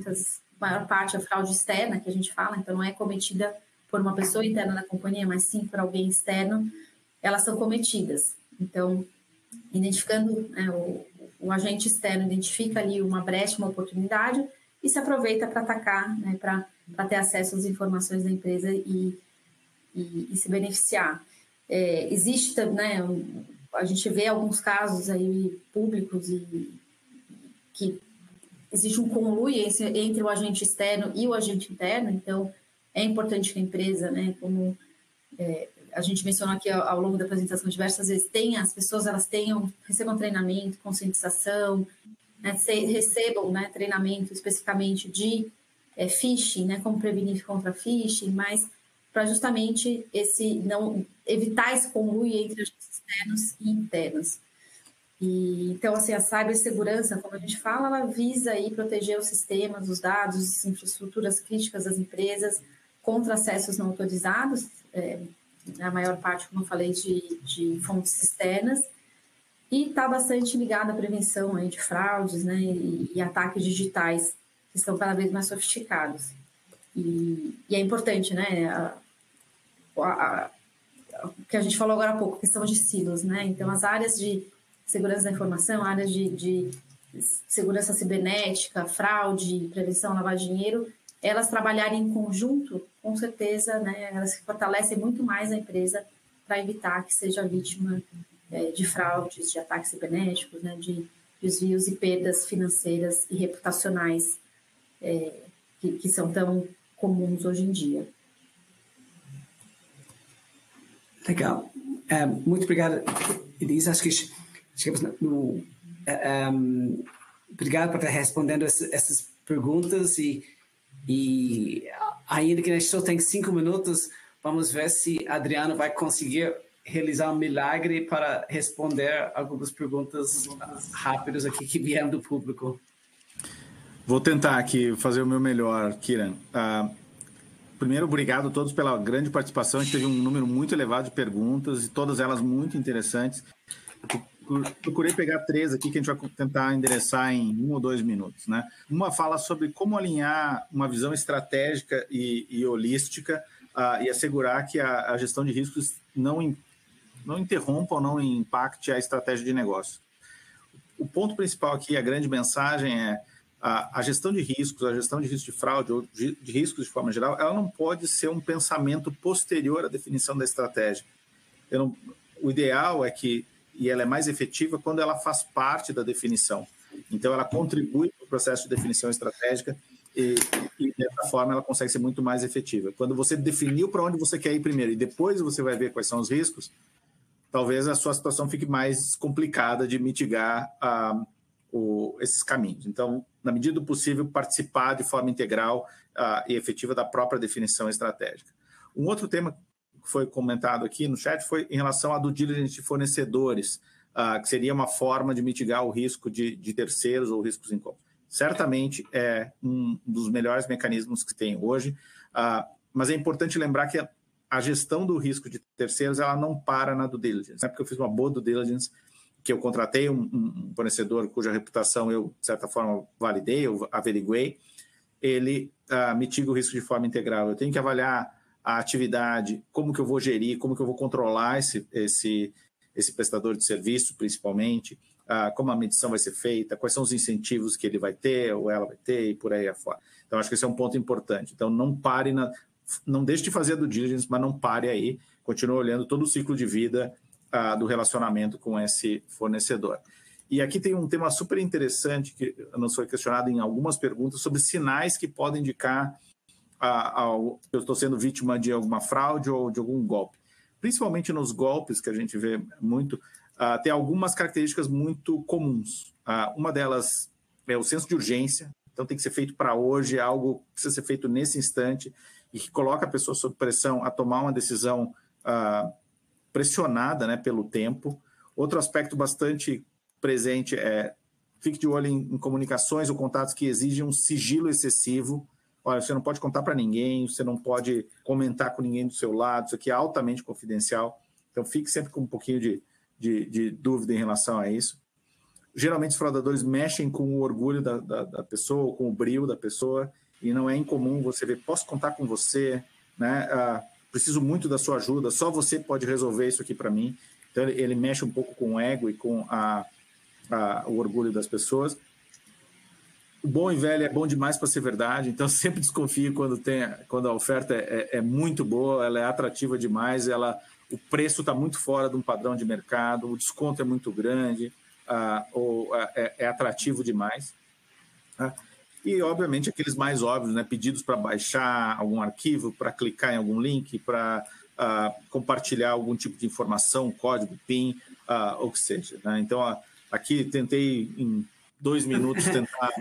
a maior parte é fraude externa que a gente fala, então não é cometida por uma pessoa interna da companhia, mas sim por alguém externo, elas são cometidas. Então, identificando, né, o agente externo identifica ali uma brecha, uma oportunidade e se aproveita para atacar, né, para ter acesso às informações da empresa e se beneficiar. Existe, né, a gente vê alguns casos aí públicos e que existe um conluio entre o agente externo e o agente interno, então é importante que a empresa, né, como a gente mencionou aqui ao longo da apresentação diversas vezes, as pessoas recebam treinamento, conscientização, né, recebam, né, treinamento especificamente de phishing, né, como prevenir contra phishing, mas para justamente evitar esse conluio entre agentes externos e internos. Então, assim, a cibersegurança, como a gente fala, ela visa aí proteger os sistemas, os dados, as infraestruturas críticas das empresas contra acessos não autorizados, a maior parte, como eu falei, de fontes externas, e está bastante ligada à prevenção aí de fraudes, né, e ataques digitais, que estão cada vez mais sofisticados. E é importante, né, o que a gente falou agora há pouco, questão de silos, né, então as áreas de segurança da informação, áreas de segurança cibernética, fraude, prevenção, lavagem de dinheiro, elas trabalharem em conjunto, com certeza, né, elas fortalecem muito mais a empresa para evitar que seja vítima de fraudes, de ataques cibernéticos, né, de desvios e perdas financeiras e reputacionais que são tão comuns hoje em dia. Legal. Muito obrigado, Elisa. Acho que chegamos no... obrigado por estar respondendo essas perguntas e ainda que a gente só tem 5 minutos, vamos ver se Adriano vai conseguir realizar um milagre para responder algumas perguntas rápidas aqui que vieram do público. Vou tentar aqui fazer o meu melhor, Kiran. Primeiro, obrigado a todos pela grande participação. A gente teve um número muito elevado de perguntas e todas elas muito interessantes. Procurei pegar 3 aqui que a gente vai tentar endereçar em 1 ou 2 minutos, né? Uma fala sobre como alinhar uma visão estratégica e holística e assegurar que a gestão de riscos não interrompa ou não impacte a estratégia de negócio. O ponto principal aqui, a grande mensagem é a gestão de riscos, a gestão de risco de fraude ou de riscos de forma geral, ela não pode ser um pensamento posterior à definição da estratégia. O ideal é que e ela é mais efetiva quando ela faz parte da definição. Então, ela contribui para o processo de definição estratégica e dessa forma, ela consegue ser muito mais efetiva. Quando você definiu para onde você quer ir primeiro e depois você vai ver quais são os riscos, talvez a sua situação fique mais complicada de mitigar esses caminhos. Então, na medida do possível, participar de forma integral e efetiva da própria definição estratégica. Um outro tema que foi comentado aqui no chat foi em relação à due diligence de fornecedores, que seria uma forma de mitigar o risco de terceiros ou riscos incômodos. Certamente é um dos melhores mecanismos que tem hoje, mas é importante lembrar que a gestão do risco de terceiros ela não para na due diligence. Não é porque eu fiz uma boa due diligence que eu contratei um fornecedor cuja reputação eu, de certa forma, validei, eu averiguei, ele mitiga o risco de forma integral. Eu tenho que avaliar a atividade, como que eu vou gerir, como que eu vou controlar esse prestador de serviço, principalmente, como a medição vai ser feita, quais são os incentivos que ele vai ter ou ela vai ter e por aí afora. Então, acho que esse é um ponto importante. Então, não deixe de fazer a due diligence, mas não pare aí, continue olhando todo o ciclo de vida do relacionamento com esse fornecedor. E aqui tem um tema super interessante que nos foi questionado em algumas perguntas sobre sinais que podem indicar que eu estou sendo vítima de alguma fraude ou de algum golpe. Principalmente nos golpes, que a gente vê muito, tem algumas características muito comuns. Uma delas é o senso de urgência, então tem que ser feito para hoje, é algo que precisa ser feito nesse instante e que coloca a pessoa sob pressão a tomar uma decisão pressionada, né, pelo tempo. Outro aspecto bastante presente é fique de olho em comunicações ou contatos que exigem um sigilo excessivo. Olha, você não pode contar para ninguém, você não pode comentar com ninguém do seu lado, isso aqui é altamente confidencial. Então, fique sempre com um pouquinho de dúvida em relação a isso. Geralmente, os fraudadores mexem com o orgulho da pessoa, com o brio da pessoa, e não é incomum você ver, posso contar com você, né? Preciso muito da sua ajuda, só você pode resolver isso aqui para mim. Então, ele mexe um pouco com o ego e com o orgulho das pessoas. O bom e velho é bom demais para ser verdade, então sempre desconfie quando a oferta é muito boa, ela é atrativa demais, o preço está muito fora de um padrão de mercado, o desconto é muito grande, ou é atrativo demais. E, obviamente, aqueles mais óbvios, né? Pedidos para baixar algum arquivo, para clicar em algum link, para compartilhar algum tipo de informação, código, PIN, ou que seja. Né? Então, aqui tentei, em 2 minutos, tentar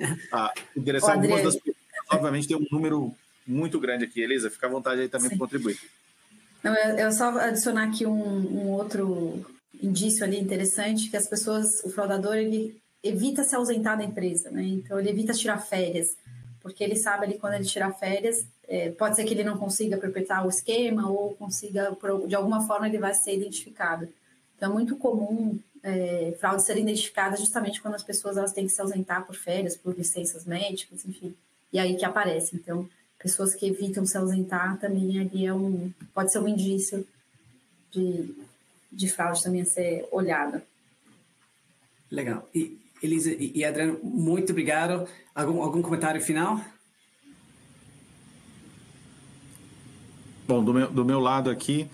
endereçar algumas das pessoas. Obviamente, tem um número muito grande aqui. Elisa, fica à vontade aí também para contribuir. Não, eu só adicionar aqui um outro indício ali interessante, que o fraudador, ele evita se ausentar da empresa, né? Então, ele evita tirar férias, porque ele sabe ali quando ele tirar férias, pode ser que ele não consiga perpetrar o esquema ou consiga, de alguma forma, ele vai ser identificado. Então, é muito comum fraudes serem identificadas justamente quando as pessoas elas têm que se ausentar por férias, por licenças médicas, enfim, e aí que aparece. Então, pessoas que evitam se ausentar também ali pode ser um indício de fraude também a ser olhada. Legal. E, Elisa e Adriano, muito obrigado. Algum comentário final? Bom, do meu lado aqui,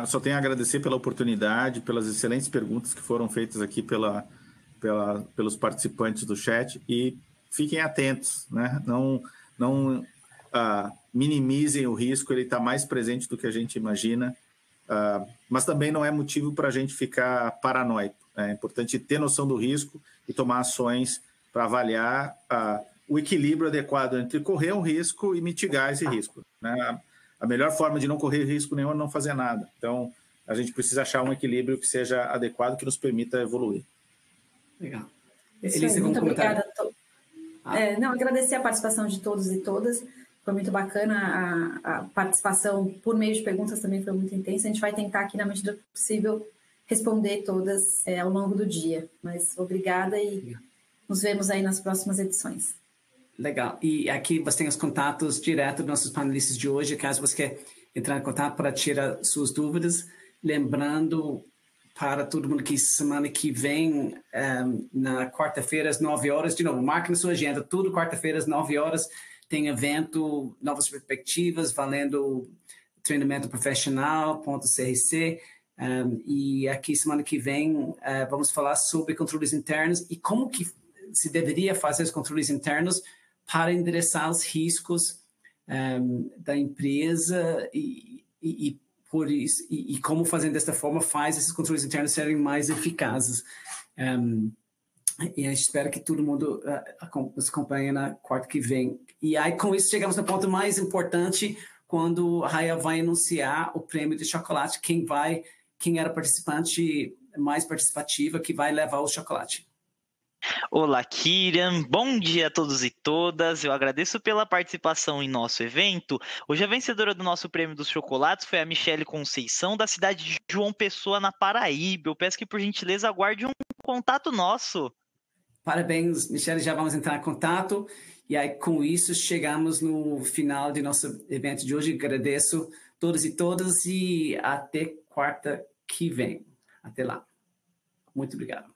só tenho a agradecer pela oportunidade, pelas excelentes perguntas que foram feitas aqui pelos participantes do chat e fiquem atentos, né? Não minimizem o risco, ele está mais presente do que a gente imagina, mas também não é motivo para a gente ficar paranoico. É importante ter noção do risco e tomar ações para avaliar o equilíbrio adequado entre correr um risco e mitigar esse risco, né? A melhor forma de não correr risco nenhum é não fazer nada. Então, a gente precisa achar um equilíbrio que seja adequado, que nos permita evoluir. Legal. Elisa, muito obrigada. Agradecer a participação de todos e todas. Foi muito bacana. A participação por meio de perguntas também foi muito intensa. A gente vai tentar aqui, na medida do possível, responder todas ao longo do dia. Mas obrigada e nos vemos aí nas próximas edições. Legal. E aqui você tem os contatos direto dos nossos panelistas de hoje, caso você quer entrar em contato para tirar suas dúvidas. Lembrando para todo mundo que semana que vem, na quarta-feira, às 9 horas, de novo, marque na sua agenda, tudo quarta-feira, às 9 horas, tem evento Novas Perspectivas, valendo treinamento profissional.crc. E aqui, semana que vem, vamos falar sobre controles internos e como que se deveria fazer os controles internos para endereçar os riscos da empresa e por isso, e como fazendo desta forma faz esses controles internos serem mais eficazes. E a gente espera que todo mundo nos acompanhe na quarta que vem. E aí, com isso, chegamos no ponto mais importante, quando a Raia vai anunciar o prêmio de chocolate, quem era a participante mais participativa que vai levar o chocolate. Olá, Kyrian. Bom dia a todos e todas. Eu agradeço pela participação em nosso evento. Hoje a vencedora do nosso prêmio dos chocolates foi a Michele Conceição, da cidade de João Pessoa, na Paraíba. Eu peço que, por gentileza, aguarde um contato nosso. Parabéns, Michele. Já vamos entrar em contato. E aí, com isso, chegamos no final de nosso evento de hoje. Agradeço a todos e todas e até quarta que vem. Até lá. Muito obrigado.